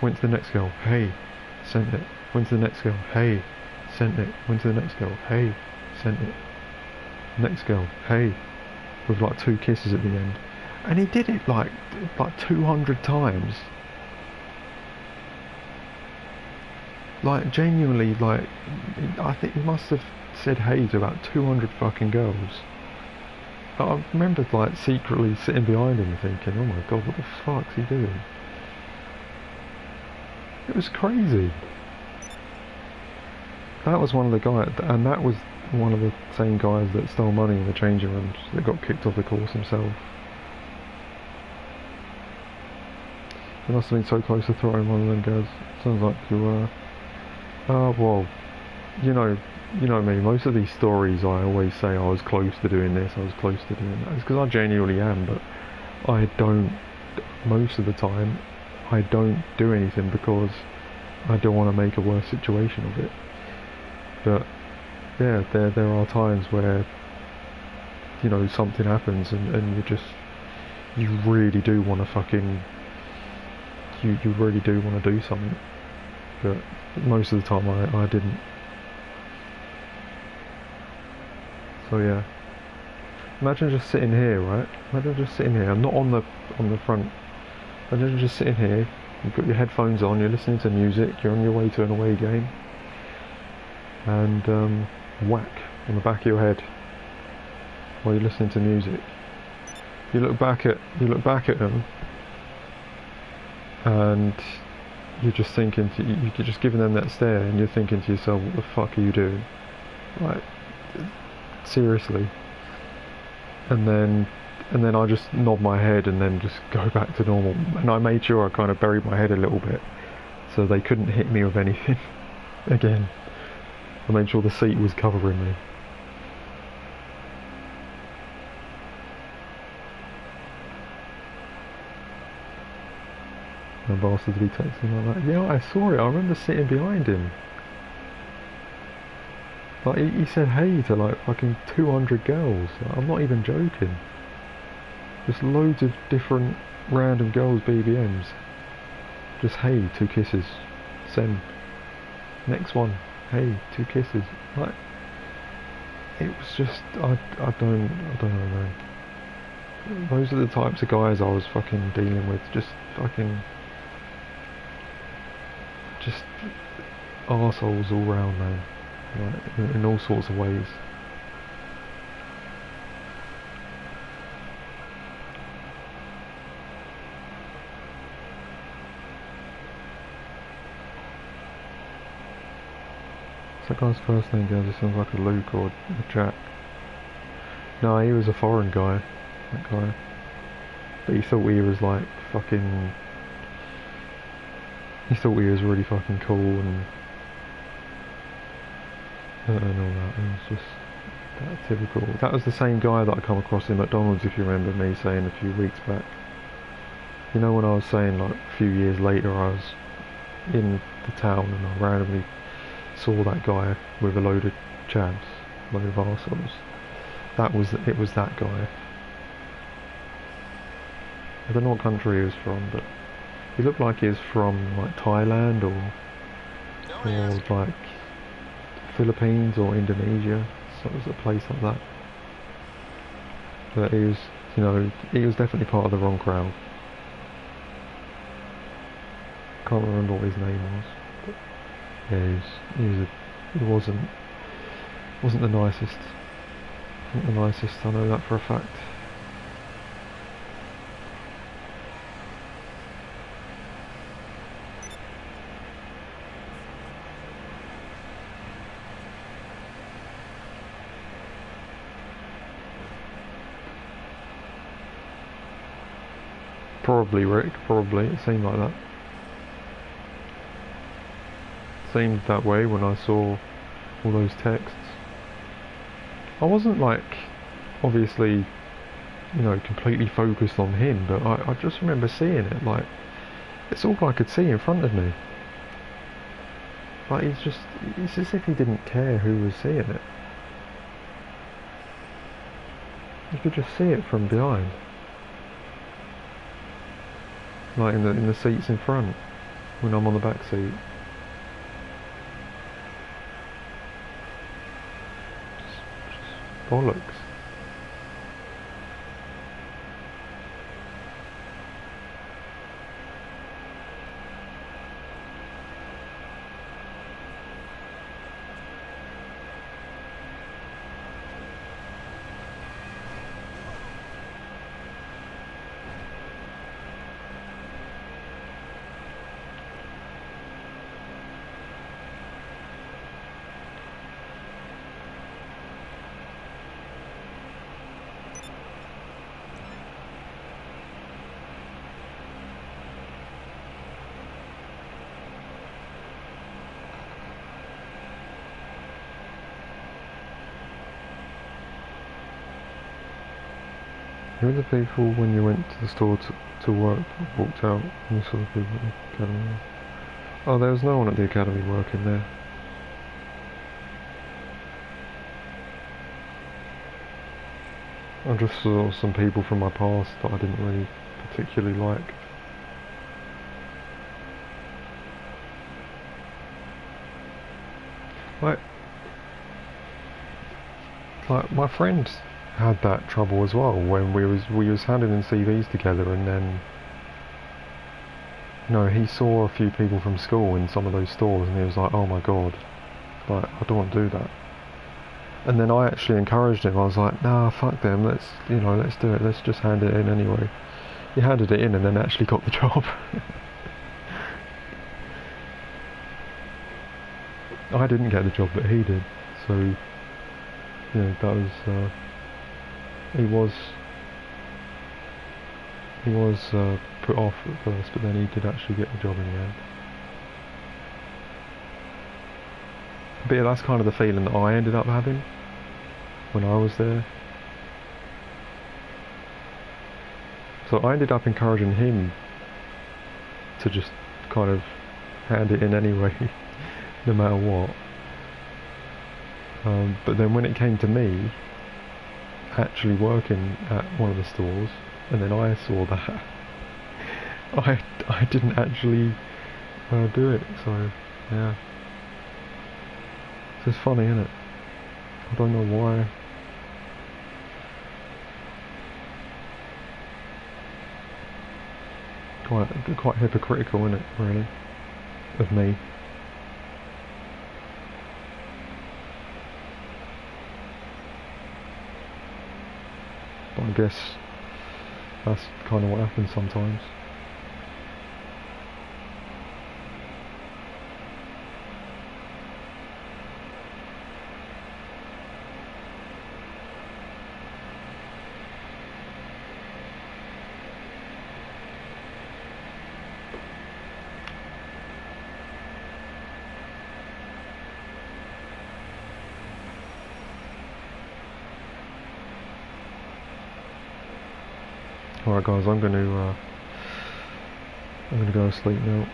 went to the next girl, hey, sent it, went to the next girl, hey, sent it, went to the next girl, hey, sent it, next girl, hey, with like 2 kisses at the end. And he did it like 200 times. Like, genuinely, like, I think he must have said hey to about 200 fucking girls. I remember, like, secretly sitting behind him thinking, oh my god, what the fuck's he doing? It was crazy. That was one of the guys, and that was one of the same guys that stole money in the changing rooms, that got kicked off the course himself. You must have been so close to throwing one of them guys. Sounds like you were. Well, you know me, most of these stories I always say I was close to doing this, I was close to doing that. It's because I genuinely am, but I don't, most of the time, I don't do anything because I don't want to make a worse situation of it. But, yeah, there are times where, you know, something happens and you really do want to fucking, you really do want to do something. But most of the time I didn't. So yeah. Imagine just sitting here, right? Imagine just sitting here. I'm not on the front. Imagine just sitting here. You've got your headphones on. You're listening to music. You're on your way to an away game. And whack on the back of your head while you're listening to music. You look back at them, and you're just thinking, you're just giving them that stare, and you're thinking to yourself, what the fuck are you doing? Like, seriously. And then I just nod my head and then just go back to normal. And I made sure I kind of buried my head a little bit so they couldn't hit me with anything again. I made sure the seat was covering me. No bastard to be texting like that. Yeah, I saw it. I remember sitting behind him. Like, he said hey to like fucking 200 girls. Like, I'm not even joking. Just loads of different random girls' BBMs. Just hey, 2 kisses. Send. Next one. Hey, 2 kisses. Like, it was just, I don't know, man. Those are the types of guys I was fucking dealing with. Just arseholes all round, man. Like, in all sorts of ways. That guy's first name goes, it sounds like a Luke or a Jack. No, he was a foreign guy, that guy. But he thought he was like fucking... He thought he was really fucking cool and all that. It was just that typical. That was the same guy that I come across in McDonald's, if you remember me saying a few weeks back. You know, when I was saying like a few years later I was in the town and I randomly saw that guy with a load of chavs, a load of arseholes. It was that guy. I don't know what country he was from, but he looked like he was from like Thailand or like Philippines or Indonesia. So it was a place like that. But he was, you know, he was definitely part of the wrong crowd. Can't remember what his name was. But yeah, he wasn't the nicest. Not the nicest, I know that for a fact. Probably Rick, probably, it seemed like that. Seemed that way when I saw all those texts. I wasn't like, obviously, you know, completely focused on him, but I just remember seeing it, like, it's all I could see in front of me. Like, it's as if he didn't care who was seeing it. You could just see it from behind. Like in the seats in front, when I'm on the back seat. Just bollocks. Who were the people when you went to the store to work, walked out and you saw the people at the academy? Oh, there was no one at the academy working there. I just saw some people from my past that I didn't really particularly like. Like my friend had that trouble as well when we was handing in CVs together, and then he saw a few people from school in some of those stores and he was like, oh my god, like, I don't want to do that. And then I actually encouraged him. I was like, nah, fuck them, let's do it, let's just hand it in anyway. He handed it in and then actually got the job. I didn't get the job, but he did. So that was he was put off at first, but then he did actually get the job in the end. But yeah, that's kind of the feeling that I ended up having when I was there. So I ended up encouraging him to just kind of hand it in anyway, no matter what. But then when it came to me actually working at one of the stores, and then I saw that, I didn't actually do it. So yeah, it's just funny, isn't it? I don't know why. Quite hypocritical, isn't it, really, of me. But I guess that's kind of what happens sometimes. Alright guys, I'm gonna go to sleep now.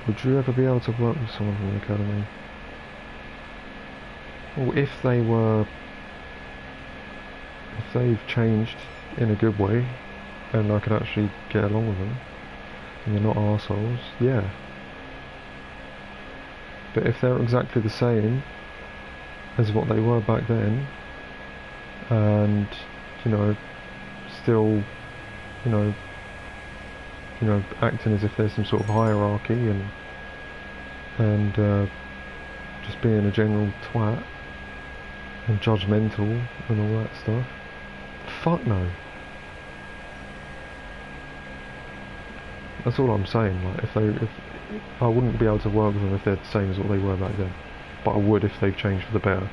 Would you ever be able to work with someone from the academy? Well, if they've changed in a good way, and I can actually get along with them, and they're not arseholes, yeah. But if they're exactly the same as what they were back then, and still acting as if there's some sort of hierarchy and just being a general twat and judgmental and all that stuff, fuck no. That's all I'm saying. Like, if I wouldn't be able to work with them if they're the same as what they were back then, but I would if they've changed for the better.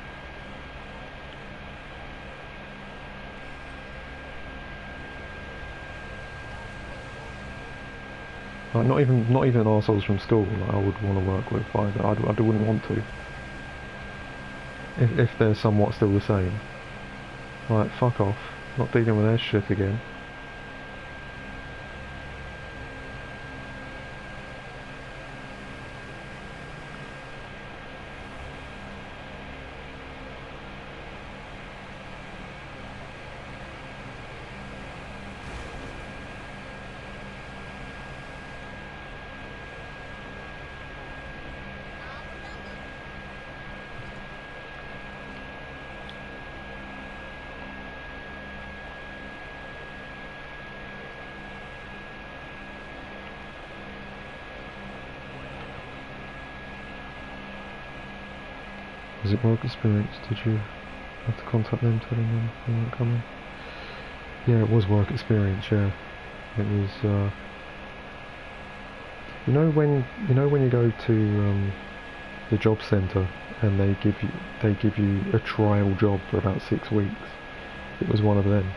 Like, not even arseholes from school that I would want to work with either. I wouldn't want to. If they're somewhat still the same. Like, fuck off. Not dealing with their shit again. Was it work experience? Did you have to contact them telling them you weren't coming? Yeah, it was work experience, yeah. It was, you know when you go to the job centre and they give you a trial job for about 6 weeks? It was one of them.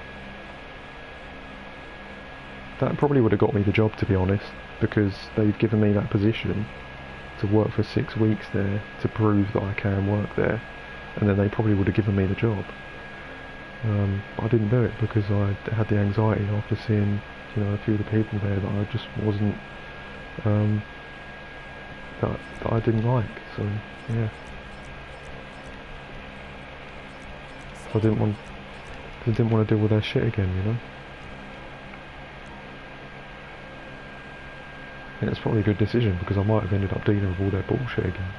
That probably would have got me the job, to be honest, because they've given me that position to work for 6 weeks there to prove that I can work there, and then they probably would have given me the job. I didn't do it because I had the anxiety after seeing a few of the people there that I just wasn't that I didn't like. So yeah, I didn't want to deal with their shit again, And it's probably a good decision because I might have ended up dealing with all their bullshit again.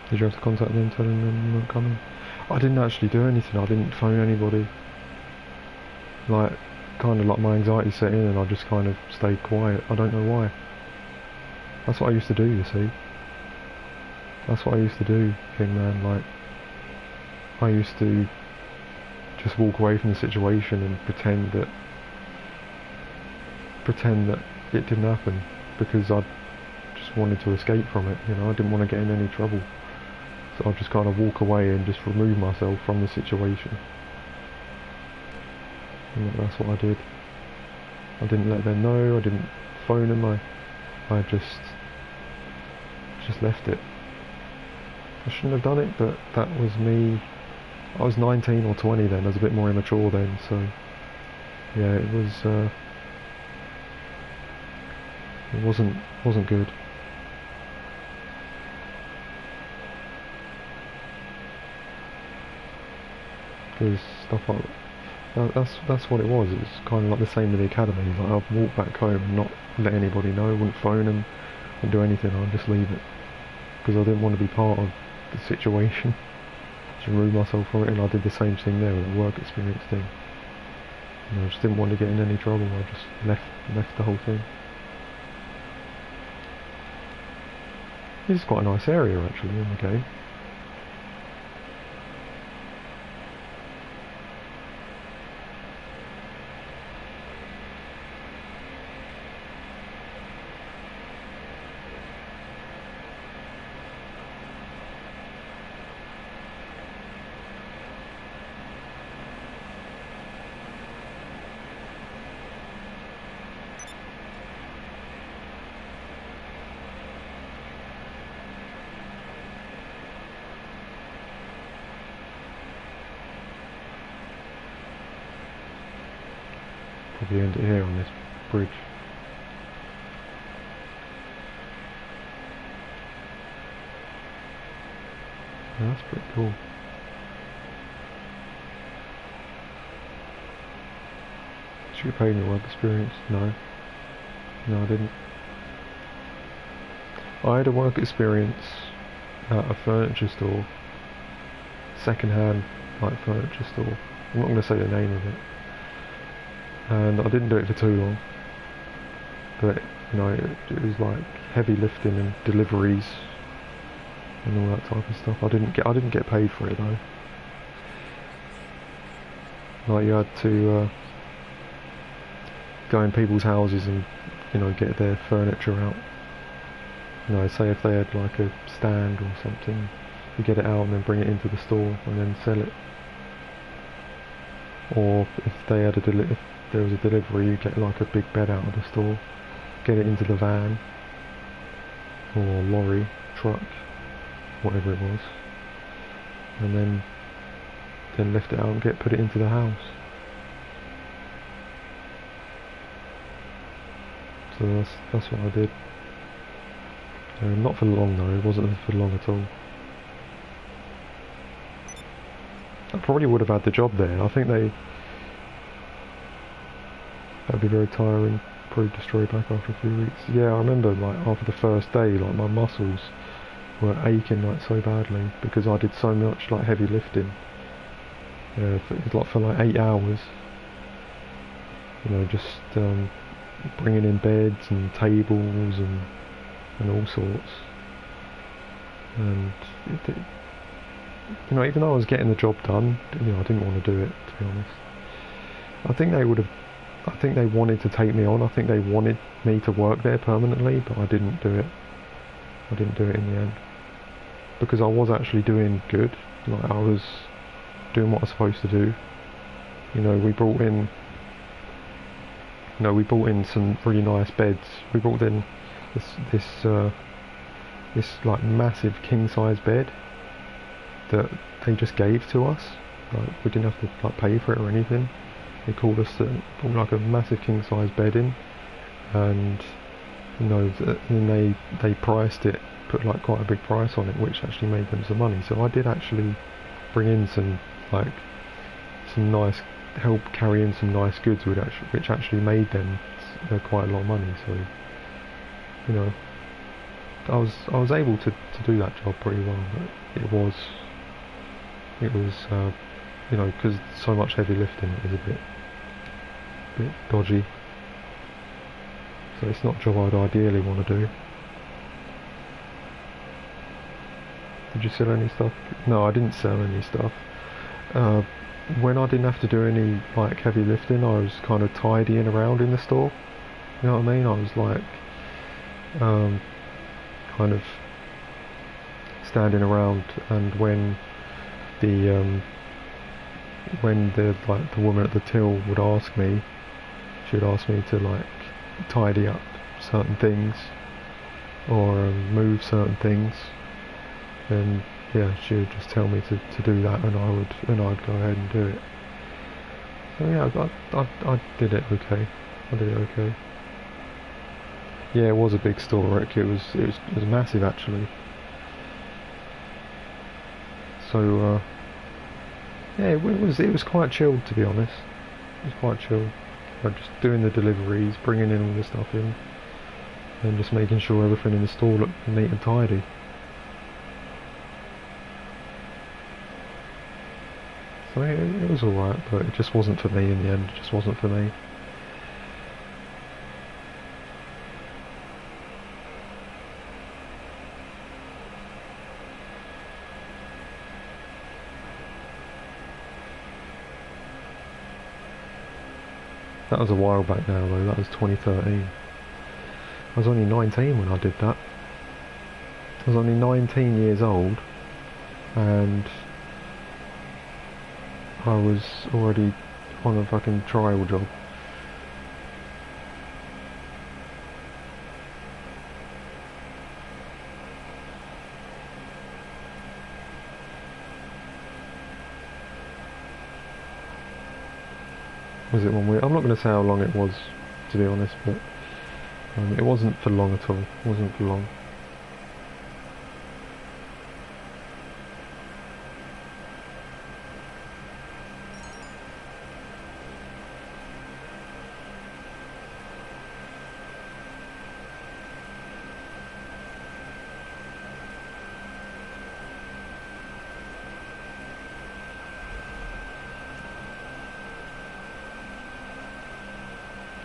Did you have to contact them telling them you weren't coming? I didn't actually do anything. I didn't phone anybody. Like, kind of like my anxiety set in and I just kind of stayed quiet. I don't know why. That's what I used to do, you see. That's what I used to do, Kingman. Like, I used to just walk away from the situation and pretend that it didn't happen because I just wanted to escape from it. I didn't want to get in any trouble, so I'd just kind of walk away and just remove myself from the situation. And that's what I did. I didn't let them know. I didn't phone them. I just left it. I shouldn't have done it, but that was me I was 19 or 20 then. I was a bit more immature then, so yeah, it wasn't good. Because stuff like that's what it was. It was kind of like the same with the academy. Like I'd walk back home and not let anybody know. Wouldn't phone them, wouldn't do anything. I'd just leave it because I didn't want to be part of the situation. Just remove myself from it, and I did the same thing there with the work experience thing. You know, I just didn't want to get in any trouble. I just left the whole thing. This is quite a nice area actually in the game. Probably end it here on this bridge. Yeah, that's pretty cool. Should you pay me work experience? No. No, I didn't. I had a work experience at a furniture store. Second-hand, like, furniture store. I'm not going to say the name of it. And I didn't do it for too long, but you know, it was like heavy lifting and deliveries and all that type of stuff. I didn't get paid for it though. Like you had to go in people's houses and, you know, get their furniture out. You know, say if they had like a stand or something, you get it out and then bring it into the store and then sell it. Or if they had if there was a delivery, you get like a big bed out of the store, get it into the van or lorry, truck, whatever it was, and then lift it out and put it into the house. So that's what I did. Not for long though. It wasn't for long at all. I probably would have had the job there. I think that'd be very tiring, probably destroy back after a few weeks. Yeah, I remember like after the first day, like my muscles were aching like so badly because I did so much like heavy lifting. For like 8 hours. You know, just bringing in beds and tables and all sorts. And you know, even though I was getting the job done, you know, I didn't want to do it, to be honest. I think they wanted to take me on. I think they wanted me to work there permanently, but I didn't do it. I didn't do it in the end. Because I was actually doing good. Like, I was doing what I was supposed to do. You know, we brought in some really nice beds. We brought in this like massive king size bed that they just gave to us. Like, we didn't have to like pay for it or anything. They called us to put like a massive king size bed in, and you know, and they priced it, put like quite a big price on it, which actually made them some money. So I did actually bring in some nice, help carry in some nice goods, which actually made them quite a lot of money. So, you know, I was able to do that job pretty well, but it was you know, because so much heavy lifting, it was a bit dodgy. So it's not a job I'd ideally want to do. Did you sell any stuff? No, I didn't sell any stuff. When I didn't have to do any like heavy lifting, I was kind of tidying around in the store. You know what I mean? I was like kind of standing around, and when the woman at the till would ask me, she would ask me to like tidy up certain things or move certain things, and yeah, she would just tell me to do that, and I'd go ahead and do it. So yeah, I did it okay. I did it okay. Yeah, it was a big store, Rick. It was massive actually. So yeah, it was quite chilled, to be honest. It was quite chilled. Like just doing the deliveries, bringing in all the stuff in, and just making sure everything in the store looked neat and tidy. So it was alright, but it just wasn't for me in the end. It just wasn't for me. That was a while back now though, that was 2013. I was only 19 when I did that. I was only 19 years old, and I was already on a fucking trial job. Was it 1 week? I'm not going to say how long it was, to be honest, but it wasn't for long at all. It wasn't for long.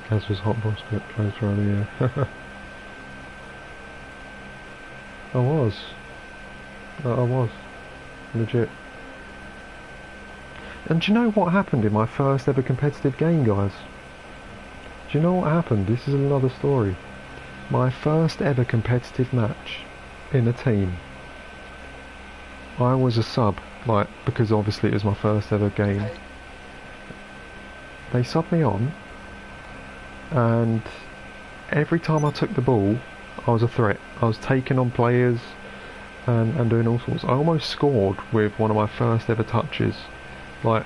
As was Hot Prospect closed earlier. I was. I was. Legit. And do you know what happened in my first ever competitive game, guys? Do you know what happened? This is another story. My first ever competitive match in a team. I was a sub, like, because obviously it was my first ever game. They subbed me on, and every time I took the ball, I was a threat. I was taking on players and doing all sorts. I almost scored with one of my first ever touches. Like,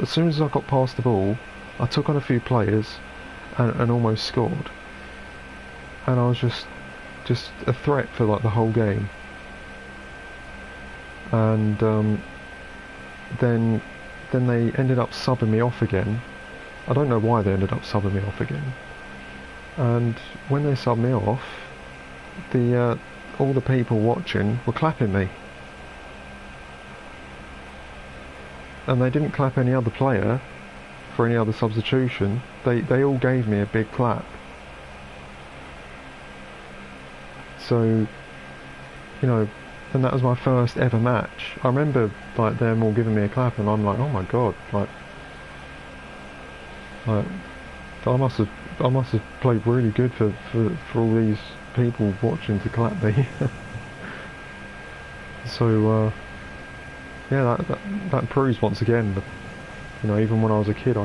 as soon as I got past the ball, I took on a few players and almost scored. And I was just a threat for like the whole game. And then they ended up subbing me off again. I don't know why they ended up subbing me off again. And when they subbed me off, all the people watching were clapping me. And they didn't clap any other player for any other substitution. They all gave me a big clap. So, you know, and that was my first ever match. I remember like them all giving me a clap, and I'm like, oh my god, like I must have played really good for all these people watching to clap me. So yeah, that proves once again that, you know, even when I was a kid,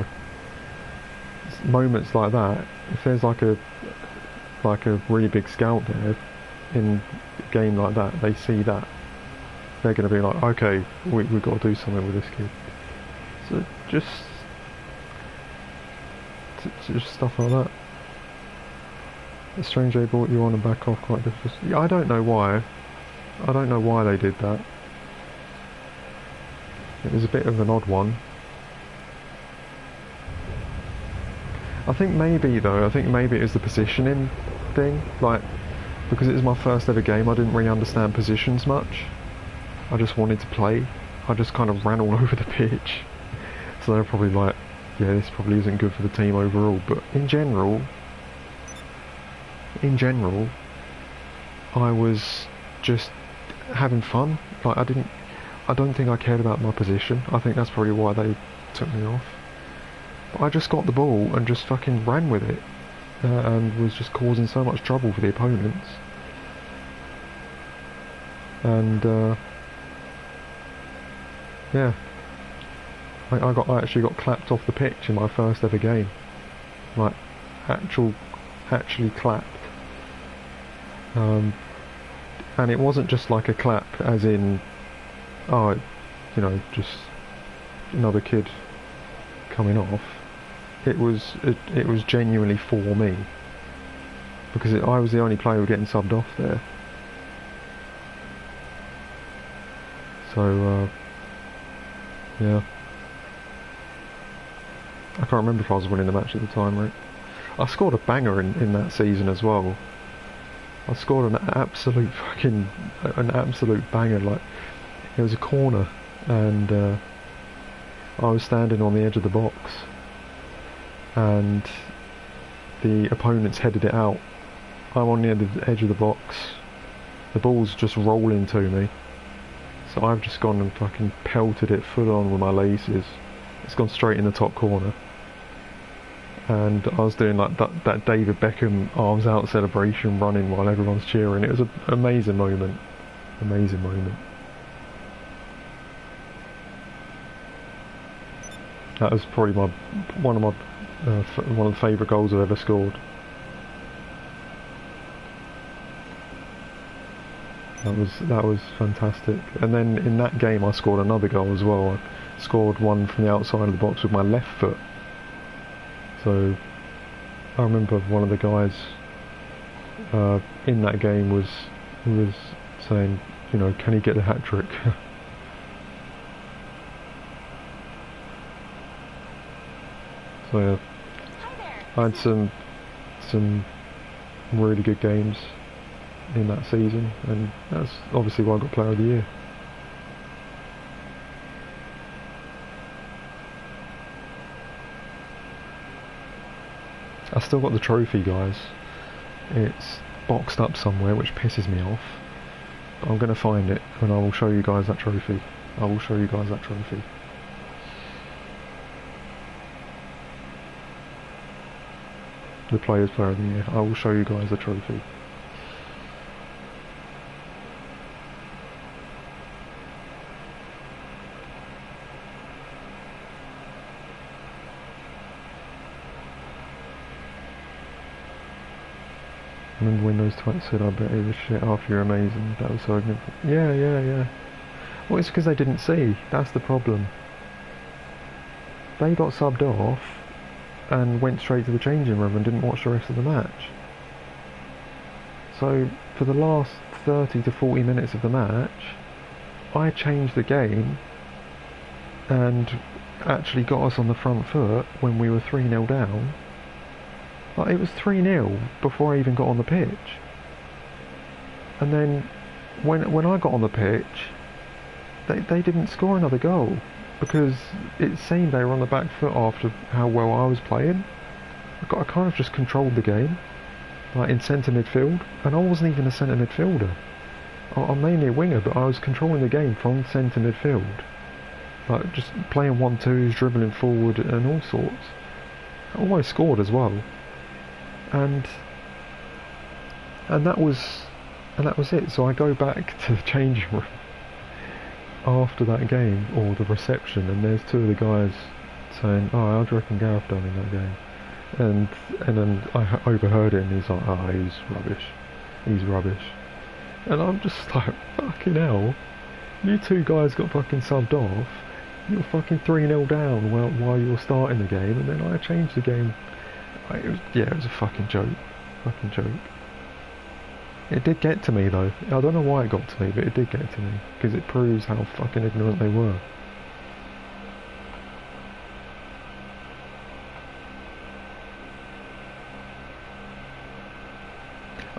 moments like that, if there's like a really big scout there in a game like that, they see that, they're going to be like, okay, we've got to do something with this kid. So just stuff like that. It's strange they brought you on and back off quite difficult. Yeah, I don't know why. I don't know why they did that. It was a bit of an odd one. I think maybe it was the positioning thing. Like, because it was my first ever game, I didn't really understand positions much. I just wanted to play. I just kind of ran all over the pitch. So they're probably like, yeah, this probably isn't good for the team overall. But in general, I was just having fun. Like, I don't think I cared about my position. I think that's probably why they took me off. But I just got the ball and just fucking ran with it, and was just causing so much trouble for the opponents. And yeah, I actually got clapped off the pitch in my first ever game. Like, actually clapped. And it wasn't just like a clap as in oh, you know, just another kid coming off. It was genuinely for me, because I was the only player getting subbed off there. So yeah, I can't remember if I was winning the match at the time, right? I scored a banger in that season as well. I scored an absolute banger. Like, it was a corner, and I was standing on the edge of the box, and the opponents headed it out. I'm on the edge of the box. The ball's just rolling to me, so I've just gone and fucking pelted it full on with my laces. It's gone straight in the top corner. And I was doing like that David Beckham arms out celebration, running while everyone's cheering. It was an amazing moment. Amazing moment. That was probably one of the favourite goals I've ever scored. That was fantastic. And then in that game I scored another goal as well. I scored one from the outside of the box with my left foot. So I remember one of the guys in that game was saying, you know, can he get the hat trick? So yeah, I had some really good games in that season, and that's obviously why I got Player of the Year. I still got the trophy, guys. It's boxed up somewhere, which pisses me off. But I'm going to find it, and I will show you guys that trophy. I will show you guys that trophy. The Players Player of the Year. I will show you guys the trophy. Remember when those twats said, I bet you the shit off, you're amazing. That was so good. Yeah. Well, it's because they didn't see. That's the problem. They got subbed off and went straight to the changing room and didn't watch the rest of the match. So, for the last 30 to 40 minutes of the match, I changed the game and actually got us on the front foot when we were 3-0 down. Like, it was 3-0 before I even got on the pitch. And then when I got on the pitch, they didn't score another goal, because it seemed they were on the back foot after how well I was playing. I kind of just controlled the game, like in centre midfield, and I wasn't even a centre midfielder. I'm mainly a winger, but I was controlling the game from centre midfield, like just playing 1-2s, dribbling forward, and all sorts. I almost scored as well. And that was it. So I go back to the changing room after that game, or the reception, and there's two of the guys saying, "Oh, how do you reckon Gareth done in that game?" And then I overheard it, and he's like, "Oh, he's rubbish," and I'm just like, "Fucking hell! You two guys got fucking subbed off. You're fucking 3-0 down while you're starting the game, and then I changed the game." It was a fucking joke. Fucking joke. It did get to me though. I don't know why it got to me, but it did get to me, because it proves how fucking ignorant they were.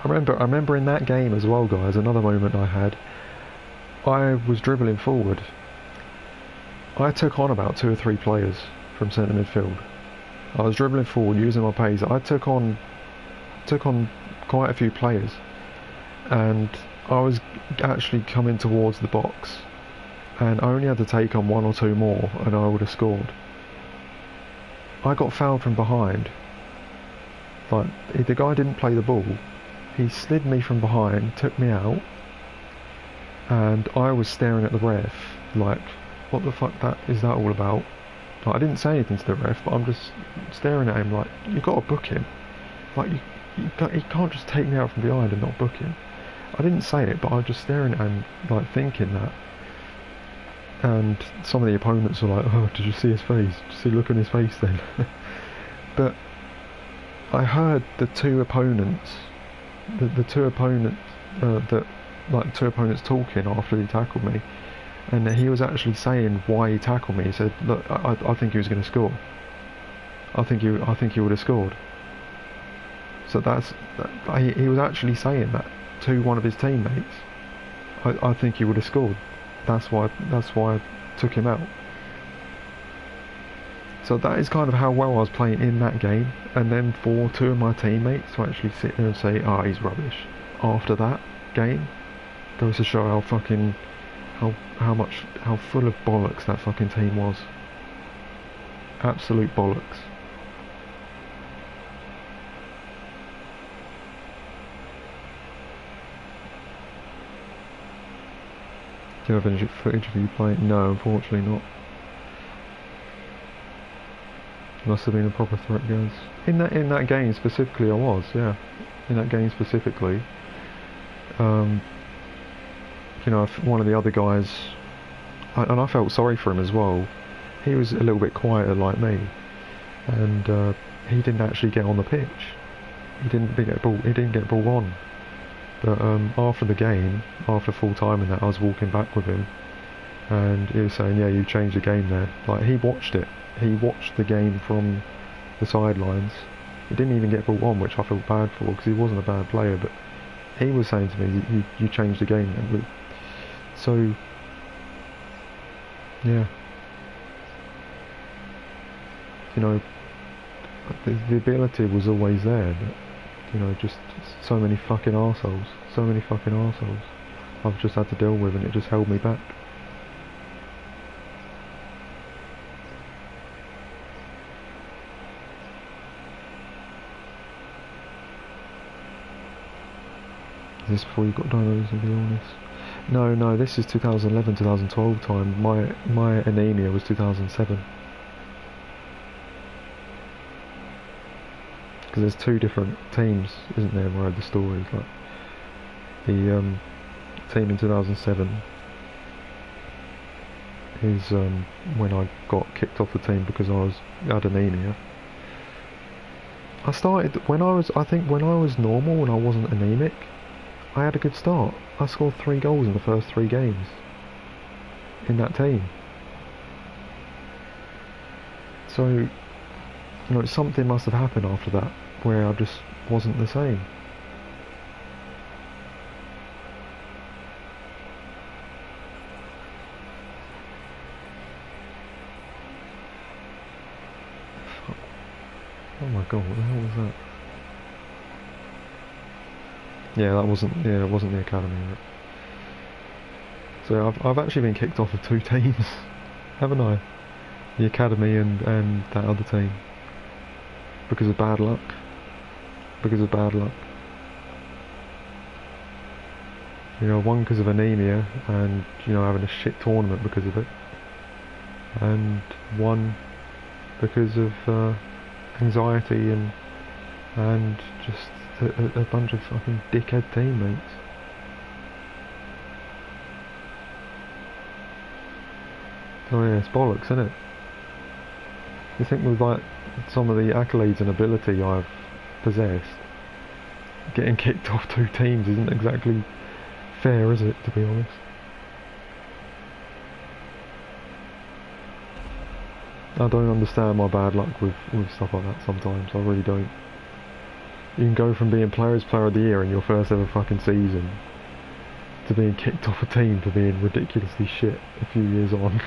I remember in that game as well, guys, another moment I had. I was dribbling forward. I took on about 2 or 3 players from centre midfield. I was dribbling forward, using my pace. I took on quite a few players, and I was actually coming towards the box, and I only had to take on 1 or 2 more, and I would have scored. I got fouled from behind. Like, the guy didn't play the ball. He slid me from behind, took me out, and I was staring at the ref, like, what the fuck is that all about? Like, I didn't say anything to the ref, but I'm just staring at him like, you've got to book him. Like, you can't just take me out from behind and not book him. I didn't say it, but I was just staring at him, like, thinking that. and some of the opponents were like, "Oh, did you see his face? Did you see the look on his face then?" But I heard the two opponents that like two opponents talking after he tackled me, and he was actually saying why he tackled me. He said, "Look, I think he was going to score. I think he would have scored." So he was actually saying that to one of his teammates. I think he would have scored. That's why I took him out. So that is kind of how well I was playing in that game. And then for two of my teammates to actually sit there and say, "Ah, he's rubbish," after that game, goes to show how fucking how full of bollocks that fucking team was. Absolute bollocks. Do you have any footage of you playing? No, unfortunately not. Must have been a proper threat, guys. In that game specifically, I was, yeah. In that game specifically, you know, one of the other guys, and I felt sorry for him as well. He was a little bit quieter like me, and he didn't actually get on the pitch. He didn't get brought on. But after the game, after full time and that, I was walking back with him, and he was saying, "Yeah, you changed the game there." Like, he watched it. He watched the game from the sidelines. He didn't even get brought on, which I felt bad for, because he wasn't a bad player. But he was saying to me, "You changed the game then." So, yeah, you know, the ability was always there, but, you know, just so many fucking arseholes. So many fucking arseholes I've just had to deal with, and it just held me back. Is this before you got diagnosed with the illness? No, this is 2011, 2012 time. My anemia was 2007. Because there's two different teams, isn't there, where I had the stories. Like, the team in 2007 is when I got kicked off the team because I had anemia. I started when I was normal, when I wasn't anemic, I had a good start. I scored 3 goals in the first 3 games in that team. So, you know, something must have happened after that, where I just wasn't the same. Oh my god, what the hell was that? Yeah, it wasn't the academy. Right? So I've actually been kicked off of 2 teams, haven't I? The academy and that other team. Because of bad luck. You know, one because of anemia and, you know, having a shit tournament because of it. And one because of anxiety and just a bunch of fucking dickhead teammates. Oh yeah, it's bollocks, isn't it? You think with like some of the accolades and ability I've possessed, getting kicked off 2 teams isn't exactly fair, is it, to be honest? I don't understand my bad luck with stuff like that sometimes, I really don't. You can go from being Player of the Year in your first ever fucking season to being kicked off a team for being ridiculously shit a few years on.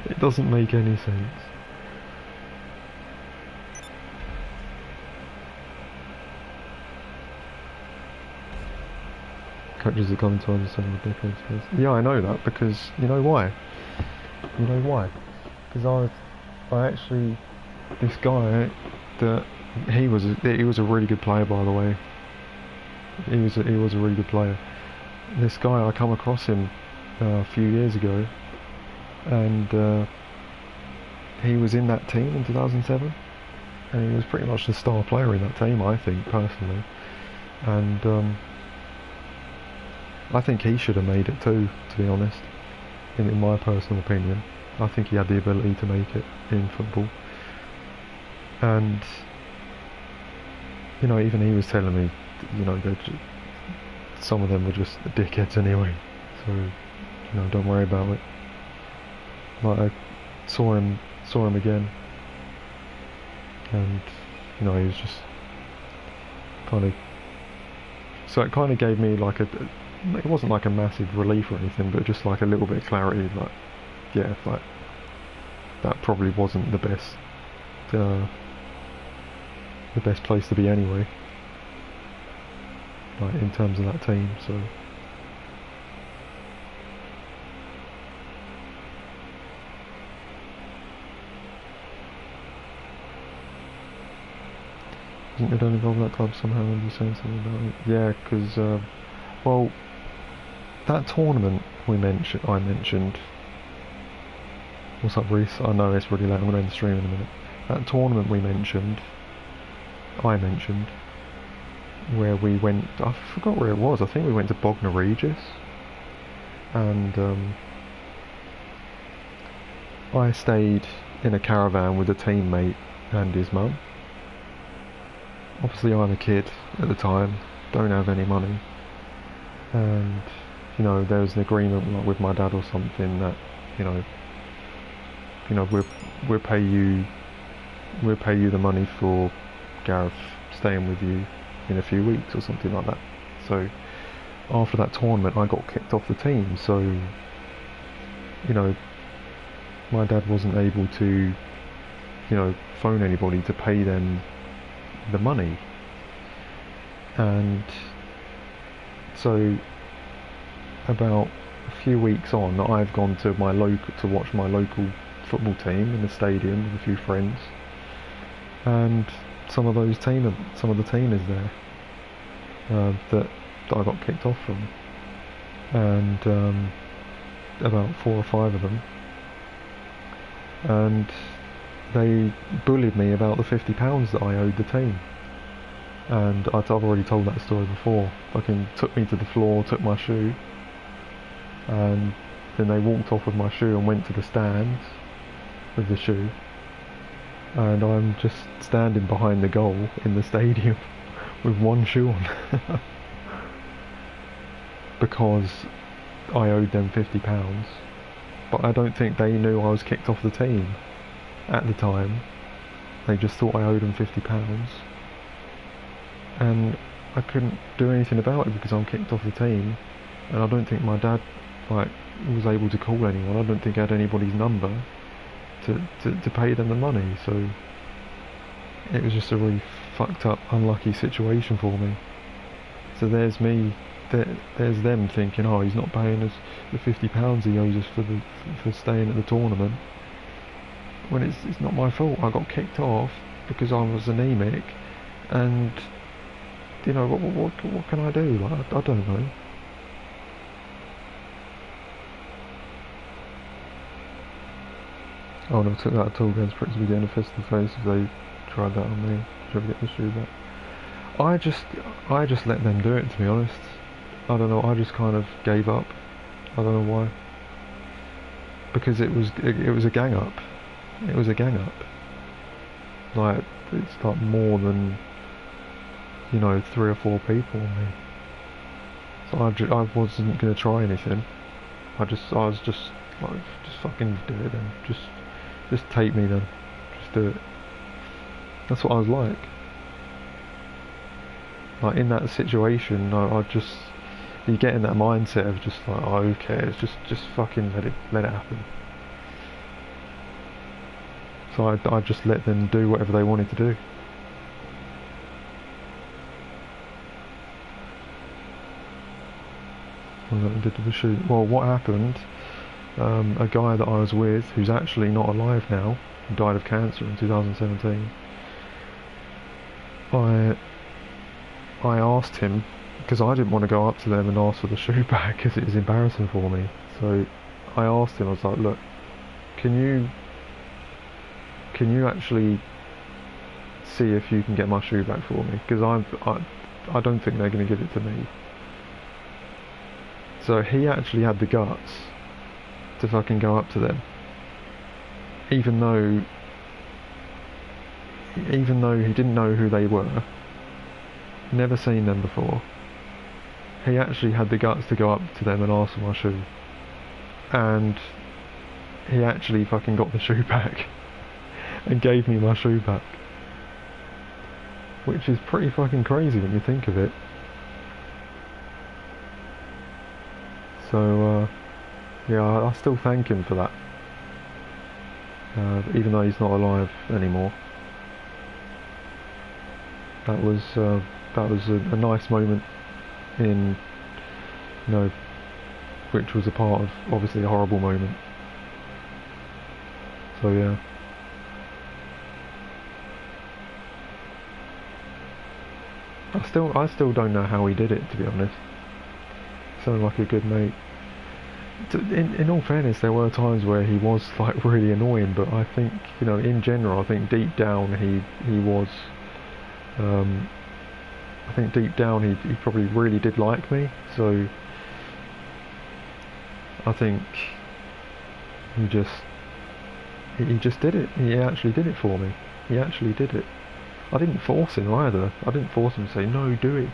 It doesn't make any sense. Coaches are coming to understand the difference. Yeah, I know that, because you know why? You know why? Because I actually, this guy, that he was a really good player, by the way. He was a really good player. This guy, I come across him a few years ago, and he was in that team in 2007, and he was pretty much the star player in that team, I think, personally. And I think he should have made it too, to be honest. In my personal opinion, I think he had the ability to make it in football. And you know, even he was telling me, you know, that some of them were just dickheads anyway. So, you know, don't worry about it. Like, I saw him again, and you know, he was just kind of. So it kind of gave me like it wasn't like a massive relief or anything, but just like a little bit of clarity. Like, yeah, like that probably wasn't the best place to be anyway. Like in terms of that team, so. Isn't it only involved in that club somehow when you're saying something about it? Yeah, because, well, that tournament I mentioned. What's up, Reese? I know it's really late, I'm going to end the stream in a minute. That tournament I mentioned, where we went, I forgot where it was, I think we went to Bognor Regis, and I stayed in a caravan with a teammate and his mum. Obviously I'm a kid at the time, don't have any money, and you know, there was an agreement like, with my dad or something that, you know, we'll pay you the money for Gareth staying with you in a few weeks or something like that. So after that tournament I got kicked off the team, so you know, my dad wasn't able to, you know, phone anybody to pay them the money, and so about a few weeks on I've gone to watch my local football team in the stadium with a few friends, and some of the team is there that I got kicked off from, and about 4 or 5 of them, and they bullied me about the £50 that I owed the team. And I've already told that story before. Fucking took me to the floor, took my shoe, and then they walked off with my shoe and went to the stands with the shoe. And I'm just standing behind the goal in the stadium with one shoe on. Because I owed them £50. But I don't think they knew I was kicked off the team at the time. They just thought I owed them £50, and I couldn't do anything about it because I'm kicked off the team, and I don't think my dad like was able to call anyone. I don't think I had anybody's number to pay them the money, so it was just a really fucked up, unlucky situation for me. So there's me, there's them thinking, oh, he's not paying us the £50 he owes us for staying at the tournament, when it's not my fault. I got kicked off because I was anemic, and you know, what can I do? Like, I don't know. Oh no, I took that at all against Brits to be getting a fist in the face if they tried that on me. Try to get the shoe back. I just let them do it, to be honest. I don't know, I just kind of gave up. I don't know why. Because it was a gang up. It was a gang up. Like, it's like more than, you know, 3 or 4 people on me. So I wasn't gonna try anything. I was just like, just fucking do it then. Just take me then. Just do it. That's what I was like. Like in that situation, I just, you get in that mindset of just like, oh, who cares? Just fucking let it happen. So I just let them do whatever they wanted to do. Well, what happened, a guy that I was with, who's actually not alive now, who died of cancer in 2017, I asked him, because I didn't want to go up to them and ask for the shoe back because it was embarrassing for me. So I asked him, I was like, look, can you actually see if you can get my shoe back for me? Because I don't think they're going to give it to me. So he actually had the guts to fucking go up to them, even though he didn't know who they were, never seen them before. He actually had the guts to go up to them and ask for my shoe, and he actually fucking got the shoe back and gave me my shoe back, which is pretty fucking crazy when you think of it. So yeah, I still thank him for that, even though he's not alive anymore. That was a nice moment in, you know, which was a part of obviously a horrible moment. So yeah. I still don't know how he did it, to be honest. Sounded like a good mate. In all fairness, there were times where he was like really annoying, but I think, you know, in general, I think deep down he was. I think deep down he probably really did like me. So I think he just did it. He actually did it for me. He actually did it. I didn't force him either. I didn't force him to say, no, do it.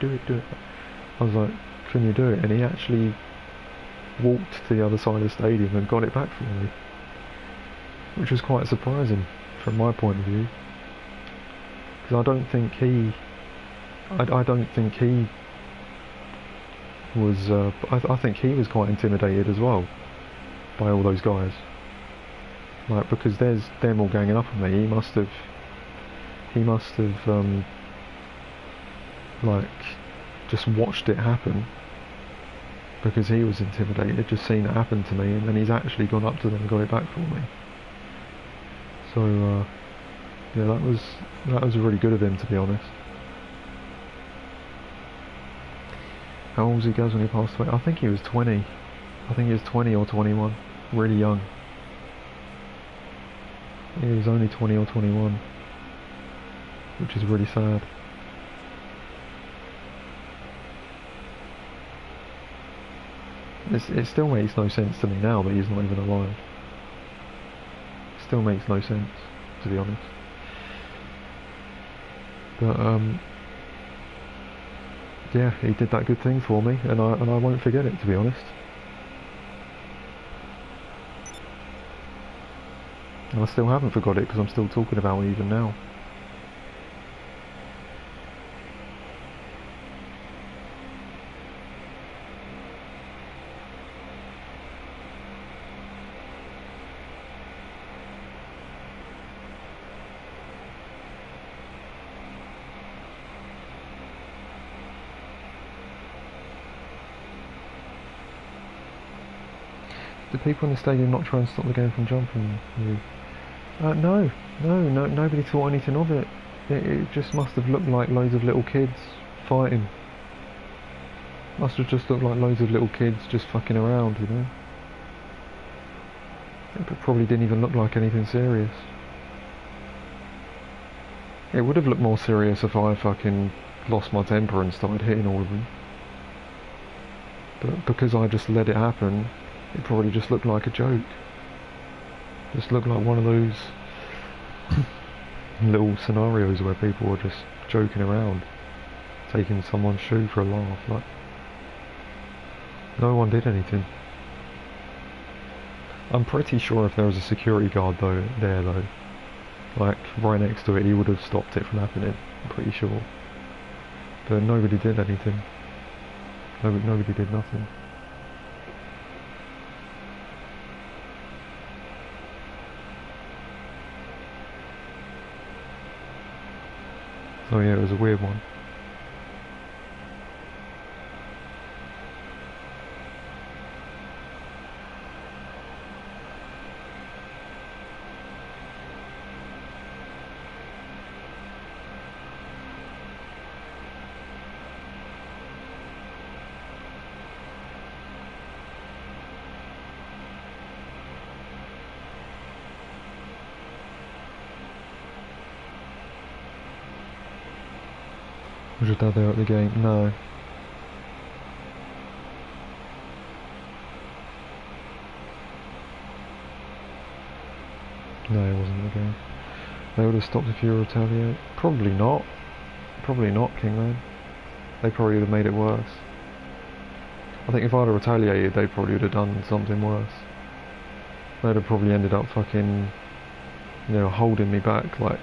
I was like, can you do it? And he actually walked to the other side of the stadium and got it back for me, which was quite surprising from my point of view, because I don't think he was I think he was quite intimidated as well by all those guys, like, because there's them all ganging up on me. He must have like just watched it happen, because he was intimidated, just seeing it happen to me, and then he's actually gone up to them and got it back for me. So yeah, that was really good of him, to be honest. How old was he guys when he passed away? I think he was 20. I think he was 20 or 21. Really young. He was only 20 or 21, which is really sad. It still makes no sense to me now that he's not even alive. It still makes no sense, to be honest. But yeah, he did that good thing for me, and I won't forget it, to be honest. And I still haven't forgot it, because I'm still talking about it even now. The people in the stadium not try and stop the game from jumping you? No, nobody thought anything of it. It just must have looked like loads of little kids fighting. Must have just looked like loads of little kids just fucking around, you know. It probably didn't even look like anything serious. It would have looked more serious if I fucking lost my temper and started hitting all of them. But because I just let it happen, it probably just looked like a joke. Just looked like one of those little scenarios where people were just joking around, taking someone's shoe for a laugh. Like, no one did anything. I'm pretty sure if there was a security guard there, like right next to it, he would have stopped it from happening. I'm pretty sure. But nobody did anything. Nobody did nothing. So yeah, it was a weird one. Was your dad there at the game? No. No, it wasn't the game. They would have stopped if you were retaliate. Probably not. Probably not, Kingman. They probably would have made it worse. I think if I'd have retaliated, they probably would have done something worse. They'd have probably ended up fucking, you know, holding me back, like...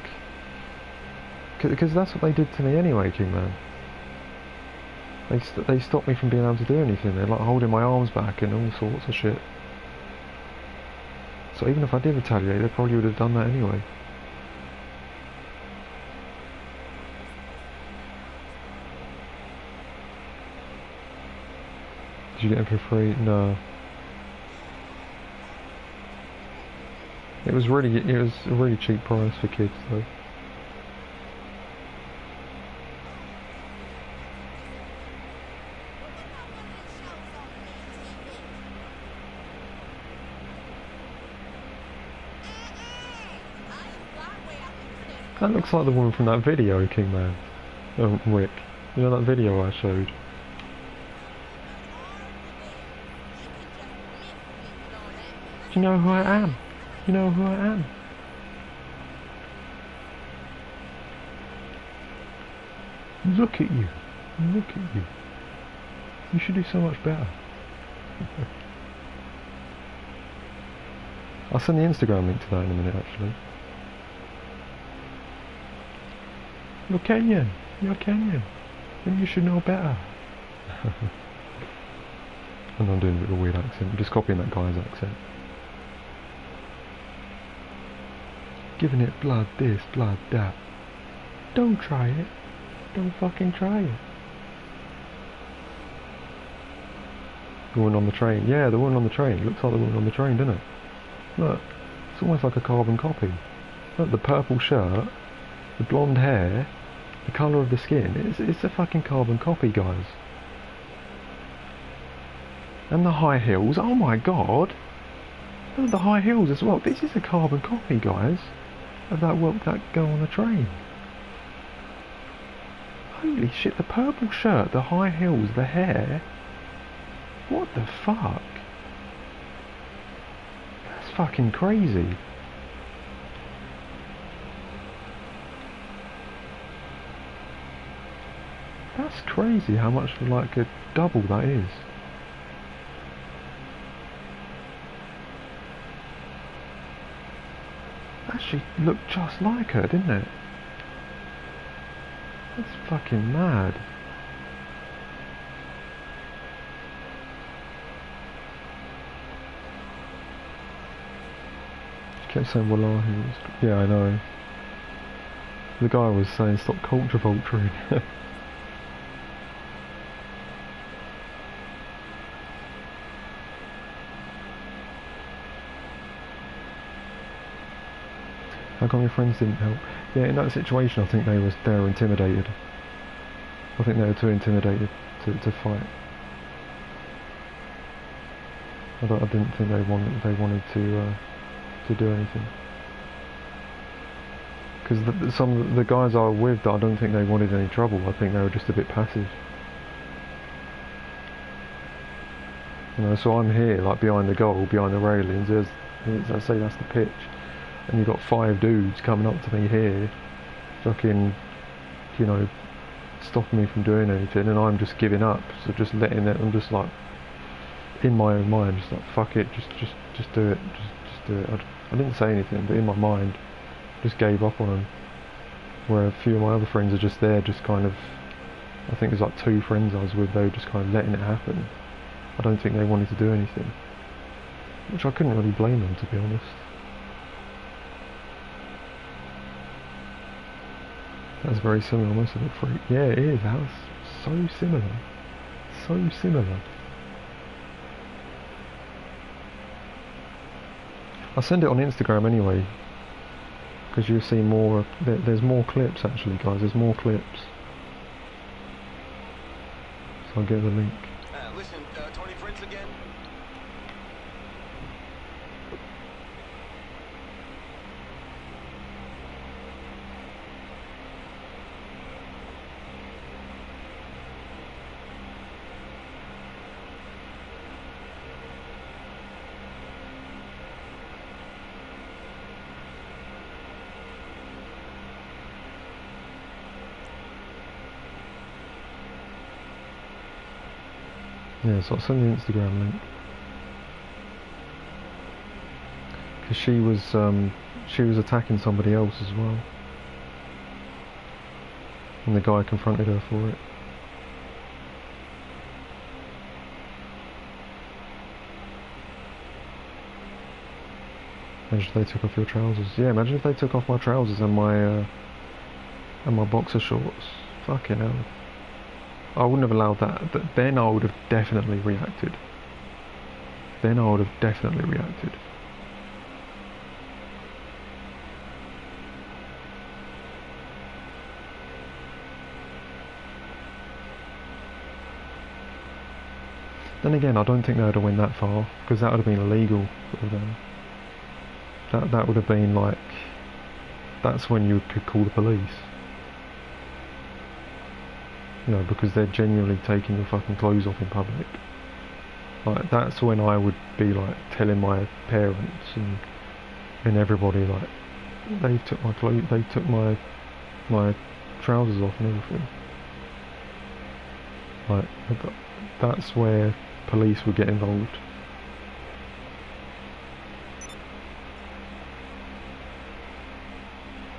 Because that's what they did to me anyway, Kingman. They stopped me from being able to do anything. They're like holding my arms back and all sorts of shit. So even if I did retaliate, they probably would have done that anyway. Did you get it for free? No. It was a really cheap price for kids though. That looks like the woman from that video, Kingman. Oh, Rick. You know that video I showed? Do you know who I am? You know who I am? Look at you. Look at you. You should do so much better. I'll send the Instagram link to that in a minute, actually. You're Kenyan. You're Kenyan. And you should know better. And I'm doing a bit of a weird accent. I'm just copying that guy's accent. Giving it blood this, blood that. Don't try it. Don't fucking try it. The woman on the train. Yeah, the woman on the train. Looks like the woman on the train, doesn't it? Look. It's almost like a carbon copy. Look, the purple shirt, the blonde hair, the colour of the skin. It's a fucking carbon copy, guys. And the high heels. Oh my god. Look at the high heels as well. This is a carbon copy, guys, of that girl on the train. Holy shit, the purple shirt, the high heels, the hair. What the fuck? That's fucking crazy. That's crazy how much for like a double that is. Actually looked just like her, didn't it? That's fucking mad. She kept saying wallahi. Yeah, I know. The guy was saying stop culture vulturing. How come your friends didn't help? Yeah, in that situation I think they were intimidated. I think they were too intimidated to fight. I didn't think they wanted to do anything. Because some of the guys I was with, I don't think they wanted any trouble. I think they were just a bit passive. You know, so I'm here, like behind the goal, behind the railings. I say that's the pitch. And you've got 5 dudes coming up to me here, fucking, you know, stopping me from doing anything, and I'm just giving up, so just letting it, I'm just like, in my own mind, just like, fuck it, just do it, just do it. I didn't say anything, but in my mind, just gave up on them, where a few of my other friends are just there, just kind of, I think there's like 2 friends I was with, they were just kind of letting it happen. I don't think they wanted to do anything, which I couldn't really blame them, to be honest. That's very similar, almost a bit freak. Yeah, it is. That was so similar. So similar. I'll send it on Instagram anyway, because you'll see more. There's more clips actually, guys. There's more clips. So I'll get the link. Listen, Tony Fritz again. Yeah, so I'll send the Instagram link. Because she was attacking somebody else as well. And the guy confronted her for it. Imagine if they took off your trousers. Yeah, imagine if they took off my trousers and my boxer shorts. Fucking hell. I wouldn't have allowed that. Then I would have definitely reacted. Then I would have definitely reacted. Then again, I don't think they would have went that far, because that would have been illegal for them. That would have been like, that's when you could call the police. You know, because they're genuinely taking your fucking clothes off in public. Like, that's when I would be like telling my parents and everybody, like, they took my clothes, they took my trousers off and everything. Like, that's where police would get involved.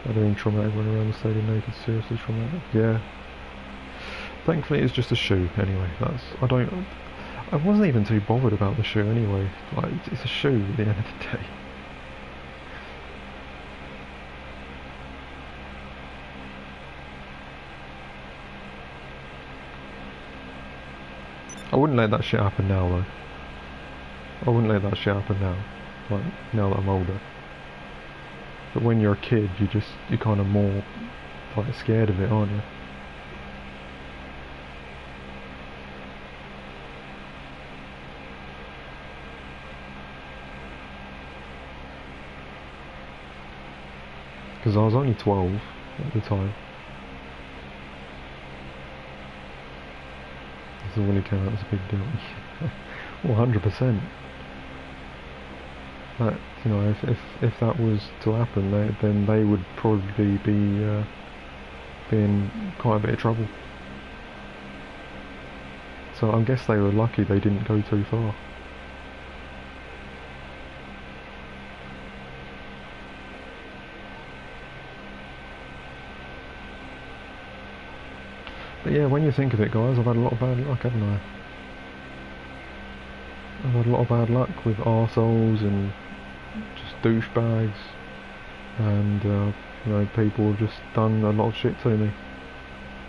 They're doing traumatic, running around the stadium naked, seriously traumatic. Yeah. Thankfully it's just a shoe anyway. I wasn't even too bothered about the shoe anyway. Like, it's a shoe at the end of the day. I wouldn't let that shit happen now though. I wouldn't let that shit happen now. Like, now that I'm older. But when you're a kid, you're kind of more like scared of it, aren't you? Because I was only 12 at the time. So when it came out, it was a big deal. 100%. That, you know, if that was to happen, then they would probably be in quite a bit of trouble. So I guess they were lucky they didn't go too far. But yeah, when you think of it, guys, I've had a lot of bad luck, haven't I? I've had a lot of bad luck with arseholes and just douchebags, and you know, people have just done a lot of shit to me,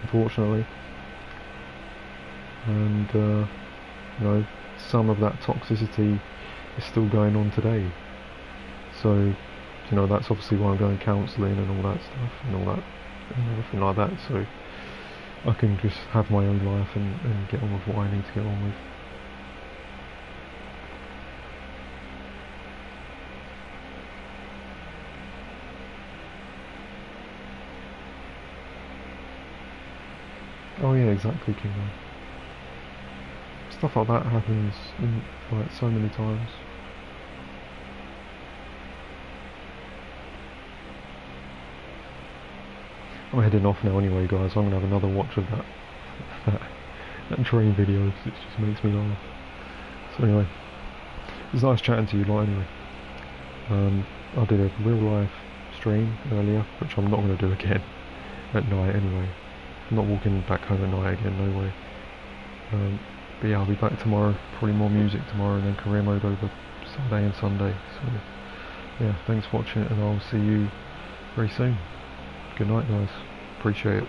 unfortunately. And you know, some of that toxicity is still going on today. So, you know, that's obviously why I'm going counselling and all that stuff and all that and everything like that. So I can just have my own life and get on with what I need to get on with. Oh yeah, exactly, Kingo. Stuff like that happens like so many times. I'm heading off now anyway, guys. I'm gonna have another watch of that train video because it just makes me laugh. So anyway, it was nice chatting to you lot anyway. I did a real life stream earlier, which I'm not going to do again at night anyway. I'm not walking back home at night again, no way. But yeah, I'll be back tomorrow, probably more music tomorrow, and then career mode over Saturday and Sunday. So yeah, thanks for watching, and I'll see you very soon. Good night, guys. Appreciate it.